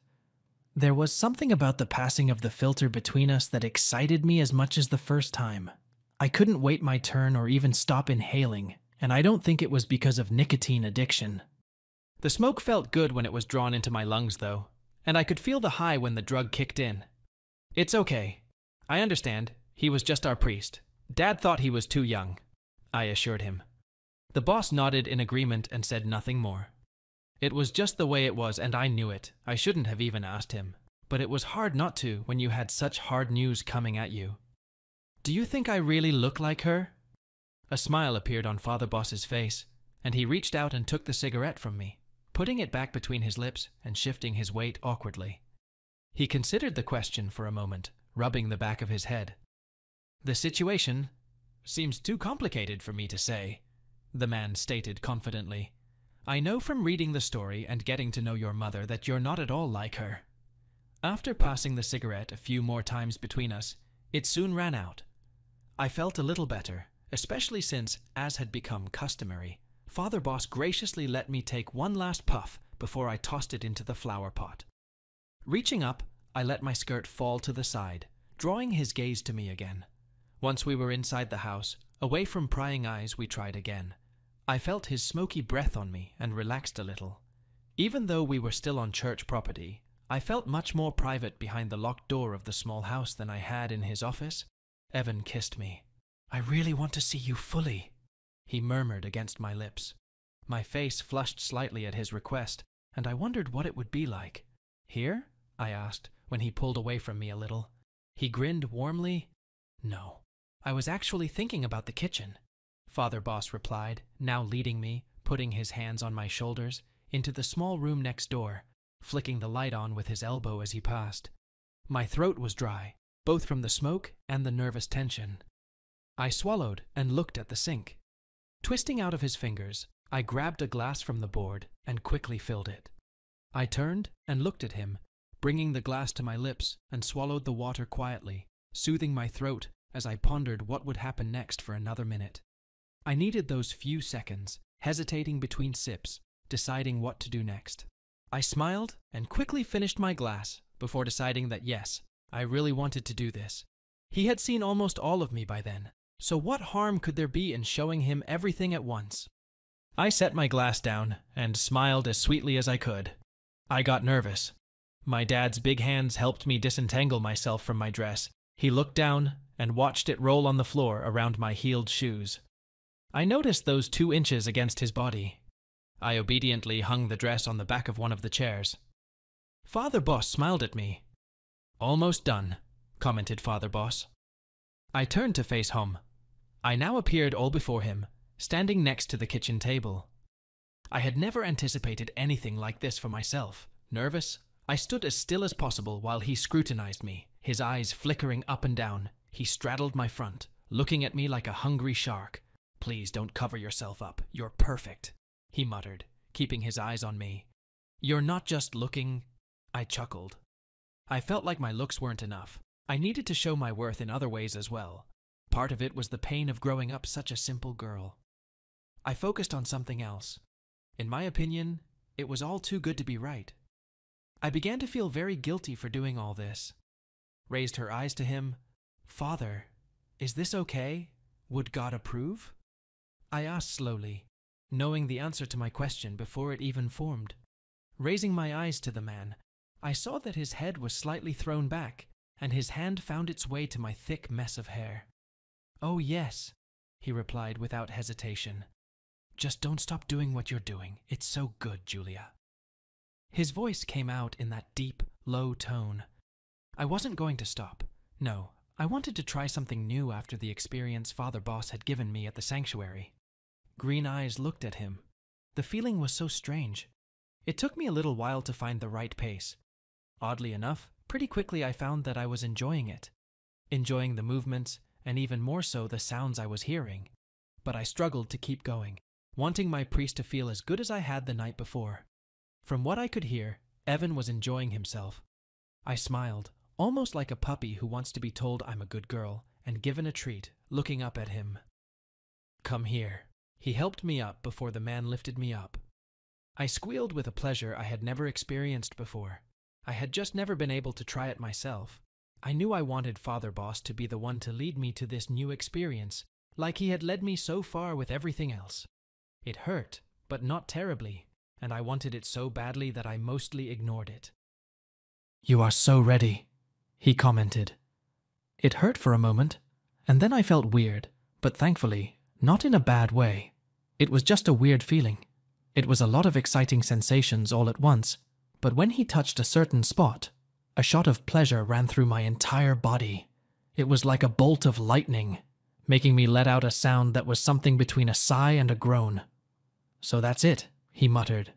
There was something about the passing of the filter between us that excited me as much as the first time. I couldn't wait my turn or even stop inhaling, and I don't think it was because of nicotine addiction. The smoke felt good when it was drawn into my lungs, though, and I could feel the high when the drug kicked in. "It's okay. I understand. He was just our priest. Dad thought he was too young," I assured him. The boss nodded in agreement and said nothing more. It was just the way it was, and I knew it. I shouldn't have even asked him, but it was hard not to when you had such hard news coming at you. "Do you think I really look like her?" A smile appeared on Father Boss's face, and he reached out and took the cigarette from me, putting it back between his lips and shifting his weight awkwardly. He considered the question for a moment, rubbing the back of his head. "The situation seems too complicated for me to say," the man stated confidently. "I know from reading the story and getting to know your mother that you're not at all like her." After passing the cigarette a few more times between us, it soon ran out. I felt a little better, especially since, as had become customary, Father Boss graciously let me take one last puff before I tossed it into the flower pot. Reaching up, I let my skirt fall to the side, drawing his gaze to me again. Once we were inside the house, away from prying eyes, we tried again. I felt his smoky breath on me and relaxed a little. Even though we were still on church property, I felt much more private behind the locked door of the small house than I had in his office. Evan kissed me. "I really want to see you fully," he murmured against my lips. My face flushed slightly at his request, and I wondered what it would be like. "Here?" I asked, when he pulled away from me a little. He grinned warmly. "No, I was actually thinking about the kitchen," Father Boss replied, now leading me, putting his hands on my shoulders, into the small room next door, flicking the light on with his elbow as he passed. My throat was dry, both from the smoke and the nervous tension. I swallowed and looked at the sink. Twisting out of his fingers, I grabbed a glass from the board and quickly filled it. I turned and looked at him, bringing the glass to my lips, and swallowed the water quietly, soothing my throat as I pondered what would happen next for another minute. I needed those few seconds, hesitating between sips, deciding what to do next. I smiled and quickly finished my glass before deciding that yes, I really wanted to do this. He had seen almost all of me by then, so what harm could there be in showing him everything at once? I set my glass down and smiled as sweetly as I could. I got nervous. My dad's big hands helped me disentangle myself from my dress. He looked down and watched it roll on the floor around my heeled shoes. I noticed those 2 inches against his body. I obediently hung the dress on the back of one of the chairs. Father Boss smiled at me. "Almost done," commented Father Boss. I turned to face home. I now appeared all before him, standing next to the kitchen table. I had never anticipated anything like this for myself. Nervous, I stood as still as possible while he scrutinized me, his eyes flickering up and down. He straddled my front, looking at me like a hungry shark. "Please don't cover yourself up. You're perfect," he muttered, keeping his eyes on me. "You're not just looking—" I chuckled. I felt like my looks weren't enough. I needed to show my worth in other ways as well. Part of it was the pain of growing up such a simple girl. I focused on something else. In my opinion, it was all too good to be right. I began to feel very guilty for doing all this. Raised her eyes to him. "Father, is this okay? Would God approve?" I asked slowly, knowing the answer to my question before it even formed. Raising my eyes to the man, I saw that his head was slightly thrown back, and his hand found its way to my thick mess of hair. "Oh yes," he replied without hesitation. "Just don't stop doing what you're doing. It's so good, Julia." His voice came out in that deep, low tone. I wasn't going to stop. No, I wanted to try something new after the experience Father Boss had given me at the sanctuary. Green eyes looked at him. The feeling was so strange. It took me a little while to find the right pace. Oddly enough, pretty quickly I found that I was enjoying it. Enjoying the movements, and even more so the sounds I was hearing. But I struggled to keep going, wanting my priest to feel as good as I had the night before. From what I could hear, Evan was enjoying himself. I smiled, almost like a puppy who wants to be told I'm a good girl and given a treat, looking up at him. "Come here." He helped me up before the man lifted me up. I squealed with a pleasure I had never experienced before. I had just never been able to try it myself. I knew I wanted Father Boss to be the one to lead me to this new experience, like he had led me so far with everything else. It hurt, but not terribly, and I wanted it so badly that I mostly ignored it. "You are so ready," he commented. It hurt for a moment, and then I felt weird, but thankfully, not in a bad way. It was just a weird feeling. It was a lot of exciting sensations all at once, but when he touched a certain spot, a shot of pleasure ran through my entire body. It was like a bolt of lightning, making me let out a sound that was something between a sigh and a groan. "So that's it," he muttered.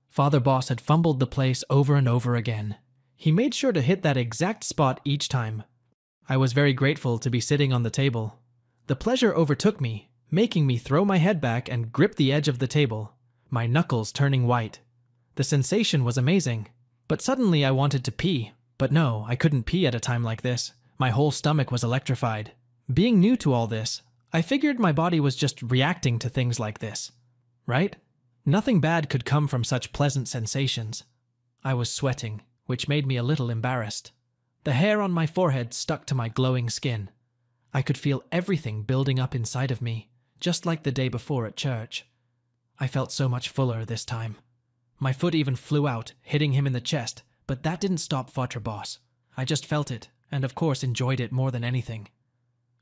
Father Boss had fumbled the place over and over again. He made sure to hit that exact spot each time. I was very grateful to be sitting on the table. The pleasure overtook me, making me throw my head back and grip the edge of the table, my knuckles turning white. The sensation was amazing, but suddenly I wanted to pee. But no, I couldn't pee at a time like this. My whole stomach was electrified. Being new to all this, I figured my body was just reacting to things like this. Right? Nothing bad could come from such pleasant sensations. I was sweating, which made me a little embarrassed. The hair on my forehead stuck to my glowing skin. I could feel everything building up inside of me, just like the day before at church. I felt so much fuller this time. My foot even flew out, hitting him in the chest, but that didn't stop Father Boss. I just felt it, and of course enjoyed it more than anything.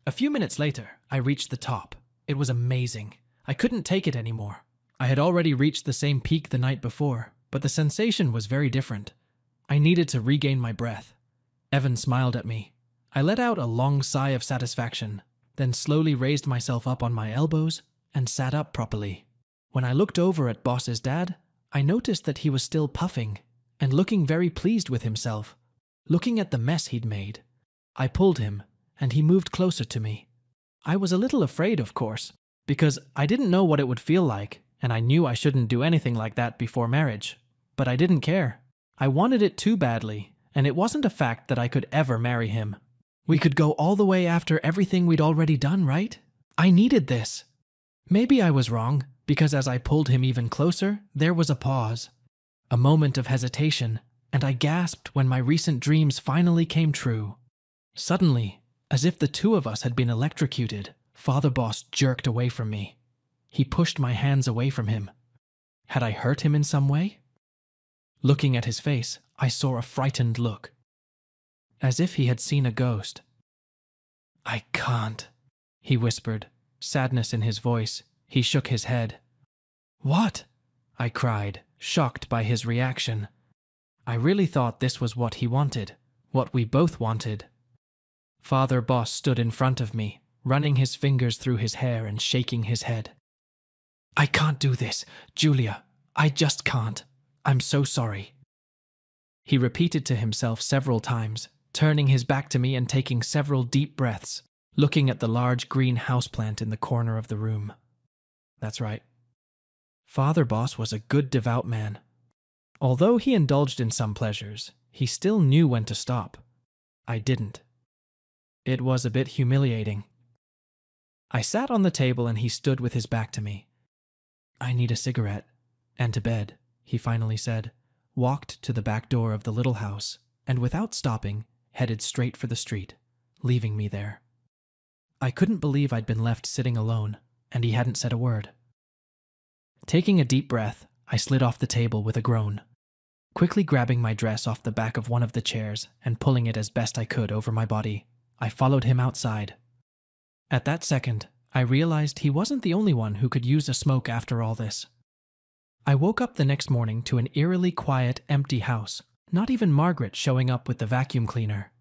A few minutes later, I reached the top. It was amazing. I couldn't take it anymore. I had already reached the same peak the night before, but the sensation was very different. I needed to regain my breath. Evan smiled at me. I let out a long sigh of satisfaction, then slowly raised myself up on my elbows and sat up properly. When I looked over at Boss's dad, I noticed that he was still puffing and looking very pleased with himself, looking at the mess he'd made. I pulled him, and he moved closer to me. I was a little afraid, of course, because I didn't know what it would feel like, and I knew I shouldn't do anything like that before marriage. But I didn't care. I wanted it too badly, and it wasn't a fact that I could ever marry him. We could go all the way after everything we'd already done, right? I needed this. Maybe I was wrong, because as I pulled him even closer, there was a pause. A moment of hesitation, and I gasped when my recent dreams finally came true. Suddenly, as if the two of us had been electrocuted, Father Boss jerked away from me. He pushed my hands away from him. Had I hurt him in some way? Looking at his face, I saw a frightened look, as if he had seen a ghost. "I can't," he whispered, sadness in his voice. He shook his head. "What?" I cried, shocked by his reaction. I really thought this was what he wanted, what we both wanted. Father Boss stood in front of me, running his fingers through his hair and shaking his head. "I can't do this, Julia. I just can't. I'm so sorry." He repeated to himself several times, turning his back to me and taking several deep breaths, looking at the large green houseplant in the corner of the room. That's right. Father Boss was a good, devout man. Although he indulged in some pleasures, he still knew when to stop. I didn't. It was a bit humiliating. I sat on the table and he stood with his back to me. "I need a cigarette, and to bed," he finally said, walked to the back door of the little house, and without stopping, headed straight for the street, leaving me there. I couldn't believe I'd been left sitting alone, and he hadn't said a word. Taking a deep breath, I slid off the table with a groan, quickly grabbing my dress off the back of one of the chairs and pulling it as best I could over my body. I followed him outside. At that second, I realized he wasn't the only one who could use a smoke after all this. I woke up the next morning to an eerily quiet, empty house, not even Margaret showing up with the vacuum cleaner.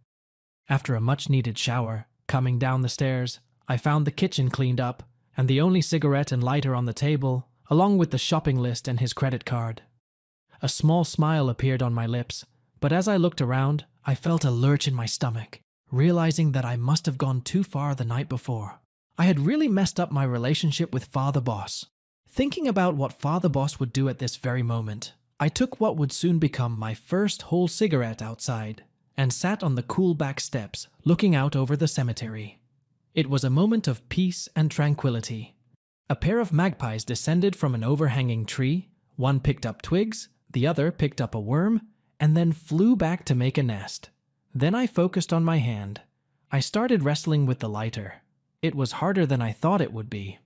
After a much-needed shower, coming down the stairs, I found the kitchen cleaned up and the only cigarette and lighter on the table, along with the shopping list and his credit card. A small smile appeared on my lips, but as I looked around, I felt a lurch in my stomach, realizing that I must have gone too far the night before. I had really messed up my relationship with Father Boss. Thinking about what Father Boss would do at this very moment, I took what would soon become my first whole cigarette outside and sat on the cool back steps, looking out over the cemetery. It was a moment of peace and tranquility. A pair of magpies descended from an overhanging tree. One picked up twigs, the other picked up a worm, and then flew back to make a nest. Then I focused on my hand. I started wrestling with the lighter. It was harder than I thought it would be.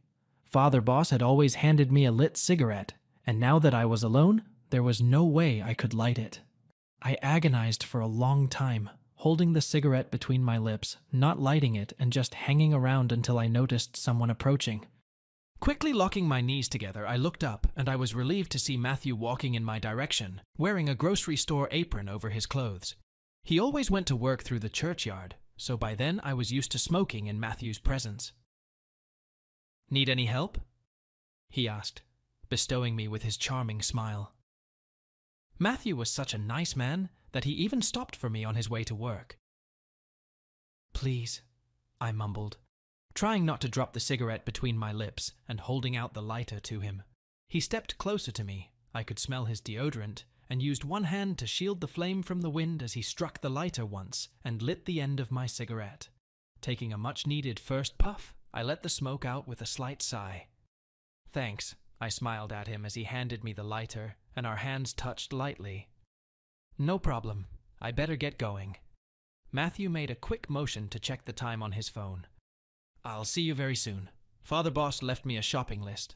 Father Boss had always handed me a lit cigarette, and now that I was alone, there was no way I could light it. I agonized for a long time, holding the cigarette between my lips, not lighting it, and just hanging around until I noticed someone approaching. Quickly locking my knees together, I looked up, and I was relieved to see Matthew walking in my direction, wearing a grocery store apron over his clothes. He always went to work through the churchyard, so by then I was used to smoking in Matthew's presence. "Need any help?" he asked, bestowing me with his charming smile. Matthew was such a nice man that he even stopped for me on his way to work. "Please," I mumbled, trying not to drop the cigarette between my lips and holding out the lighter to him. He stepped closer to me. I could smell his deodorant and used one hand to shield the flame from the wind as he struck the lighter once and lit the end of my cigarette. Taking a much-needed first puff, I let the smoke out with a slight sigh. "Thanks," I smiled at him as he handed me the lighter, and our hands touched lightly. "No problem. I better get going." Matthew made a quick motion to check the time on his phone. "I'll see you very soon. Father Boss left me a shopping list,"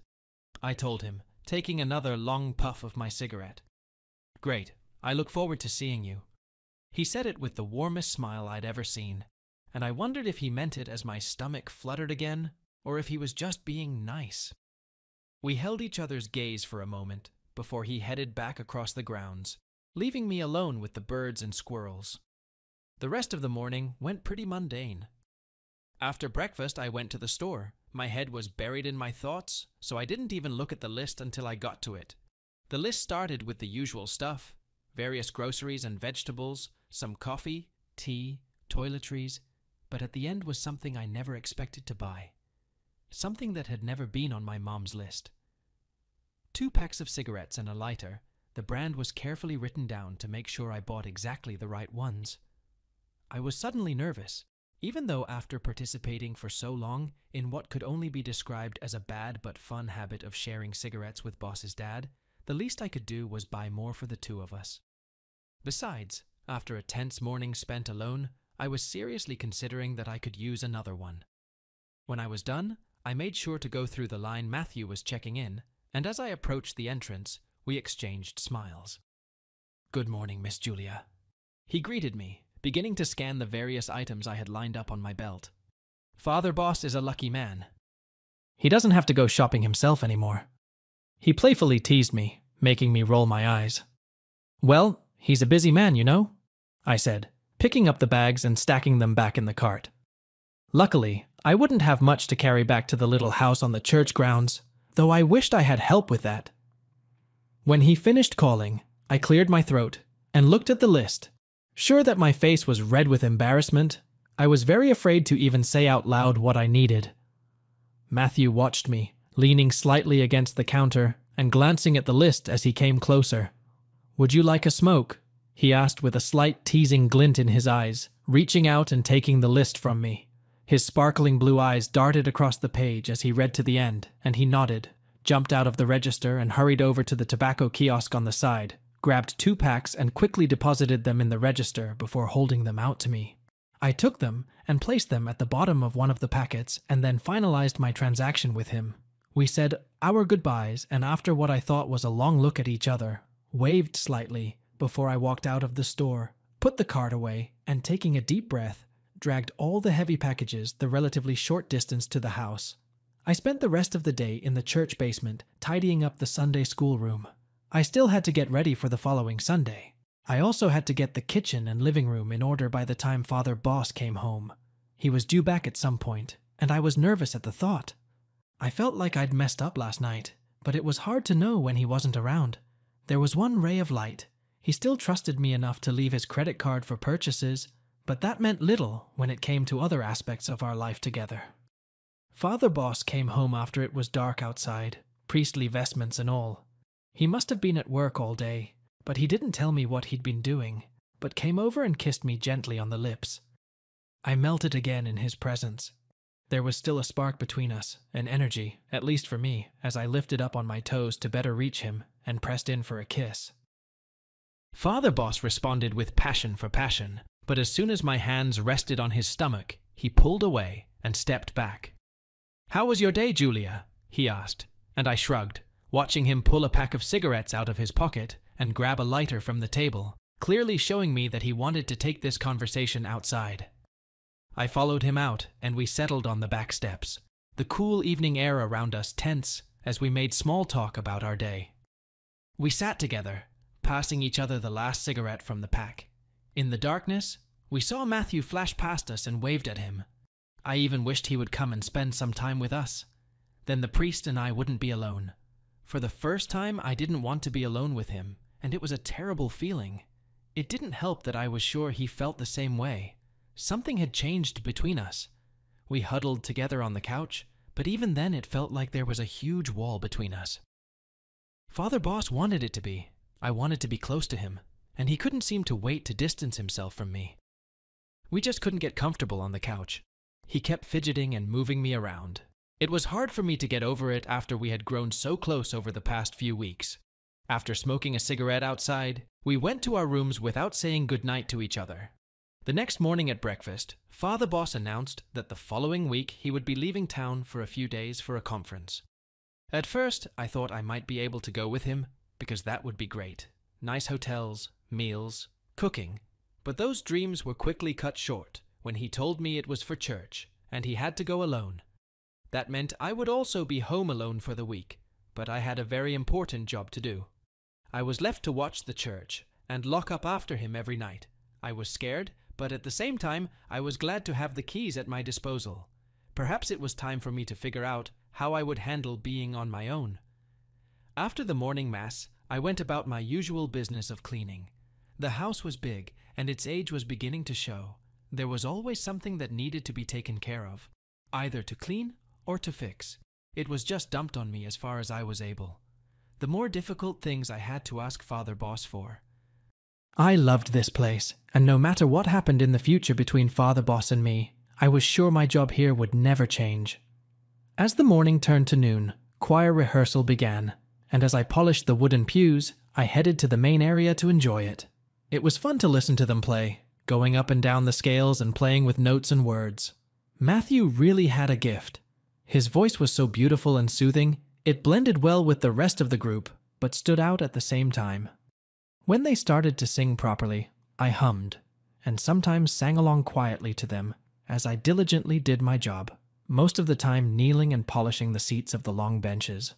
I told him, taking another long puff of my cigarette. "Great. I look forward to seeing you." He said it with the warmest smile I'd ever seen, and I wondered if he meant it as my stomach fluttered again, or if he was just being nice. We held each other's gaze for a moment before he headed back across the grounds, leaving me alone with the birds and squirrels. The rest of the morning went pretty mundane. After breakfast, I went to the store. My head was buried in my thoughts, so I didn't even look at the list until I got to it. The list started with the usual stuff: various groceries and vegetables, some coffee, tea, toiletries, but at the end was something I never expected to buy. Something that had never been on my mom's list. 2 packs of cigarettes and a lighter. The brand was carefully written down to make sure I bought exactly the right ones. I was suddenly nervous, even though after participating for so long in what could only be described as a bad but fun habit of sharing cigarettes with Boss's dad, the least I could do was buy more for the 2 of us. Besides, after a tense morning spent alone, I was seriously considering that I could use another one. When I was done, I made sure to go through the line Matthew was checking in, and as I approached the entrance, we exchanged smiles. "Good morning, Miss Julia." He greeted me, beginning to scan the various items I had lined up on my belt. Father Boss is a lucky man. He doesn't have to go shopping himself anymore. He playfully teased me, making me roll my eyes. "Well, he's a busy man, you know," I said, picking up the bags and stacking them back in the cart. Luckily, I wouldn't have much to carry back to the little house on the church grounds, though I wished I had help with that. When he finished calling, I cleared my throat and looked at the list. Sure that my face was red with embarrassment, I was very afraid to even say out loud what I needed. Matthew watched me, leaning slightly against the counter and glancing at the list as he came closer. "Would you like a smoke?" he asked with a slight teasing glint in his eyes, reaching out and taking the list from me. His sparkling blue eyes darted across the page as he read to the end, and he nodded, jumped out of the register and hurried over to the tobacco kiosk on the side, grabbed 2 packs and quickly deposited them in the register before holding them out to me. I took them and placed them at the bottom of one of the packets and then finalized my transaction with him. We said our goodbyes, and after what I thought was a long look at each other, waved slightly before I walked out of the store, put the cart away, and taking a deep breath, dragged all the heavy packages the relatively short distance to the house. I spent the rest of the day in the church basement tidying up the Sunday school room. I still had to get ready for the following Sunday. I also had to get the kitchen and living room in order by the time Father Boss came home. He was due back at some point, and I was nervous at the thought. I felt like I'd messed up last night, but it was hard to know when he wasn't around. There was one ray of light. He still trusted me enough to leave his credit card for purchases, but that meant little when it came to other aspects of our life together. Father Boss came home after it was dark outside, priestly vestments and all. He must have been at work all day, but he didn't tell me what he'd been doing, but came over and kissed me gently on the lips. I melted again in his presence. There was still a spark between us, an energy, at least for me, as I lifted up on my toes to better reach him and pressed in for a kiss. Father Boss responded with passion for passion, but as soon as my hands rested on his stomach, he pulled away and stepped back. "How was your day, Julia?" he asked, and I shrugged, watching him pull a pack of cigarettes out of his pocket and grab a lighter from the table, clearly showing me that he wanted to take this conversation outside. I followed him out, and we settled on the back steps, the cool evening air around us tense as we made small talk about our day. We sat together, passing each other the last cigarette from the pack. In the darkness, we saw Matthew flash past us and waved at him. I even wished he would come and spend some time with us. Then the priest and I wouldn't be alone. For the first time, I didn't want to be alone with him, and it was a terrible feeling. It didn't help that I was sure he felt the same way. Something had changed between us. We huddled together on the couch, but even then it felt like there was a huge wall between us. Father Boss wanted it to be. I wanted to be close to him, and he couldn't seem to wait to distance himself from me. We just couldn't get comfortable on the couch. He kept fidgeting and moving me around. It was hard for me to get over it after we had grown so close over the past few weeks. After smoking a cigarette outside, we went to our rooms without saying goodnight to each other. The next morning at breakfast, Father Boss announced that the following week he would be leaving town for a few days for a conference. At first, I thought I might be able to go with him, because that would be great. Nice hotels, meals, cooking. But those dreams were quickly cut short when he told me it was for church, and he had to go alone. That meant I would also be home alone for the week, but I had a very important job to do. I was left to watch the church and lock up after him every night. I was scared, but at the same time, I was glad to have the keys at my disposal. Perhaps it was time for me to figure out how I would handle being on my own. After the morning mass, I went about my usual business of cleaning. The house was big, and its age was beginning to show. There was always something that needed to be taken care of, either to clean or to fix. It was just dumped on me as far as I was able. The more difficult things I had to ask Father Boss for. I loved this place, and no matter what happened in the future between Father Boss and me, I was sure my job here would never change. As the morning turned to noon, choir rehearsal began, and as I polished the wooden pews, I headed to the main area to enjoy it. It was fun to listen to them play, going up and down the scales and playing with notes and words. Matthew really had a gift. His voice was so beautiful and soothing, it blended well with the rest of the group, but stood out at the same time. When they started to sing properly, I hummed, and sometimes sang along quietly to them, as I diligently did my job, most of the time kneeling and polishing the seats of the long benches.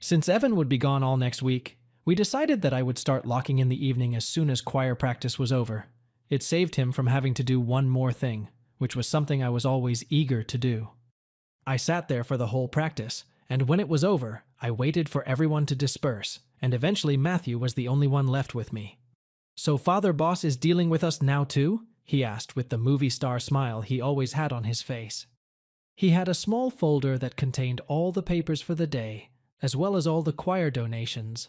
Since Evan would be gone all next week, we decided that I would start locking in the evening as soon as choir practice was over. It saved him from having to do one more thing, which was something I was always eager to do. I sat there for the whole practice, and when it was over, I waited for everyone to disperse, and eventually Matthew was the only one left with me. "So Father Boss is dealing with us now too?" he asked with the movie star smile he always had on his face. He had a small folder that contained all the papers for the day, as well as all the choir donations.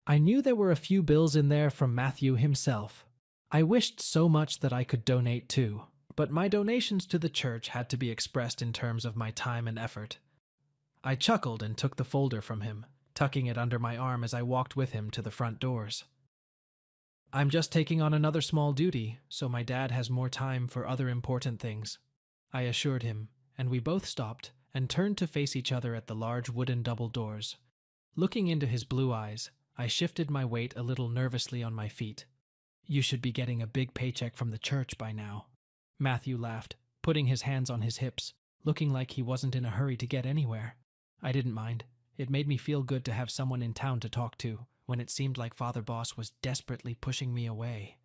I knew there were a few bills in there from Matthew himself. I wished so much that I could donate too, but my donations to the church had to be expressed in terms of my time and effort. I chuckled and took the folder from him, tucking it under my arm as I walked with him to the front doors. "I'm just taking on another small duty, so my dad has more time for other important things," I assured him, and we both stopped and turned to face each other at the large wooden double doors. Looking into his blue eyes, I shifted my weight a little nervously on my feet. "You should be getting a big paycheck from the church by now." Matthew laughed, putting his hands on his hips, looking like he wasn't in a hurry to get anywhere. I didn't mind. It made me feel good to have someone in town to talk to when it seemed like Father Boss was desperately pushing me away.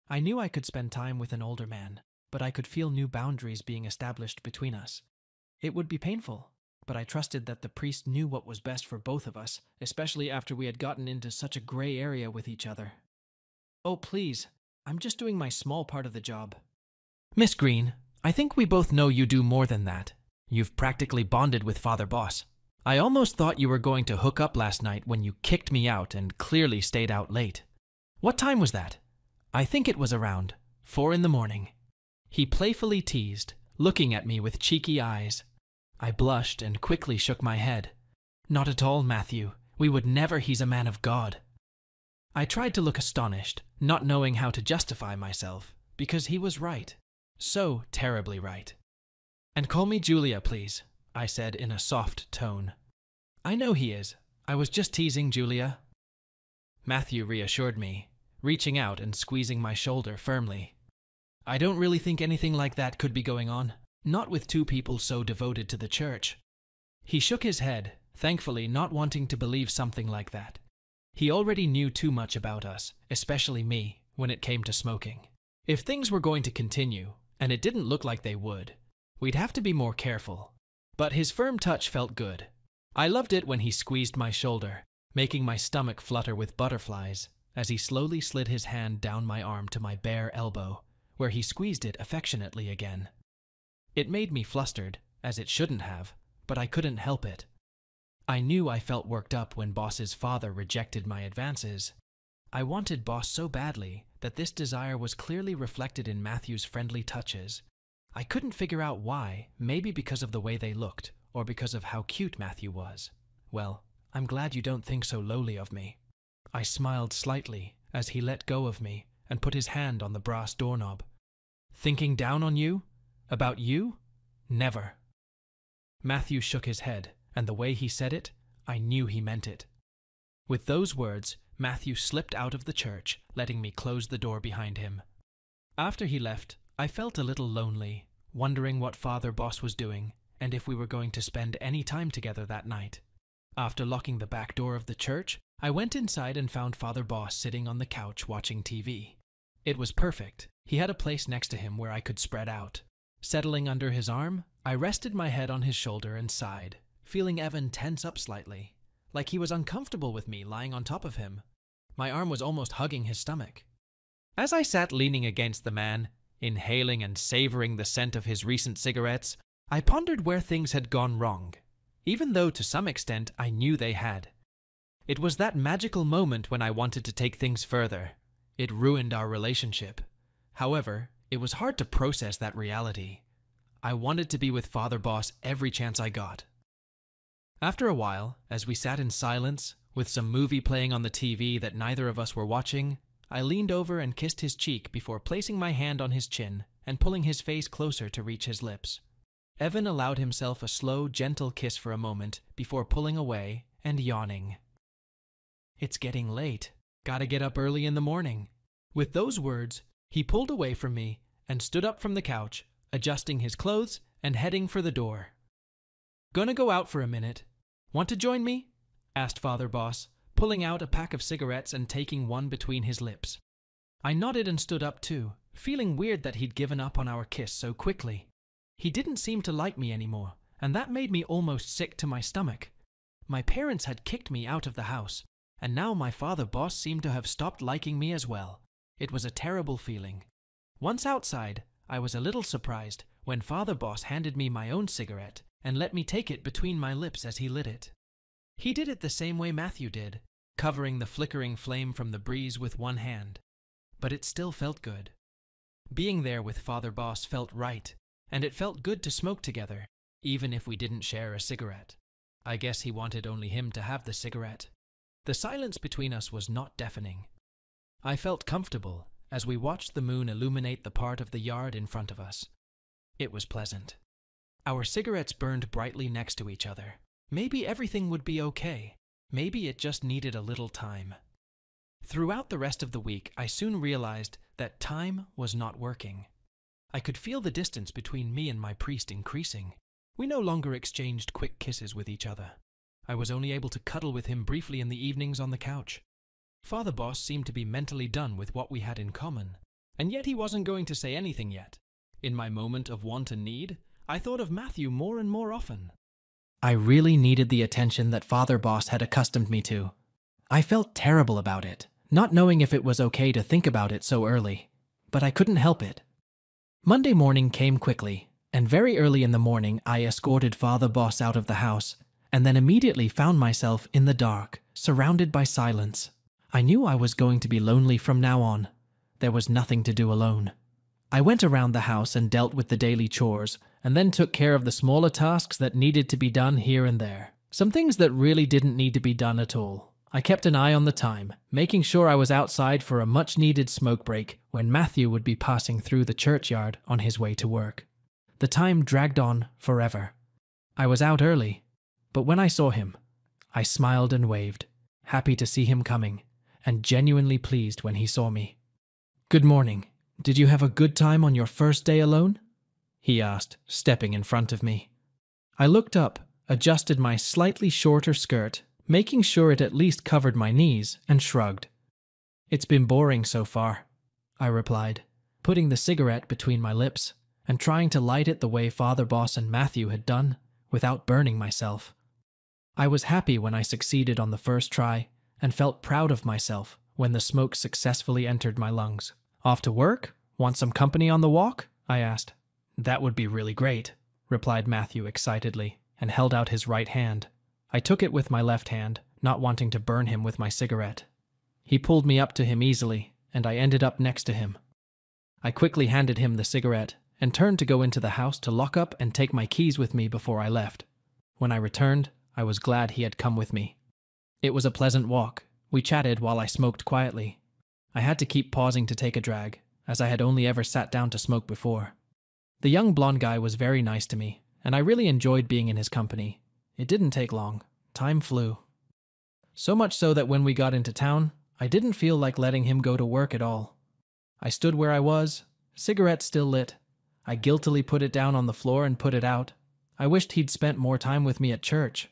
I knew I could spend time with an older man, but I could feel new boundaries being established between us. It would be painful, but I trusted that the priest knew what was best for both of us, especially after we had gotten into such a gray area with each other. "Oh, please, I'm just doing my small part of the job." "Miss Green, I think we both know you do more than that. You've practically bonded with Father Boss. I almost thought you were going to hook up last night when you kicked me out and clearly stayed out late. What time was that?" "I think it was around 4 in the morning. He playfully teased, looking at me with cheeky eyes. I blushed and quickly shook my head. "Not at all, Matthew. We would never. He's a man of God." I tried to look astonished, not knowing how to justify myself, because he was right. So terribly right. "And call me Julia, please," I said in a soft tone. "I know he is. I was just teasing, Julia." Matthew reassured me, reaching out and squeezing my shoulder firmly. "I don't really think anything like that could be going on. Not with two people so devoted to the church." He shook his head, thankfully not wanting to believe something like that. He already knew too much about us, especially me, when it came to smoking. If things were going to continue, and it didn't look like they would, we'd have to be more careful. But his firm touch felt good. I loved it when he squeezed my shoulder, making my stomach flutter with butterflies, as he slowly slid his hand down my arm to my bare elbow, where he squeezed it affectionately again. It made me flustered, as it shouldn't have, but I couldn't help it. I knew I felt worked up when Boss's father rejected my advances. I wanted Boss so badly that this desire was clearly reflected in Matthew's friendly touches. I couldn't figure out why, maybe because of the way they looked, or because of how cute Matthew was. "Well, I'm glad you don't think so lowly of me." I smiled slightly as he let go of me and put his hand on the brass doorknob. "Thinking down on you? About you? Never." Matthew shook his head, and the way he said it, I knew he meant it. With those words, Matthew slipped out of the church, letting me close the door behind him. After he left, I felt a little lonely, wondering what Father Boss was doing, and if we were going to spend any time together that night. After locking the back door of the church, I went inside and found Father Boss sitting on the couch watching TV. It was perfect. He had a place next to him where I could spread out. Settling under his arm, I rested my head on his shoulder and sighed, feeling Evan tense up slightly, like he was uncomfortable with me lying on top of him. My arm was almost hugging his stomach. As I sat leaning against the man, inhaling and savoring the scent of his recent cigarettes, I pondered where things had gone wrong, even though to some extent I knew they had. It was that magical moment when I wanted to take things further. It ruined our relationship. However, it was hard to process that reality. I wanted to be with Father Boss every chance I got. After a while, as we sat in silence, with some movie playing on the TV that neither of us were watching, I leaned over and kissed his cheek before placing my hand on his chin and pulling his face closer to reach his lips. Evan allowed himself a slow, gentle kiss for a moment before pulling away and yawning. "It's getting late. Gotta get up early in the morning." With those words, he pulled away from me and stood up from the couch, adjusting his clothes and heading for the door. "Gonna go out for a minute. Want to join me?" asked Father Boss, pulling out a pack of cigarettes and taking one between his lips. I nodded and stood up too, feeling weird that he'd given up on our kiss so quickly. He didn't seem to like me anymore, and that made me almost sick to my stomach. My parents had kicked me out of the house, and now my Father Boss seemed to have stopped liking me as well. It was a terrible feeling. Once outside, I was a little surprised when Father Boss handed me my own cigarette and let me take it between my lips as he lit it. He did it the same way Matthew did, covering the flickering flame from the breeze with one hand. But it still felt good. Being there with Father Boss felt right, and it felt good to smoke together, even if we didn't share a cigarette. I guess he wanted only him to have the cigarette. The silence between us was not deafening. I felt comfortable as we watched the moon illuminate the part of the yard in front of us. It was pleasant. Our cigarettes burned brightly next to each other. Maybe everything would be okay. Maybe it just needed a little time. Throughout the rest of the week, I soon realized that time was not working. I could feel the distance between me and my priest increasing. We no longer exchanged quick kisses with each other. I was only able to cuddle with him briefly in the evenings on the couch. Father Boss seemed to be mentally done with what we had in common, and yet he wasn't going to say anything yet. In my moment of want and need, I thought of Matthew more and more often. I really needed the attention that Father Boss had accustomed me to. I felt terrible about it, not knowing if it was okay to think about it so early, but I couldn't help it. Monday morning came quickly, and very early in the morning I escorted Father Boss out of the house, and then immediately found myself in the dark, surrounded by silence. I knew I was going to be lonely from now on. There was nothing to do alone. I went around the house and dealt with the daily chores, and then took care of the smaller tasks that needed to be done here and there. Some things that really didn't need to be done at all. I kept an eye on the time, making sure I was outside for a much-needed smoke break when Matthew would be passing through the churchyard on his way to work. The time dragged on forever. I was out early, but when I saw him, I smiled and waved, happy to see him coming, and genuinely pleased when he saw me. "Good morning. Did you have a good time on your first day alone?" he asked, stepping in front of me. I looked up, adjusted my slightly shorter skirt, making sure it at least covered my knees, and shrugged. "It's been boring so far," I replied, putting the cigarette between my lips and trying to light it the way Father Boss and Matthew had done, without burning myself. I was happy when I succeeded on the first try, and felt proud of myself when the smoke successfully entered my lungs. "Off to work? Want some company on the walk?" I asked. "That would be really great," replied Matthew excitedly, and held out his right hand. I took it with my left hand, not wanting to burn him with my cigarette. He pulled me up to him easily, and I ended up next to him. I quickly handed him the cigarette, and turned to go into the house to lock up and take my keys with me before I left. When I returned, I was glad he had come with me. It was a pleasant walk. We chatted while I smoked quietly. I had to keep pausing to take a drag, as I had only ever sat down to smoke before. The young blonde guy was very nice to me, and I really enjoyed being in his company. It didn't take long. Time flew. So much so that when we got into town, I didn't feel like letting him go to work at all. I stood where I was, cigarette still lit. I guiltily put it down on the floor and put it out. I wished he'd spent more time with me at church.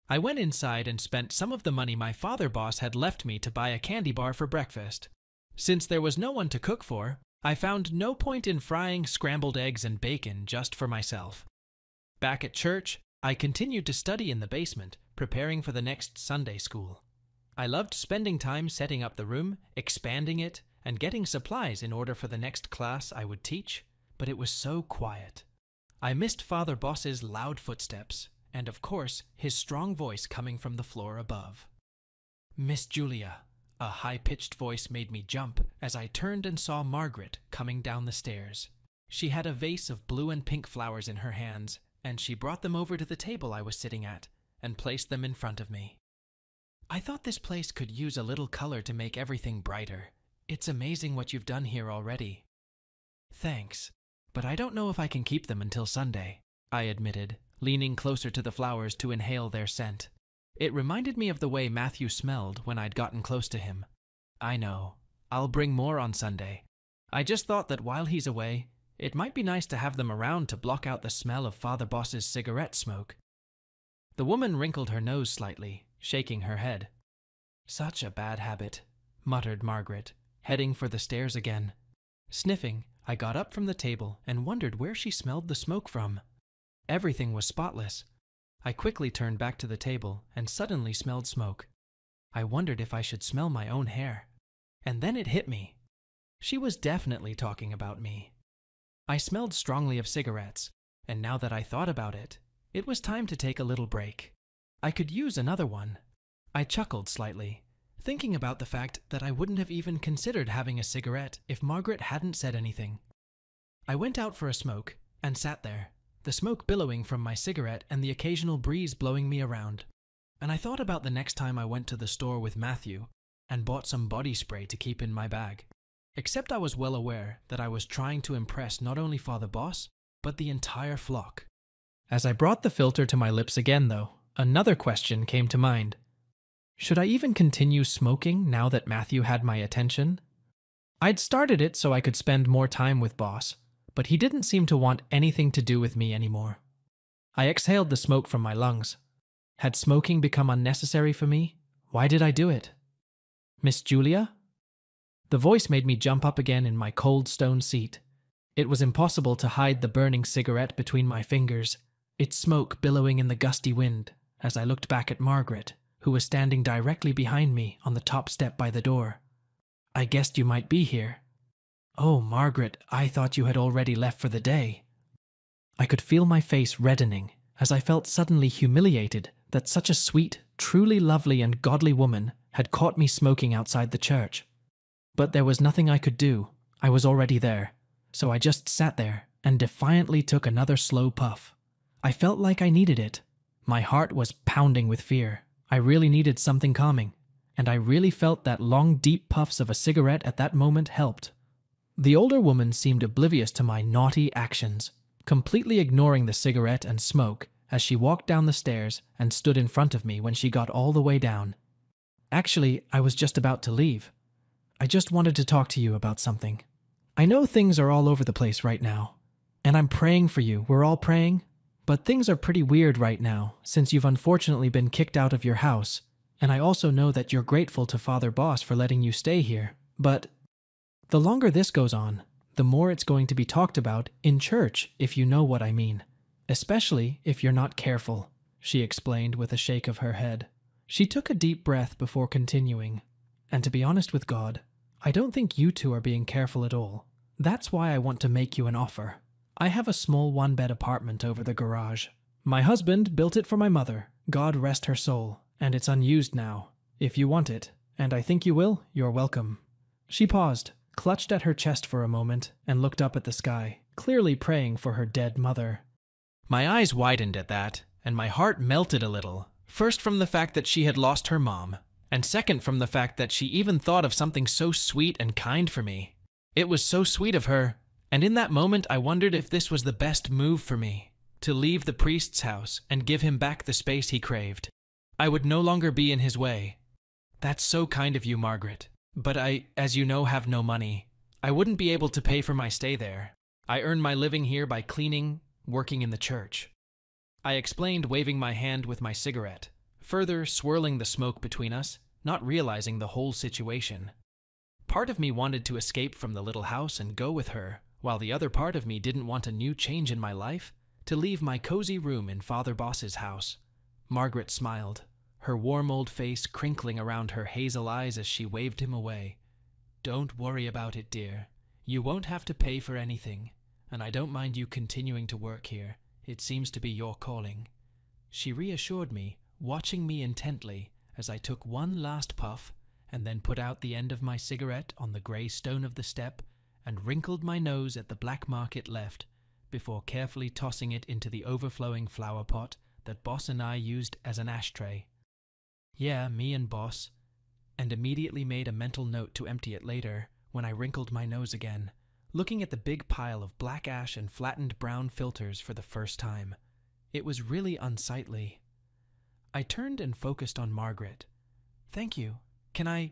I went inside and spent some of the money my Father Boss had left me to buy a candy bar for breakfast. Since there was no one to cook for, I found no point in frying scrambled eggs and bacon just for myself. Back at church, I continued to study in the basement, preparing for the next Sunday school. I loved spending time setting up the room, expanding it, and getting supplies in order for the next class I would teach, but it was so quiet. I missed Father Boss's loud footsteps, and of course, his strong voice coming from the floor above. "Miss Julia," a high-pitched voice made me jump as I turned and saw Margaret coming down the stairs. She had a vase of blue and pink flowers in her hands, and she brought them over to the table I was sitting at and placed them in front of me. "I thought this place could use a little color to make everything brighter. It's amazing what you've done here already." "Thanks, but I don't know if I can keep them until Sunday," I admitted, leaning closer to the flowers to inhale their scent. It reminded me of the way Matthew smelled when I'd gotten close to him. "I know. I'll bring more on Sunday. I just thought that while he's away, it might be nice to have them around to block out the smell of Father Boss's cigarette smoke." The woman wrinkled her nose slightly, shaking her head. "Such a bad habit," muttered Margaret, heading for the stairs again. Sniffing, I got up from the table and wondered where she smelled the smoke from. Everything was spotless. I quickly turned back to the table and suddenly smelled smoke. I wondered if I should smell my own hair. And then it hit me. She was definitely talking about me. I smelled strongly of cigarettes, and now that I thought about it, it was time to take a little break. I could use another one. I chuckled slightly, thinking about the fact that I wouldn't have even considered having a cigarette if Margaret hadn't said anything. I went out for a smoke and sat there, the smoke billowing from my cigarette and the occasional breeze blowing me around. And I thought about the next time I went to the store with Matthew and bought some body spray to keep in my bag. Except I was well aware that I was trying to impress not only Father Boss, but the entire flock. As I brought the filter to my lips again, though, another question came to mind. Should I even continue smoking now that Matthew had my attention? I'd started it so I could spend more time with Boss, but he didn't seem to want anything to do with me anymore. I exhaled the smoke from my lungs. Had smoking become unnecessary for me? Why did I do it? Miss Julia? The voice made me jump up again in my cold stone seat. It was impossible to hide the burning cigarette between my fingers, its smoke billowing in the gusty wind as I looked back at Margaret, who was standing directly behind me on the top step by the door. I guessed you might be here. Oh, Margaret, I thought you had already left for the day. I could feel my face reddening as I felt suddenly humiliated that such a sweet, truly lovely and godly woman had caught me smoking outside the church. But there was nothing I could do. I was already there. So I just sat there and defiantly took another slow puff. I felt like I needed it. My heart was pounding with fear. I really needed something calming, and I really felt that long, deep puffs of a cigarette at that moment helped. The older woman seemed oblivious to my naughty actions, completely ignoring the cigarette and smoke as she walked down the stairs and stood in front of me when she got all the way down. Actually, I was just about to leave. I just wanted to talk to you about something. I know things are all over the place right now, and I'm praying for you. We're all praying. But things are pretty weird right now, since you've unfortunately been kicked out of your house, and I also know that you're grateful to Father Boss for letting you stay here. But the longer this goes on, the more it's going to be talked about in church, if you know what I mean. Especially if you're not careful, she explained with a shake of her head. She took a deep breath before continuing. And to be honest with God, I don't think you two are being careful at all. That's why I want to make you an offer. I have a small one-bed apartment over the garage. My husband built it for my mother, God rest her soul, and it's unused now. If you want it, and I think you will, you're welcome. She paused, clutched at her chest for a moment, and looked up at the sky, clearly praying for her dead mother. My eyes widened at that, and my heart melted a little, first from the fact that she had lost her mom, and second from the fact that she even thought of something so sweet and kind for me. It was so sweet of her, and in that moment I wondered if this was the best move for me, to leave the priest's house and give him back the space he craved. I would no longer be in his way. That's so kind of you, Margaret. But I, as you know, have no money. I wouldn't be able to pay for my stay there. I earn my living here by cleaning, working in the church. I explained, waving my hand with my cigarette, further swirling the smoke between us, not realizing the whole situation. Part of me wanted to escape from the little house and go with her, while the other part of me didn't want a new change in my life, to leave my cozy room in Father Boss's house. Margaret smiled, her warm old face crinkling around her hazel eyes as she waved him away. Don't worry about it, dear. You won't have to pay for anything, and I don't mind you continuing to work here. It seems to be your calling. She reassured me, watching me intently as I took one last puff and then put out the end of my cigarette on the grey stone of the step and wrinkled my nose at the black mark it left, before carefully tossing it into the overflowing flower pot that Boss and I used as an ashtray. Yeah, me and Boss, and immediately made a mental note to empty it later when I wrinkled my nose again, looking at the big pile of black ash and flattened brown filters for the first time. It was really unsightly. I turned and focused on Margaret. Thank you. Can I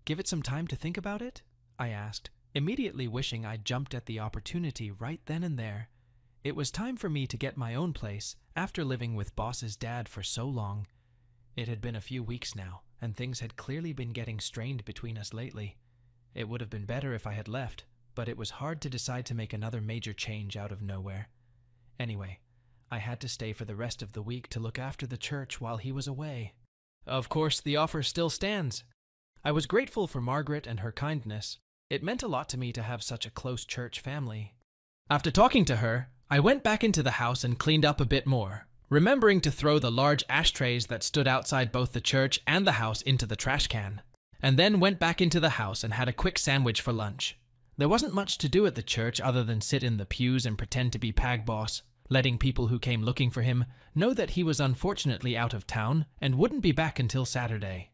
give it some time to think about it? I asked, immediately wishing I'd jumped at the opportunity right then and there. It was time for me to get my own place after living with Boss's dad for so long. It had been a few weeks now, and things had clearly been getting strained between us lately. It would have been better if I had left, but it was hard to decide to make another major change out of nowhere. Anyway, I had to stay for the rest of the week to look after the church while he was away. Of course, the offer still stands. I was grateful for Margaret and her kindness. It meant a lot to me to have such a close church family. After talking to her, I went back into the house and cleaned up a bit more, remembering to throw the large ashtrays that stood outside both the church and the house into the trash can, and then went back into the house and had a quick sandwich for lunch. There wasn't much to do at the church other than sit in the pews and pretend to be Pag Boss, letting people who came looking for him know that he was unfortunately out of town and wouldn't be back until Saturday.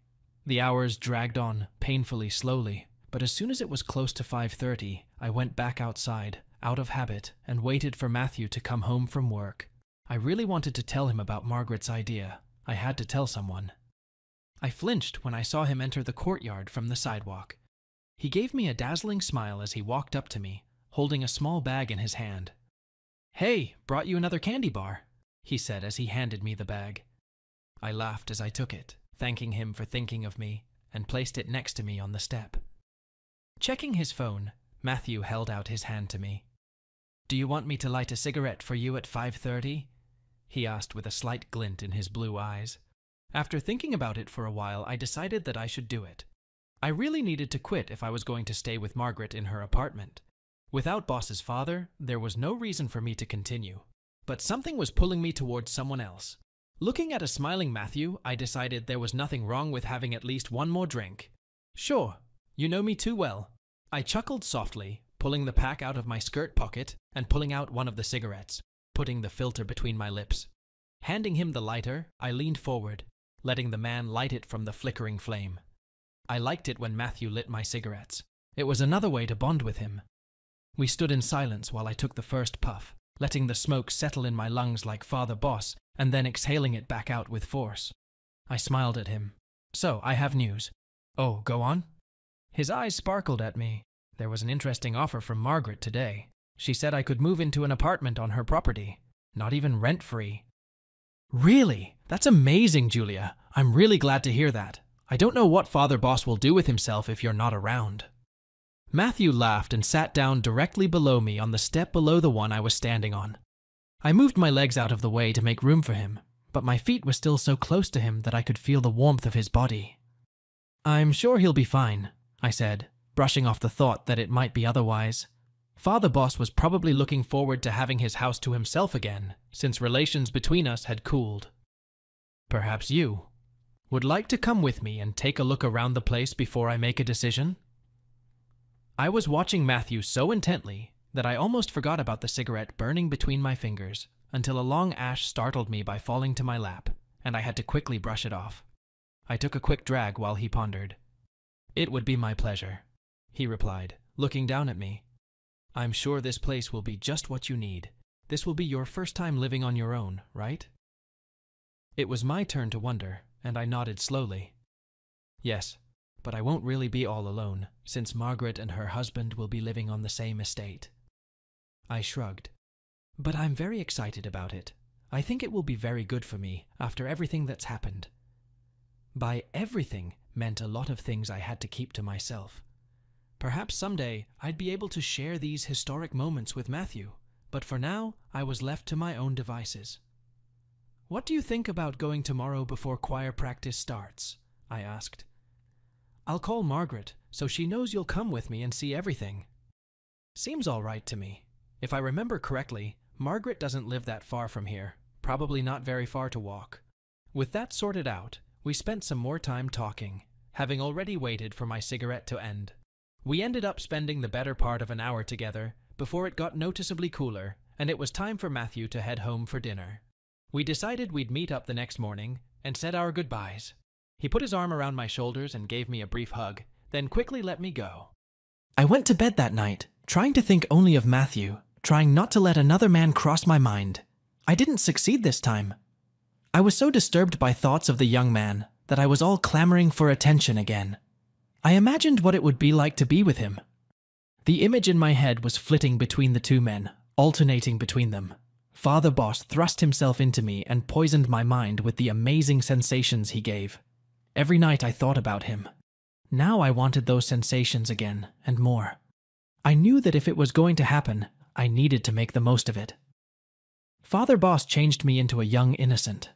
The hours dragged on, painfully slowly, but as soon as it was close to 5:30, I went back outside, out of habit, and waited for Matthew to come home from work. I really wanted to tell him about Margaret's idea. I had to tell someone. I flinched when I saw him enter the courtyard from the sidewalk. He gave me a dazzling smile as he walked up to me, holding a small bag in his hand. "Hey, brought you another candy bar," he said as he handed me the bag. I laughed as I took it, thanking him for thinking of me, and placed it next to me on the step. Checking his phone, Matthew held out his hand to me. "Do you want me to light a cigarette for you at 5:30?" he asked with a slight glint in his blue eyes. After thinking about it for a while, I decided that I should do it. I really needed to quit if I was going to stay with Margaret in her apartment. Without Boss's father, there was no reason for me to continue. But something was pulling me towards someone else. Looking at a smiling Matthew, I decided there was nothing wrong with having at least one more drink. "Sure, you know me too well." I chuckled softly, pulling the pack out of my skirt pocket and pulling out one of the cigarettes, putting the filter between my lips. Handing him the lighter, I leaned forward, letting the man light it from the flickering flame. I liked it when Matthew lit my cigarettes. It was another way to bond with him. We stood in silence while I took the first puff, letting the smoke settle in my lungs like Father Boss, and then exhaling it back out with force. I smiled at him. "So, I have news." "Oh, go on?" His eyes sparkled at me. There was an interesting offer from Margaret today. She said I could move into an apartment on her property, not even rent-free. "Really? That's amazing, Julia. I'm really glad to hear that. I don't know what Father Boss will do with himself if you're not around." Matthew laughed and sat down directly below me on the step below the one I was standing on. I moved my legs out of the way to make room for him, but my feet were still so close to him that I could feel the warmth of his body. "I'm sure he'll be fine," I said, brushing off the thought that it might be otherwise. Father Boss was probably looking forward to having his house to himself again, since relations between us had cooled. "Perhaps you would like to come with me and take a look around the place before I make a decision?" I was watching Matthew so intently that I almost forgot about the cigarette burning between my fingers until a long ash startled me by falling to my lap, and I had to quickly brush it off. I took a quick drag while he pondered. "It would be my pleasure," he replied, looking down at me. "I'm sure this place will be just what you need. This will be your first time living on your own, right?" It was my turn to wonder, and I nodded slowly. "Yes, but I won't really be all alone, since Margaret and her husband will be living on the same estate." I shrugged. "But I'm very excited about it. I think it will be very good for me after everything that's happened." By everything meant a lot of things I had to keep to myself. Perhaps someday I'd be able to share these historic moments with Matthew, but for now I was left to my own devices. "What do you think about going tomorrow before choir practice starts?" I asked. "I'll call Margaret, so she knows you'll come with me and see everything." "Seems all right to me. If I remember correctly, Margaret doesn't live that far from here, probably not very far to walk." With that sorted out, we spent some more time talking, having already waited for my cigarette to end. We ended up spending the better part of an hour together before it got noticeably cooler, and it was time for Matthew to head home for dinner. We decided we'd meet up the next morning and said our goodbyes. He put his arm around my shoulders and gave me a brief hug, then quickly let me go. I went to bed that night, trying to think only of Matthew, trying not to let another man cross my mind. I didn't succeed this time. I was so disturbed by thoughts of the young man that I was all clamoring for attention again. I imagined what it would be like to be with him. The image in my head was flitting between the two men, alternating between them. Father Boss thrust himself into me and poisoned my mind with the amazing sensations he gave. Every night I thought about him. Now I wanted those sensations again, and more. I knew that if it was going to happen, I needed to make the most of it. Father Boss changed me into a young innocent.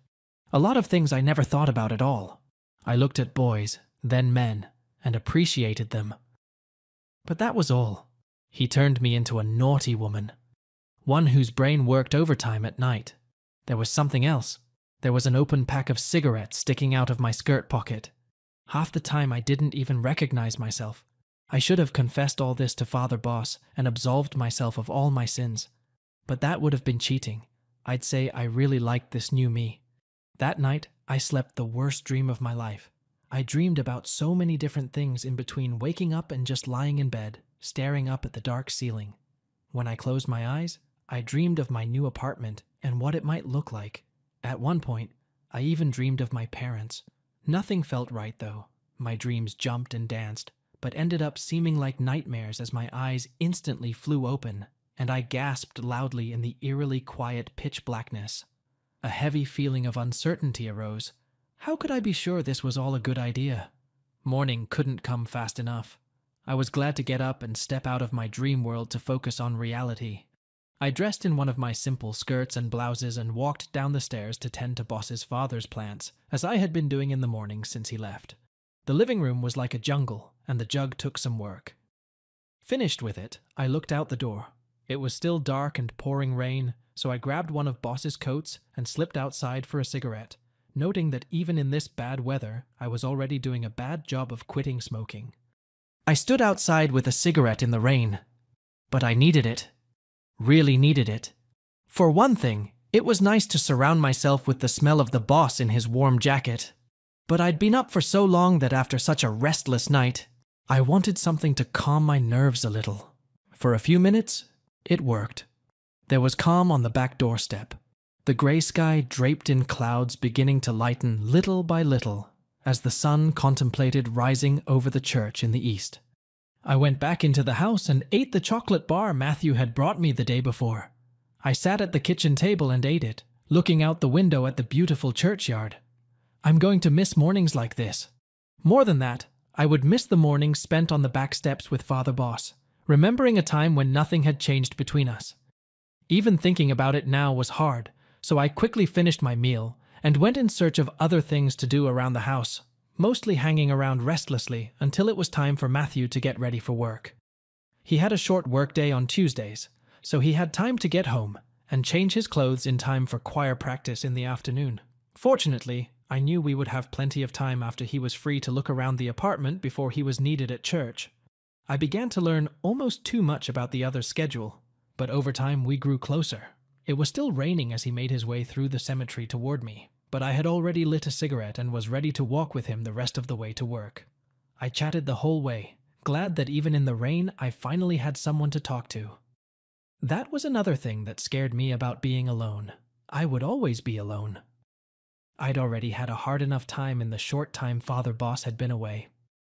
A lot of things I never thought about at all. I looked at boys, then men, and appreciated them. But that was all. He turned me into a naughty woman. One whose brain worked overtime at night. There was something else. There was an open pack of cigarettes sticking out of my skirt pocket. Half the time I didn't even recognize myself. I should have confessed all this to Father Boss and absolved myself of all my sins. But that would have been cheating. I'd say I really liked this new me. That night, I slept the worst dream of my life. I dreamed about so many different things in between waking up and just lying in bed, staring up at the dark ceiling. When I closed my eyes, I dreamed of my new apartment and what it might look like. At one point, I even dreamed of my parents. Nothing felt right, though. My dreams jumped and danced, but ended up seeming like nightmares as my eyes instantly flew open, and I gasped loudly in the eerily quiet pitch blackness. A heavy feeling of uncertainty arose. How could I be sure this was all a good idea? Morning couldn't come fast enough. I was glad to get up and step out of my dream world to focus on reality. I dressed in one of my simple skirts and blouses and walked down the stairs to tend to Boss's father's plants, as I had been doing in the morning since he left. The living room was like a jungle, and the jug took some work. Finished with it, I looked out the door. It was still dark and pouring rain, so I grabbed one of Boss's coats and slipped outside for a cigarette, noting that even in this bad weather, I was already doing a bad job of quitting smoking. I stood outside with a cigarette in the rain, but I needed it. Really needed it. For one thing, it was nice to surround myself with the smell of the boss in his warm jacket. But I'd been up for so long that after such a restless night, I wanted something to calm my nerves a little. For a few minutes, it worked. There was calm on the back doorstep, the gray sky draped in clouds beginning to lighten little by little as the sun contemplated rising over the church in the east. I went back into the house and ate the chocolate bar Matthew had brought me the day before. I sat at the kitchen table and ate it, looking out the window at the beautiful churchyard. I'm going to miss mornings like this. More than that, I would miss the mornings spent on the back steps with Father Boss, remembering a time when nothing had changed between us. Even thinking about it now was hard, so I quickly finished my meal and went in search of other things to do around the house, mostly hanging around restlessly until it was time for Matthew to get ready for work. He had a short workday on Tuesdays, so he had time to get home and change his clothes in time for choir practice in the afternoon. Fortunately, I knew we would have plenty of time after he was free to look around the apartment before he was needed at church. I began to learn almost too much about the other's schedule, but over time we grew closer. It was still raining as he made his way through the cemetery toward me, but I had already lit a cigarette and was ready to walk with him the rest of the way to work. I chatted the whole way, glad that even in the rain I finally had someone to talk to. That was another thing that scared me about being alone. I would always be alone. I'd already had a hard enough time in the short time Father Boss had been away.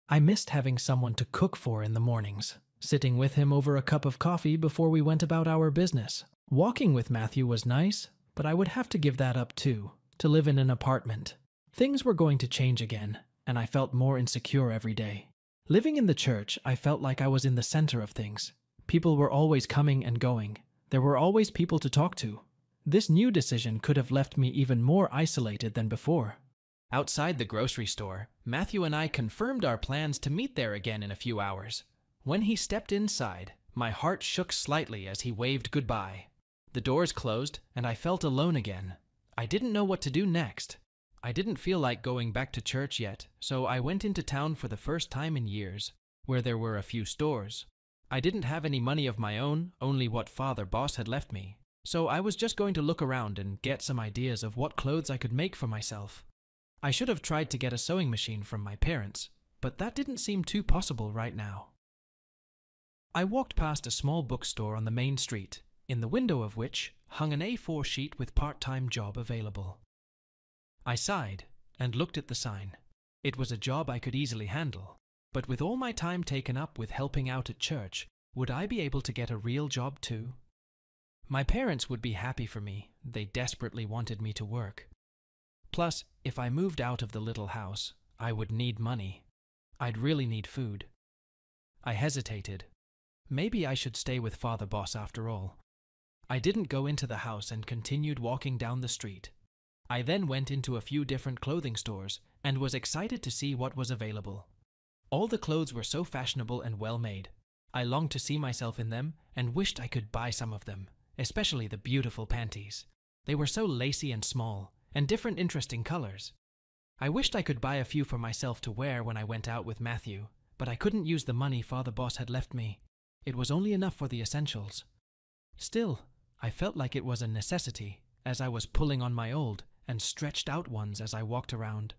I missed having someone to cook for in the mornings, sitting with him over a cup of coffee before we went about our business. Walking with Matthew was nice, but I would have to give that up too, to live in an apartment. Things were going to change again, and I felt more insecure every day. Living in the church, I felt like I was in the center of things. People were always coming and going. There were always people to talk to. This new decision could have left me even more isolated than before. Outside the grocery store, Matthew and I confirmed our plans to meet there again in a few hours. When he stepped inside, my heart shook slightly as he waved goodbye. The doors closed, and I felt alone again. I didn't know what to do next. I didn't feel like going back to church yet, so I went into town for the first time in years, where there were a few stores. I didn't have any money of my own, only what Father Boss had left me, so I was just going to look around and get some ideas of what clothes I could make for myself. I should have tried to get a sewing machine from my parents, but that didn't seem too possible right now. I walked past a small bookstore on the main street, in the window of which hung an A4 sheet with part-time job available. I sighed and looked at the sign. It was a job I could easily handle, but with all my time taken up with helping out at church, would I be able to get a real job too? My parents would be happy for me. They desperately wanted me to work. Plus, if I moved out of the little house, I would need money. I'd really need food. I hesitated. Maybe I should stay with Father Boss after all. I didn't go into the house and continued walking down the street. I then went into a few different clothing stores and was excited to see what was available. All the clothes were so fashionable and well made. I longed to see myself in them and wished I could buy some of them, especially the beautiful panties. They were so lacy and small, and different interesting colors. I wished I could buy a few for myself to wear when I went out with Matthew, but I couldn't use the money Father Boss had left me. It was only enough for the essentials. Still, I felt like it was a necessity, as I was pulling on my old and stretched out ones as I walked around.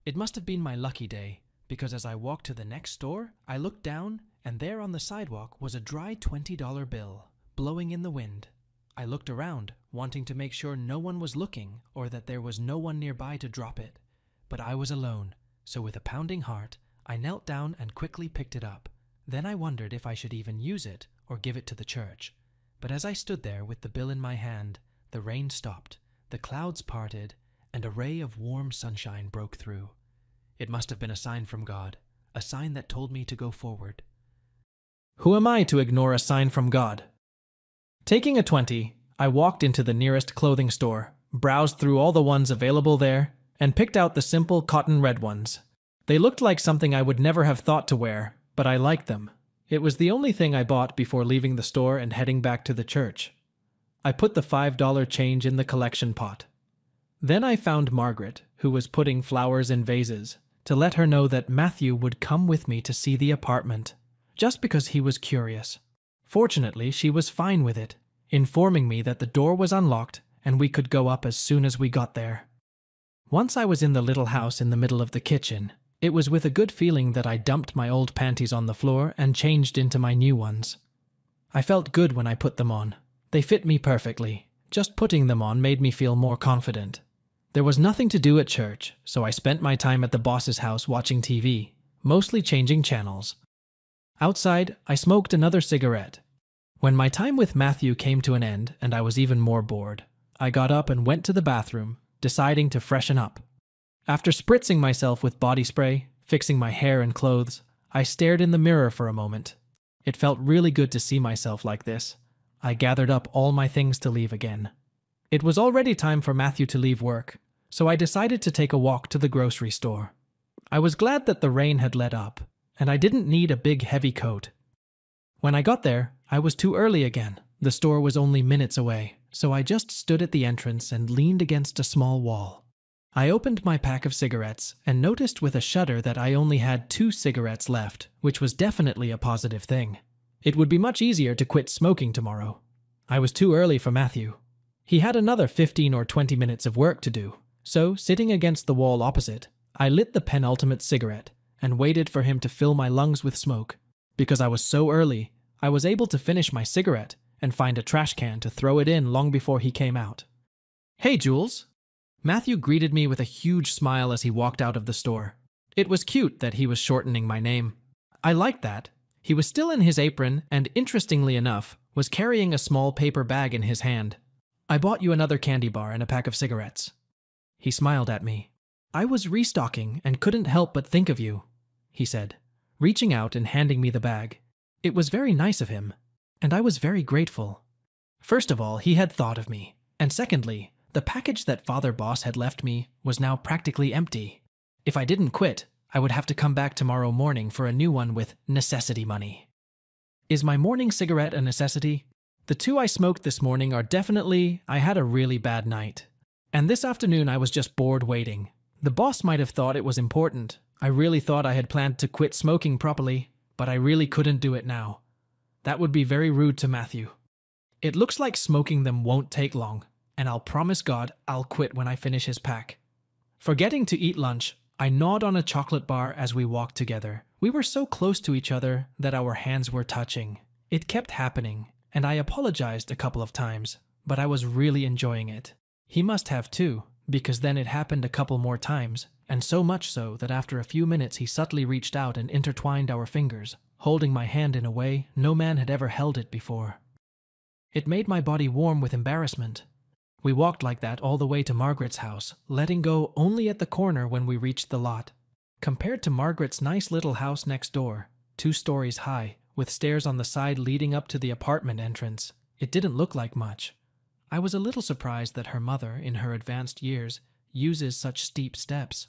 It must have been my lucky day, because as I walked to the next store, I looked down, and there on the sidewalk was a dry $20 bill, blowing in the wind. I looked around, wanting to make sure no one was looking or that there was no one nearby to drop it. But I was alone, so with a pounding heart, I knelt down and quickly picked it up. Then I wondered if I should even use it or give it to the church. But as I stood there with the bill in my hand, the rain stopped, the clouds parted, and a ray of warm sunshine broke through. It must have been a sign from God, a sign that told me to go forward. Who am I to ignore a sign from God? Taking a 20, I walked into the nearest clothing store, browsed through all the ones available there, and picked out the simple cotton red ones. They looked like something I would never have thought to wear, but I liked them. It was the only thing I bought before leaving the store and heading back to the church. I put the $5 change in the collection pot. Then I found Margaret, who was putting flowers in vases, to let her know that Matthew would come with me to see the apartment, just because he was curious. Fortunately, she was fine with it, informing me that the door was unlocked and we could go up as soon as we got there. Once I was in the little house in the middle of the kitchen, it was with a good feeling that I dumped my old panties on the floor and changed into my new ones. I felt good when I put them on. They fit me perfectly. Just putting them on made me feel more confident. There was nothing to do at church, so I spent my time at the boss's house watching TV, mostly changing channels. Outside, I smoked another cigarette. When my time with Matthew came to an end and I was even more bored, I got up and went to the bathroom, deciding to freshen up. After spritzing myself with body spray, fixing my hair and clothes, I stared in the mirror for a moment. It felt really good to see myself like this. I gathered up all my things to leave again. It was already time for Matthew to leave work, so I decided to take a walk to the grocery store. I was glad that the rain had let up, and I didn't need a big heavy coat. When I got there, I was too early again. The store was only minutes away, so I just stood at the entrance and leaned against a small wall. I opened my pack of cigarettes and noticed with a shudder that I only had 2 cigarettes left, which was definitely a positive thing. It would be much easier to quit smoking tomorrow. I was too early for Matthew. He had another 15 or 20 minutes of work to do, so sitting against the wall opposite, I lit the penultimate cigarette and waited for him to fill my lungs with smoke. Because I was so early, I was able to finish my cigarette and find a trash can to throw it in long before he came out. "Hey, Jules." Matthew greeted me with a huge smile as he walked out of the store. It was cute that he was shortening my name. I liked that. He was still in his apron and, interestingly enough, was carrying a small paper bag in his hand. "I bought you another candy bar and a pack of cigarettes." He smiled at me. "I was restocking and couldn't help but think of you," he said, reaching out and handing me the bag. It was very nice of him, and I was very grateful. First of all, he had thought of me, and secondly, the package that Father Boss had left me was now practically empty. If I didn't quit, I would have to come back tomorrow morning for a new one with necessity money. Is my morning cigarette a necessity? The 2 I smoked this morning are definitely, I had a really bad night. And this afternoon I was just bored waiting. The boss might have thought it was important. I really thought I had planned to quit smoking properly, but I really couldn't do it now. That would be very rude to Matthew. It looks like smoking them won't take long, and I'll promise God I'll quit when I finish his pack. Forgetting to eat lunch, I gnawed on a chocolate bar as we walked together. We were so close to each other that our hands were touching. It kept happening, and I apologized a couple of times, but I was really enjoying it. He must have too, because then it happened a couple more times, and so much so that after a few minutes he subtly reached out and intertwined our fingers, holding my hand in a way no man had ever held it before. It made my body warm with embarrassment. We walked like that all the way to Margaret's house, letting go only at the corner when we reached the lot. Compared to Margaret's nice little house next door, 2 stories high, with stairs on the side leading up to the apartment entrance, it didn't look like much. I was a little surprised that her mother, in her advanced years, uses such steep steps.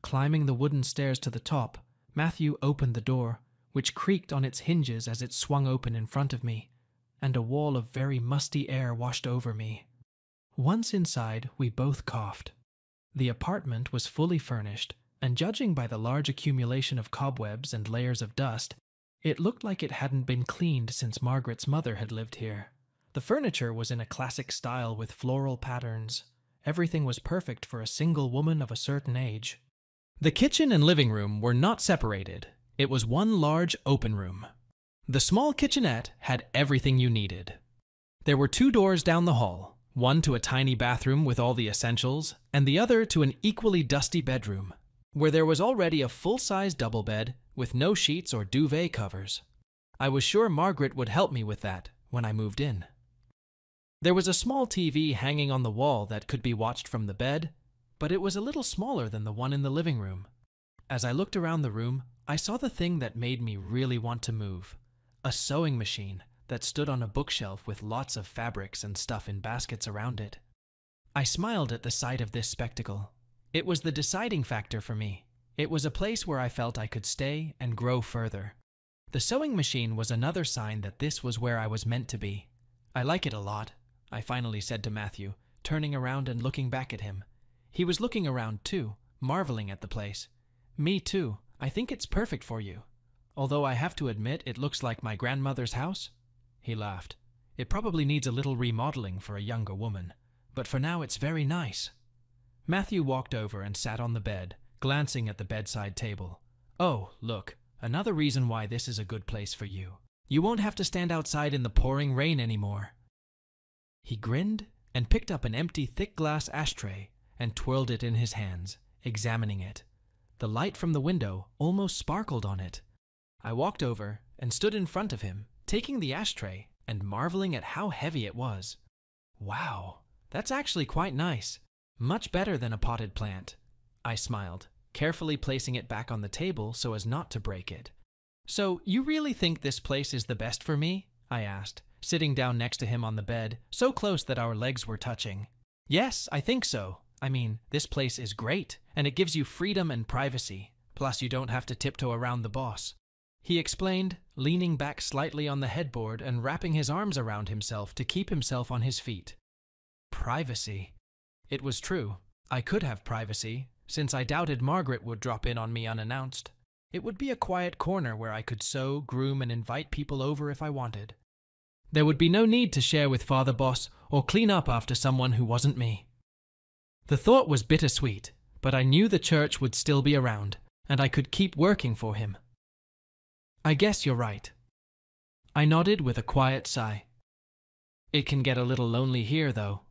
Climbing the wooden stairs to the top, Matthew opened the door, which creaked on its hinges as it swung open in front of me, and a wall of very musty air washed over me. Once inside, we both coughed. The apartment was fully furnished, and judging by the large accumulation of cobwebs and layers of dust, it looked like it hadn't been cleaned since Margaret's mother had lived here. The furniture was in a classic style with floral patterns. Everything was perfect for a single woman of a certain age. The kitchen and living room were not separated. It was one large open room. The small kitchenette had everything you needed. There were 2 doors down the hall, one to a tiny bathroom with all the essentials, and the other to an equally dusty bedroom, where there was already a full-size double bed with no sheets or duvet covers. I was sure Margaret would help me with that when I moved in. There was a small TV hanging on the wall that could be watched from the bed, but it was a little smaller than the one in the living room. As I looked around the room, I saw the thing that made me really want to move. A sewing machine that stood on a bookshelf with lots of fabrics and stuff in baskets around it. I smiled at the sight of this spectacle. It was the deciding factor for me. It was a place where I felt I could stay and grow further. The sewing machine was another sign that this was where I was meant to be. I like it a lot, I finally said to Matthew, turning around and looking back at him. He was looking around too, marveling at the place. Me too. I think it's perfect for you. Although I have to admit it looks like my grandmother's house. He laughed. It probably needs a little remodeling for a younger woman, but for now it's very nice. Matthew walked over and sat on the bed, glancing at the bedside table. Oh, look, another reason why this is a good place for you. You won't have to stand outside in the pouring rain anymore. He grinned and picked up an empty thick glass ashtray and twirled it in his hands, examining it. The light from the window almost sparkled on it. I walked over and stood in front of him, taking the ashtray and marveling at how heavy it was. Wow, that's actually quite nice. Much better than a potted plant. I smiled, carefully placing it back on the table so as not to break it. So, you really think this place is the best for me? I asked, sitting down next to him on the bed, so close that our legs were touching. Yes, I think so. I mean, this place is great, and it gives you freedom and privacy. Plus, you don't have to tiptoe around the boss. He explained, leaning back slightly on the headboard and wrapping his arms around himself to keep himself on his feet. Privacy. It was true. I could have privacy, since I doubted Margaret would drop in on me unannounced. It would be a quiet corner where I could sew, groom, and invite people over if I wanted. There would be no need to share with Father Boss or clean up after someone who wasn't me. The thought was bittersweet, but I knew the church would still be around, and I could keep working for him. I guess you're right. I nodded with a quiet sigh. It can get a little lonely here, though.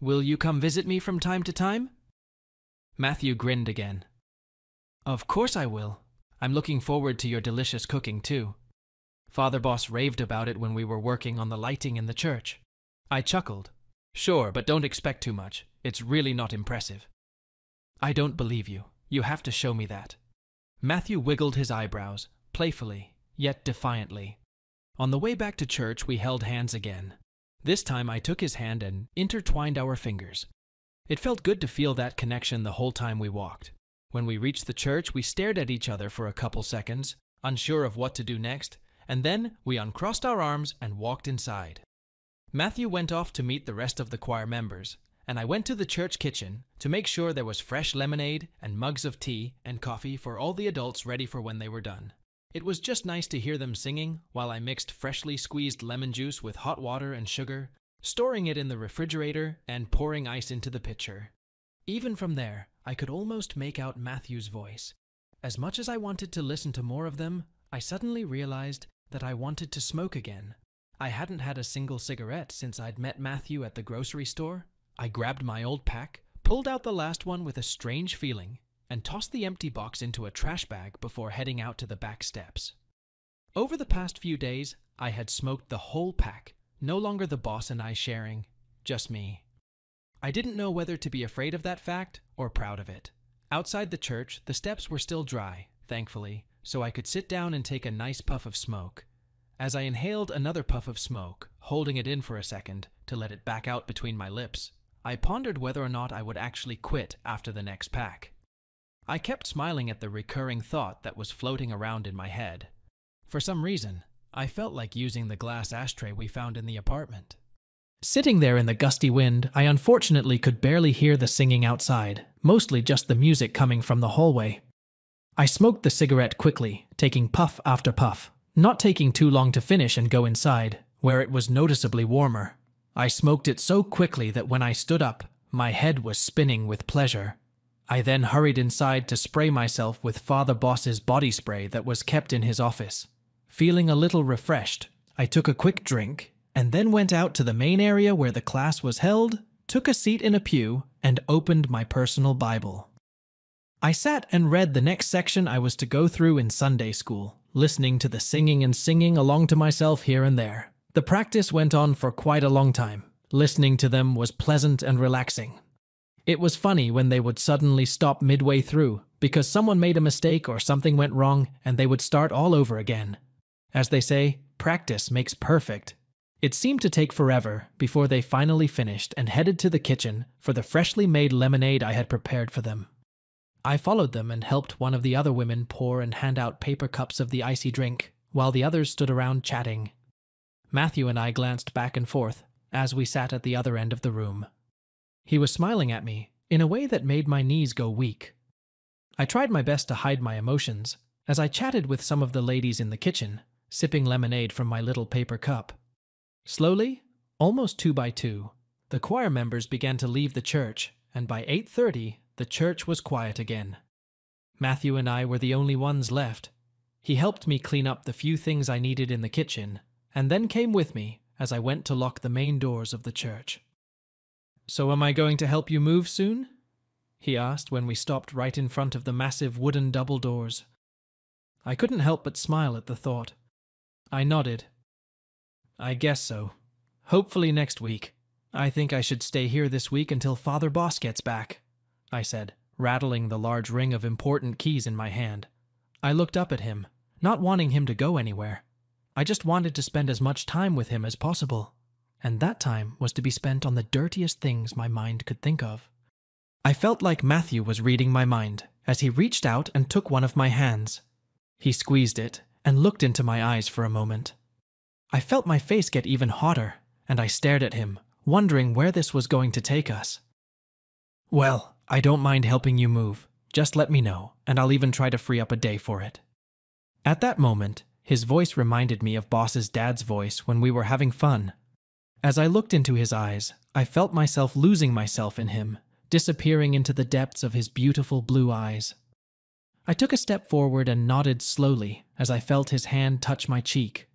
Will you come visit me from time to time? Matthew grinned again. Of course I will. I'm looking forward to your delicious cooking, too. Father Boss raved about it when we were working on the lighting in the church. I chuckled. Sure, but don't expect too much. It's really not impressive. I don't believe you. You have to show me that. Matthew wiggled his eyebrows, playfully, yet defiantly. On the way back to church, we held hands again. This time I took his hand and intertwined our fingers. It felt good to feel that connection the whole time we walked. When we reached the church, we stared at each other for a couple seconds, unsure of what to do next, and then we uncrossed our arms and walked inside. Matthew went off to meet the rest of the choir members, and I went to the church kitchen to make sure there was fresh lemonade and mugs of tea and coffee for all the adults ready for when they were done. It was just nice to hear them singing while I mixed freshly squeezed lemon juice with hot water and sugar, storing it in the refrigerator and pouring ice into the pitcher. Even from there, I could almost make out Matthew's voice. As much as I wanted to listen to more of them, I suddenly realized that I wanted to smoke again. I hadn't had a single cigarette since I'd met Matthew at the grocery store. I grabbed my old pack, pulled out the last one with a strange feeling, and tossed the empty box into a trash bag before heading out to the back steps. Over the past few days, I had smoked the whole pack, no longer the boss and I sharing, just me. I didn't know whether to be afraid of that fact or proud of it. Outside the church, the steps were still dry, thankfully, so I could sit down and take a nice puff of smoke. As I inhaled another puff of smoke, holding it in for a second to let it back out between my lips, I pondered whether or not I would actually quit after the next pack. I kept smiling at the recurring thought that was floating around in my head. For some reason, I felt like using the glass ashtray we found in the apartment. Sitting there in the gusty wind, I unfortunately could barely hear the singing outside, mostly just the music coming from the hallway. I smoked the cigarette quickly, taking puff after puff, not taking too long to finish and go inside, where it was noticeably warmer. I smoked it so quickly that when I stood up, my head was spinning with pleasure. I then hurried inside to spray myself with Father Boss's body spray that was kept in his office. Feeling a little refreshed, I took a quick drink, and then went out to the main area where the class was held, took a seat in a pew, and opened my personal Bible. I sat and read the next section I was to go through in Sunday school, listening to the singing and singing along to myself here and there. The practice went on for quite a long time. Listening to them was pleasant and relaxing. It was funny when they would suddenly stop midway through, because someone made a mistake or something went wrong and they would start all over again. As they say, practice makes perfect. It seemed to take forever before they finally finished and headed to the kitchen for the freshly made lemonade I had prepared for them. I followed them and helped one of the other women pour and hand out paper cups of the icy drink, while the others stood around chatting. Matthew and I glanced back and forth as we sat at the other end of the room. He was smiling at me in a way that made my knees go weak. I tried my best to hide my emotions as I chatted with some of the ladies in the kitchen, sipping lemonade from my little paper cup. Slowly, almost 2 by 2, the choir members began to leave the church, and by 8:30, the church was quiet again. Matthew and I were the only ones left. He helped me clean up the few things I needed in the kitchen, and then came with me as I went to lock the main doors of the church. "So am I going to help you move soon?" he asked when we stopped right in front of the massive wooden double doors. I couldn't help but smile at the thought. I nodded. "I guess so. Hopefully next week. I think I should stay here this week until Father Boss gets back," I said, rattling the large ring of important keys in my hand. I looked up at him, not wanting him to go anywhere. I just wanted to spend as much time with him as possible, and that time was to be spent on the dirtiest things my mind could think of. I felt like Matthew was reading my mind as he reached out and took one of my hands. He squeezed it and looked into my eyes for a moment. I felt my face get even hotter, and I stared at him, wondering where this was going to take us. "Well, I don't mind helping you move. Just let me know, and I'll even try to free up a day for it." At that moment, his voice reminded me of Boss's dad's voice when we were having fun. As I looked into his eyes, I felt myself losing myself in him, disappearing into the depths of his beautiful blue eyes. I took a step forward and nodded slowly as I felt his hand touch my cheek.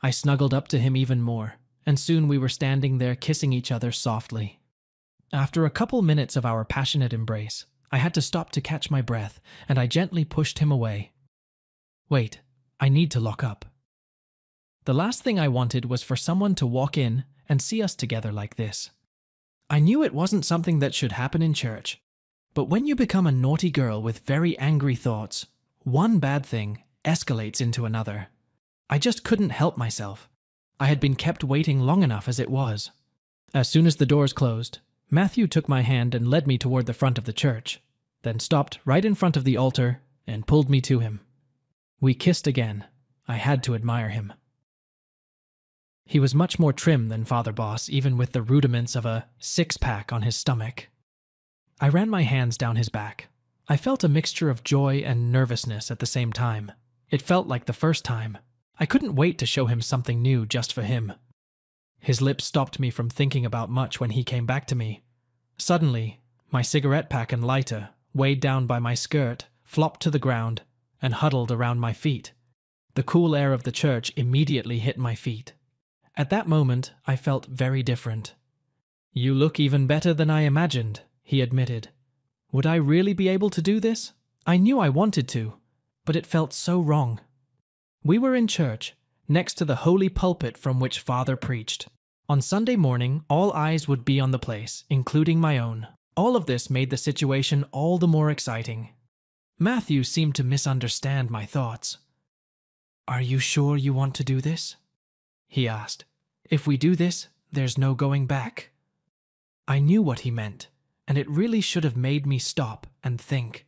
I snuggled up to him even more, and soon we were standing there kissing each other softly. After a couple minutes of our passionate embrace, I had to stop to catch my breath, and I gently pushed him away. "Wait, I need to lock up." The last thing I wanted was for someone to walk in and see us together like this. I knew it wasn't something that should happen in church, but when you become a naughty girl with very angry thoughts, one bad thing escalates into another. I just couldn't help myself. I had been kept waiting long enough as it was. As soon as the doors closed, Matthew took my hand and led me toward the front of the church, then stopped right in front of the altar and pulled me to him. We kissed again. I had to admire him. He was much more trim than Father Boss, even with the rudiments of a six-pack on his stomach. I ran my hands down his back. I felt a mixture of joy and nervousness at the same time. It felt like the first time. I couldn't wait to show him something new just for him. His lips stopped me from thinking about much when he came back to me. Suddenly, my cigarette pack and lighter, weighed down by my skirt, flopped to the ground and huddled around my feet. The cool air of the church immediately hit my feet. At that moment, I felt very different. "You look even better than I imagined," he admitted. Would I really be able to do this? I knew I wanted to, but it felt so wrong. We were in church, next to the holy pulpit from which Father preached. On Sunday morning, all eyes would be on the place, including my own. All of this made the situation all the more exciting. Matthew seemed to misunderstand my thoughts. "Are you sure you want to do this?" he asked. "If we do this, there's no going back." I knew what he meant, and it really should have made me stop and think.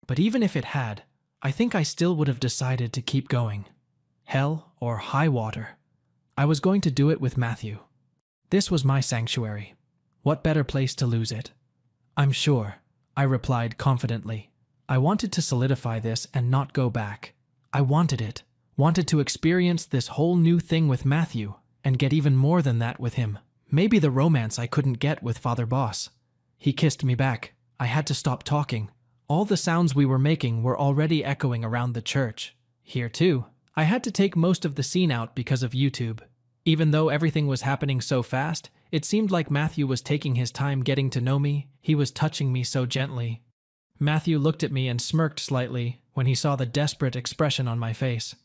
But even if it had, I think I still would have decided to keep going. Hell or high water. I was going to do it with Matthew. This was my sanctuary. What better place to lose it? "I'm sure," I replied confidently. I wanted to solidify this and not go back. I wanted it. Wanted to experience this whole new thing with Matthew and get even more than that with him. Maybe the romance I couldn't get with Father Boss. He kissed me back. I had to stop talking. All the sounds we were making were already echoing around the church. Here too. I had to take most of the scene out because of YouTube. Even though everything was happening so fast, it seemed like Matthew was taking his time getting to know me. He was touching me so gently. Matthew looked at me and smirked slightly when he saw the desperate expression on my face.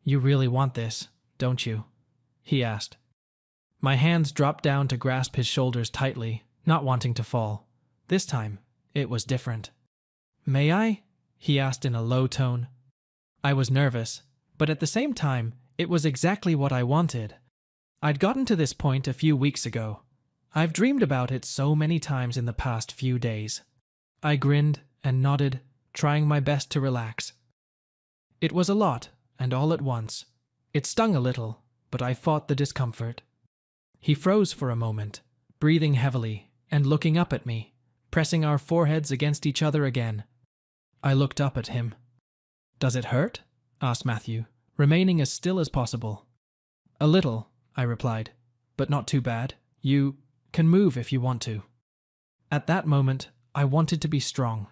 "You really want this, don't you?" he asked. My hands dropped down to grasp his shoulders tightly, not wanting to fall. This time, it was different. "May I?" he asked in a low tone. I was nervous, but at the same time, it was exactly what I wanted. I'd gotten to this point a few weeks ago. I've dreamed about it so many times in the past few days. I grinned and nodded, trying my best to relax. It was a lot, and all at once. It stung a little, but I fought the discomfort. He froze for a moment, breathing heavily and looking up at me, pressing our foreheads against each other again. I looked up at him. "Does it hurt?" asked Matthew, remaining as still as possible. "A little," I replied, "but not too bad. You can move if you want to." At that moment, I wanted to be strong,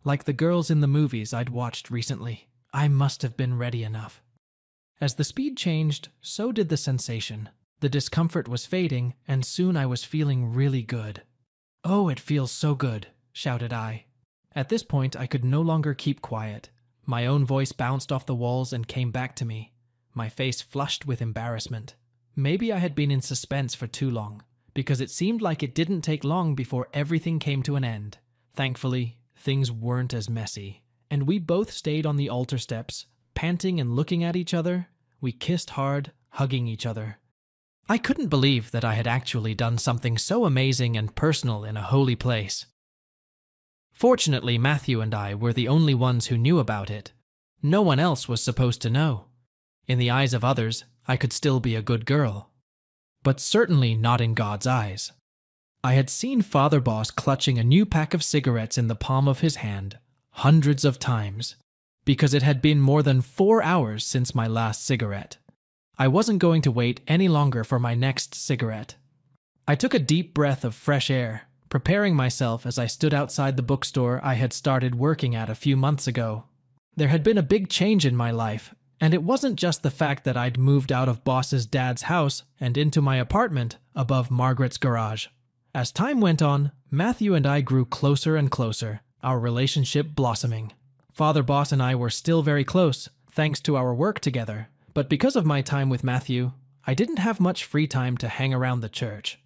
like the girls in the movies I'd watched recently. I must have been ready enough. As the speed changed, so did the sensation. The discomfort was fading, and soon I was feeling really good. "Oh, it feels so good," shouted I. At this point, I could no longer keep quiet. My own voice bounced off the walls and came back to me, my face flushed with embarrassment. Maybe I had been in suspense for too long, because it seemed like it didn't take long before everything came to an end. Thankfully, things weren't as messy, and we both stayed on the altar steps, panting and looking at each other. We kissed hard, hugging each other. I couldn't believe that I had actually done something so amazing and personal in a holy place. Fortunately, Matthew and I were the only ones who knew about it. No one else was supposed to know. In the eyes of others, I could still be a good girl. But certainly not in God's eyes. I had seen Father Boss clutching a new pack of cigarettes in the palm of his hand hundreds of times, because it had been more than 4 hours since my last cigarette. I wasn't going to wait any longer for my next cigarette. I took a deep breath of fresh air, preparing myself as I stood outside the bookstore I had started working at a few months ago. There had been a big change in my life, and it wasn't just the fact that I'd moved out of Boss's dad's house and into my apartment above Margaret's garage. As time went on, Matthew and I grew closer and closer, our relationship blossoming. Father Boss and I were still very close, thanks to our work together, but because of my time with Matthew, I didn't have much free time to hang around the church.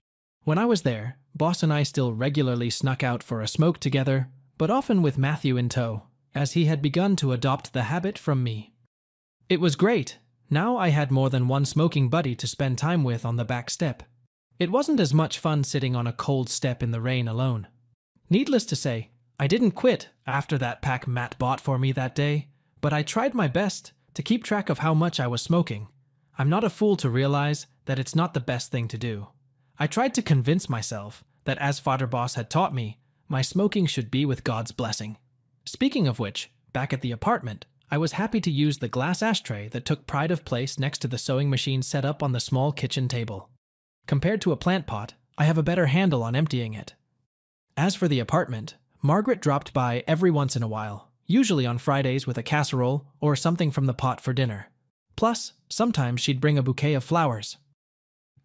When I was there, Boss and I still regularly snuck out for a smoke together, but often with Matthew in tow, as he had begun to adopt the habit from me. It was great. Now I had more than one smoking buddy to spend time with on the back step. It wasn't as much fun sitting on a cold step in the rain alone. Needless to say, I didn't quit after that pack Matt bought for me that day, but I tried my best to keep track of how much I was smoking. I'm not a fool to realize that it's not the best thing to do. I tried to convince myself that, as Father Boss had taught me, my smoking should be with God's blessing. Speaking of which, back at the apartment, I was happy to use the glass ashtray that took pride of place next to the sewing machine set up on the small kitchen table. Compared to a plant pot, I have a better handle on emptying it. As for the apartment, Margaret dropped by every once in a while, usually on Fridays with a casserole or something from the pot for dinner. Plus, sometimes she'd bring a bouquet of flowers.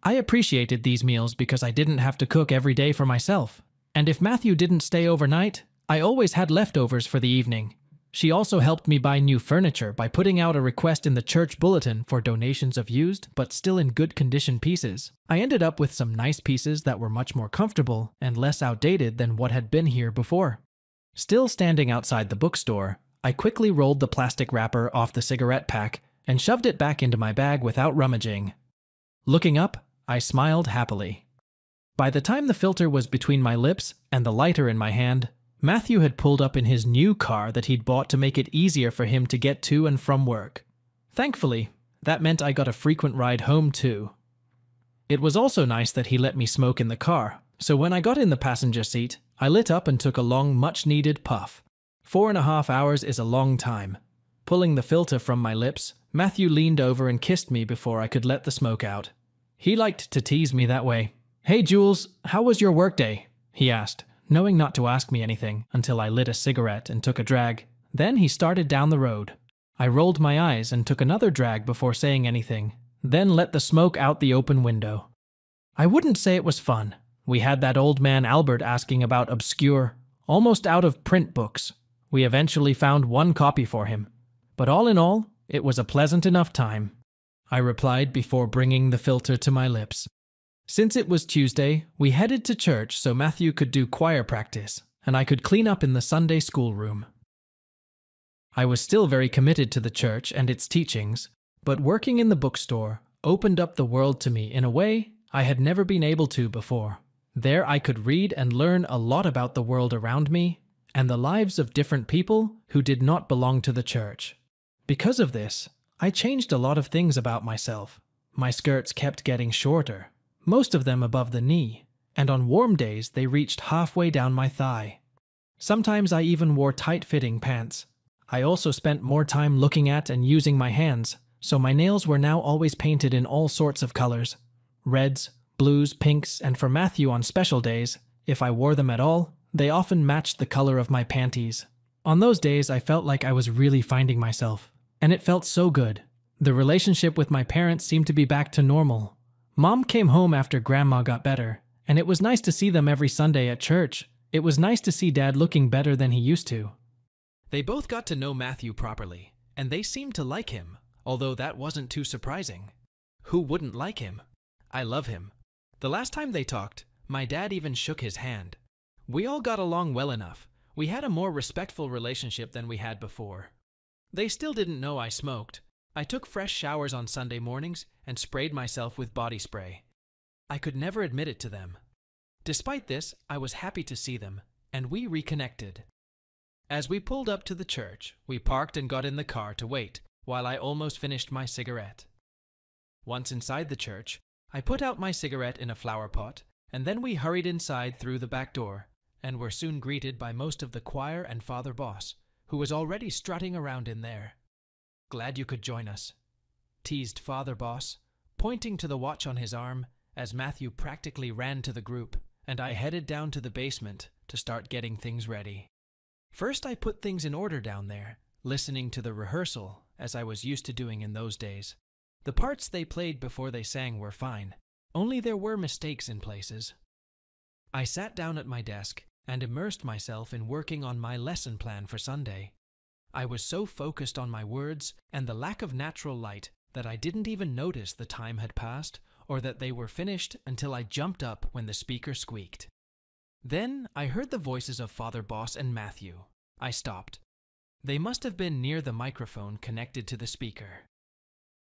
I appreciated these meals because I didn't have to cook every day for myself, and if Matthew didn't stay overnight, I always had leftovers for the evening. She also helped me buy new furniture by putting out a request in the church bulletin for donations of used but still in good condition pieces. I ended up with some nice pieces that were much more comfortable and less outdated than what had been here before. Still standing outside the bookstore, I quickly rolled the plastic wrapper off the cigarette pack and shoved it back into my bag without rummaging. Looking up, I smiled happily. By the time the filter was between my lips and the lighter in my hand, Matthew had pulled up in his new car that he'd bought to make it easier for him to get to and from work. Thankfully, that meant I got a frequent ride home too. It was also nice that he let me smoke in the car, so when I got in the passenger seat, I lit up and took a long, much-needed puff. 4.5 hours is a long time. Pulling the filter from my lips, Matthew leaned over and kissed me before I could let the smoke out. He liked to tease me that way. "Hey Jules, how was your workday?" he asked, knowing not to ask me anything until I lit a cigarette and took a drag. Then he started down the road. I rolled my eyes and took another drag before saying anything, then let the smoke out the open window. I wouldn't say it was fun. We had that old man Albert asking about obscure, almost out-of-print books. We eventually found one copy for him. But all in all, it was a pleasant enough time, I replied before bringing the filter to my lips. Since it was Tuesday, we headed to church so Matthew could do choir practice, and I could clean up in the Sunday school room. I was still very committed to the church and its teachings, but working in the bookstore opened up the world to me in a way I had never been able to before. There I could read and learn a lot about the world around me and the lives of different people who did not belong to the church. Because of this, I changed a lot of things about myself. My skirts kept getting shorter, most of them above the knee, and on warm days they reached halfway down my thigh. Sometimes I even wore tight-fitting pants. I also spent more time looking at and using my hands, so my nails were now always painted in all sorts of colors. Reds, blues, pinks, and for Matthew on special days, if I wore them at all, they often matched the color of my panties. On those days I felt like I was really finding myself, and it felt so good. The relationship with my parents seemed to be back to normal. Mom came home after Grandma got better, and it was nice to see them every Sunday at church. It was nice to see Dad looking better than he used to. They both got to know Matthew properly, and they seemed to like him, although that wasn't too surprising. Who wouldn't like him? I love him. The last time they talked, my dad even shook his hand. We all got along well enough. We had a more respectful relationship than we had before. They still didn't know I smoked. I took fresh showers on Sunday mornings and sprayed myself with body spray. I could never admit it to them. Despite this, I was happy to see them, and we reconnected. As we pulled up to the church, we parked and got in the car to wait while I almost finished my cigarette. Once inside the church, I put out my cigarette in a flower pot, and then we hurried inside through the back door, and were soon greeted by most of the choir and Father Boss, who was already strutting around in there. "Glad you could join us," teased Father Boss, pointing to the watch on his arm as Matthew practically ran to the group, and I headed down to the basement to start getting things ready. First I put things in order down there, listening to the rehearsal as I was used to doing in those days. The parts they played before they sang were fine, only there were mistakes in places. I sat down at my desk and immersed myself in working on my lesson plan for Sunday. I was so focused on my words and the lack of natural light that I didn't even notice the time had passed or that they were finished until I jumped up when the speaker squeaked. Then I heard the voices of Father Boss and Matthew. I stopped. They must have been near the microphone connected to the speaker.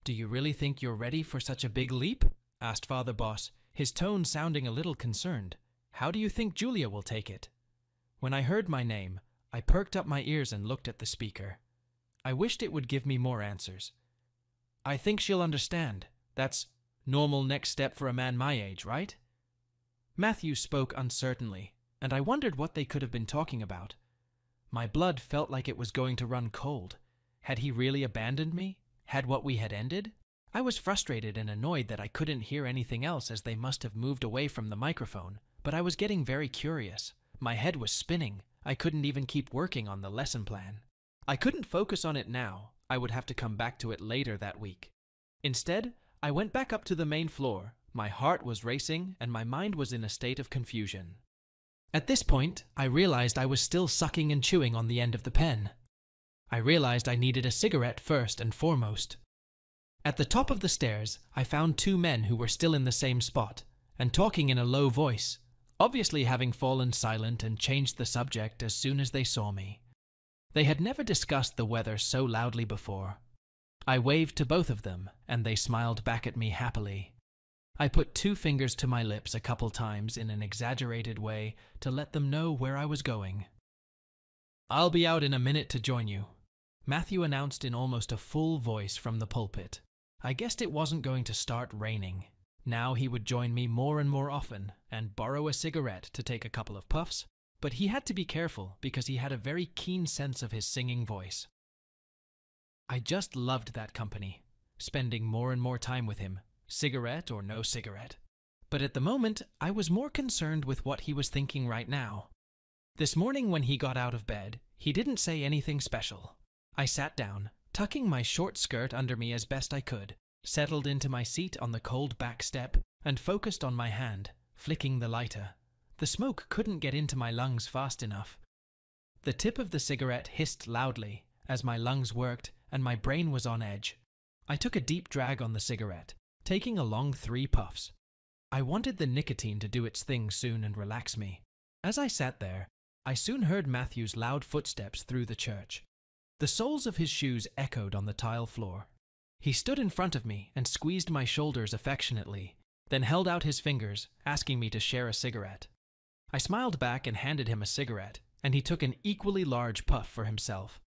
"Do you really think you're ready for such a big leap?" asked Father Boss, his tone sounding a little concerned. "How do you think Julia will take it?" When I heard my name, I perked up my ears and looked at the speaker. I wished it would give me more answers. "I think she'll understand. That's normal next step for a man my age, right?" Matthew spoke uncertainly, and I wondered what they could have been talking about. My blood felt like it was going to run cold. Had he really abandoned me? Had what we had ended? I was frustrated and annoyed that I couldn't hear anything else as they must have moved away from the microphone, but I was getting very curious. My head was spinning. I couldn't even keep working on the lesson plan. I couldn't focus on it now. I would have to come back to it later that week. Instead, I went back up to the main floor. My heart was racing and my mind was in a state of confusion. At this point, I realized I was still sucking and chewing on the end of the pen. I realized I needed a cigarette first and foremost. At the top of the stairs, I found two men who were still in the same spot and talking in a low voice, obviously having fallen silent and changed the subject as soon as they saw me. They had never discussed the weather so loudly before. I waved to both of them, and they smiled back at me happily. I put 2 fingers to my lips a couple times in an exaggerated way to let them know where I was going. "I'll be out in a minute to join you," Matthew announced in almost a full voice from the pulpit. I guessed it wasn't going to start raining. Now he would join me more and more often and borrow a cigarette to take a couple of puffs, but he had to be careful because he had a very keen sense of his singing voice. I just loved that company, spending more and more time with him, cigarette or no cigarette. But at the moment, I was more concerned with what he was thinking right now. This morning when he got out of bed, he didn't say anything special. I sat down, tucking my short skirt under me as best I could, settled into my seat on the cold back step, and focused on my hand, flicking the lighter. The smoke couldn't get into my lungs fast enough. The tip of the cigarette hissed loudly as my lungs worked and my brain was on edge. I took a deep drag on the cigarette, taking a long 3 puffs. I wanted the nicotine to do its thing soon and relax me. As I sat there, I soon heard Matthew's loud footsteps through the church. The soles of his shoes echoed on the tile floor. He stood in front of me and squeezed my shoulders affectionately, then held out his fingers, asking me to share a cigarette. I smiled back and handed him a cigarette, and he took an equally large puff for himself.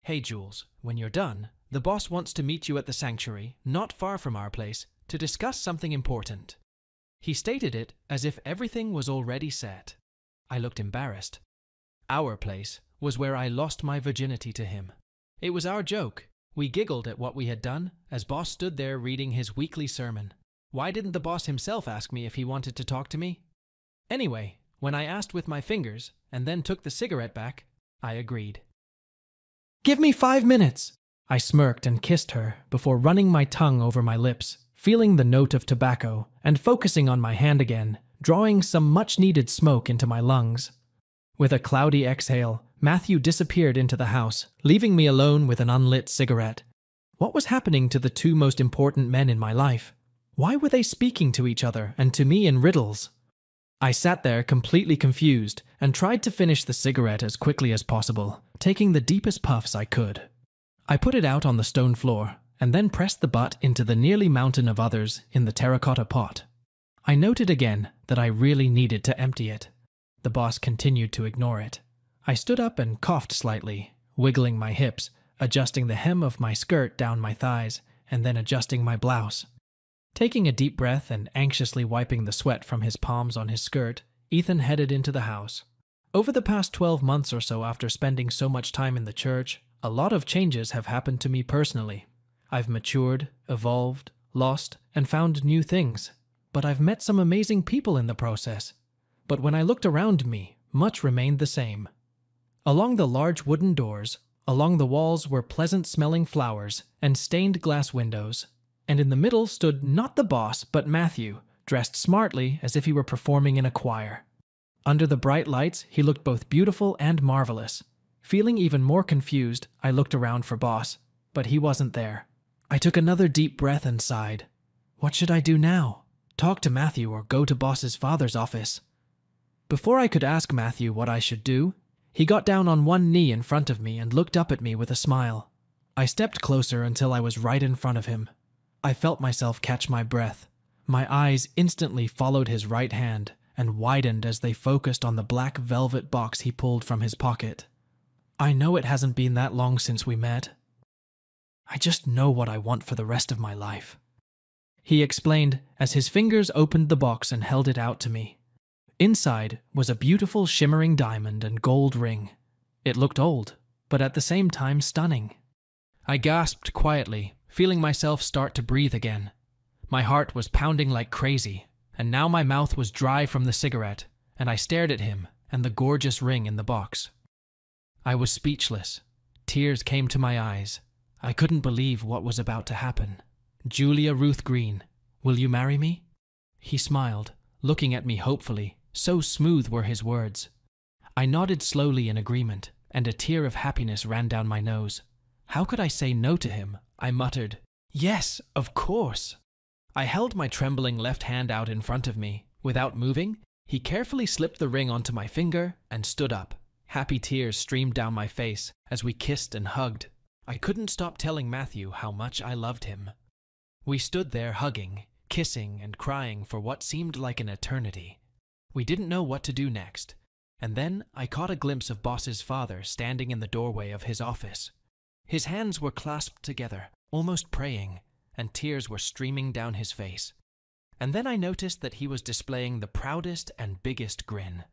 "Hey, Jules, when you're done, the boss wants to meet you at the sanctuary, not far from our place, to discuss something important." He stated it as if everything was already set. I looked embarrassed. Our place was where I lost my virginity to him. It was our joke. We giggled at what we had done as boss stood there reading his weekly sermon. Why didn't the boss himself ask me if he wanted to talk to me? Anyway, when I asked with my fingers and then took the cigarette back, I agreed. "Give me 5 minutes!" I smirked and kissed her before running my tongue over my lips, feeling the note of tobacco and focusing on my hand again, drawing some much-needed smoke into my lungs. With a cloudy exhale, Matthew disappeared into the house, leaving me alone with an unlit cigarette. What was happening to the 2 most important men in my life? Why were they speaking to each other and to me in riddles? I sat there completely confused and tried to finish the cigarette as quickly as possible, taking the deepest puffs I could. I put it out on the stone floor and then pressed the butt into the nearly mountain of others in the terracotta pot. I noted again that I really needed to empty it. The boss continued to ignore it. I stood up and coughed slightly, wiggling my hips, adjusting the hem of my skirt down my thighs, and then adjusting my blouse. Taking a deep breath and anxiously wiping the sweat from his palms on his skirt, Ethan headed into the house. Over the past 12 months or so after spending so much time in the church, a lot of changes have happened to me personally. I've matured, evolved, lost, and found new things. But I've met some amazing people in the process. But when I looked around me, much remained the same. Along the large wooden doors, along the walls were pleasant-smelling flowers and stained glass windows. And in the middle stood not the boss, but Matthew, dressed smartly as if he were performing in a choir. Under the bright lights, he looked both beautiful and marvelous. Feeling even more confused, I looked around for boss, but he wasn't there. I took another deep breath and sighed. What should I do now? Talk to Matthew or go to boss's father's office? Before I could ask Matthew what I should do, he got down on one knee in front of me and looked up at me with a smile. I stepped closer until I was right in front of him. I felt myself catch my breath. My eyes instantly followed his right hand and widened as they focused on the black velvet box he pulled from his pocket. I know it hasn't been that long since we met. I just know what I want for the rest of my life, he explained as his fingers opened the box and held it out to me. Inside was a beautiful shimmering diamond and gold ring. It looked old, but at the same time stunning. I gasped quietly, feeling myself start to breathe again. My heart was pounding like crazy, and now my mouth was dry from the cigarette, and I stared at him and the gorgeous ring in the box. I was speechless. Tears came to my eyes. I couldn't believe what was about to happen. "Julia Ruth Green, will you marry me?" He smiled, looking at me hopefully, so smooth were his words. I nodded slowly in agreement, and a tear of happiness ran down my nose. How could I say no to him? I muttered, "Yes, of course." I held my trembling left hand out in front of me. Without moving, he carefully slipped the ring onto my finger and stood up. Happy tears streamed down my face as we kissed and hugged. I couldn't stop telling Matthew how much I loved him. We stood there hugging, kissing, and crying for what seemed like an eternity. We didn't know what to do next, and then I caught a glimpse of boss's father standing in the doorway of his office. His hands were clasped together, almost praying, and tears were streaming down his face. And then I noticed that he was displaying the proudest and biggest grin.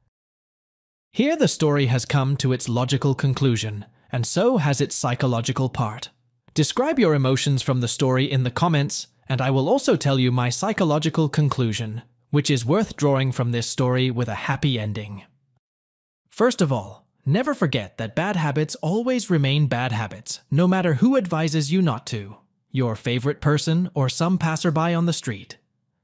Here the story has come to its logical conclusion, and so has its psychological part. Describe your emotions from the story in the comments, and I will also tell you my psychological conclusion, which is worth drawing from this story with a happy ending. First of all, never forget that bad habits always remain bad habits, no matter who advises you not to, your favorite person or some passerby on the street.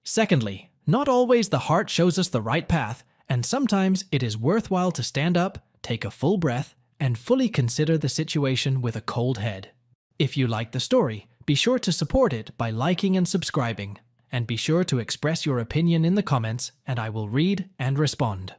Secondly, not always the heart shows us the right path, and sometimes it is worthwhile to stand up, take a full breath, and fully consider the situation with a cold head. If you like the story, be sure to support it by liking and subscribing, and be sure to express your opinion in the comments, and I will read and respond.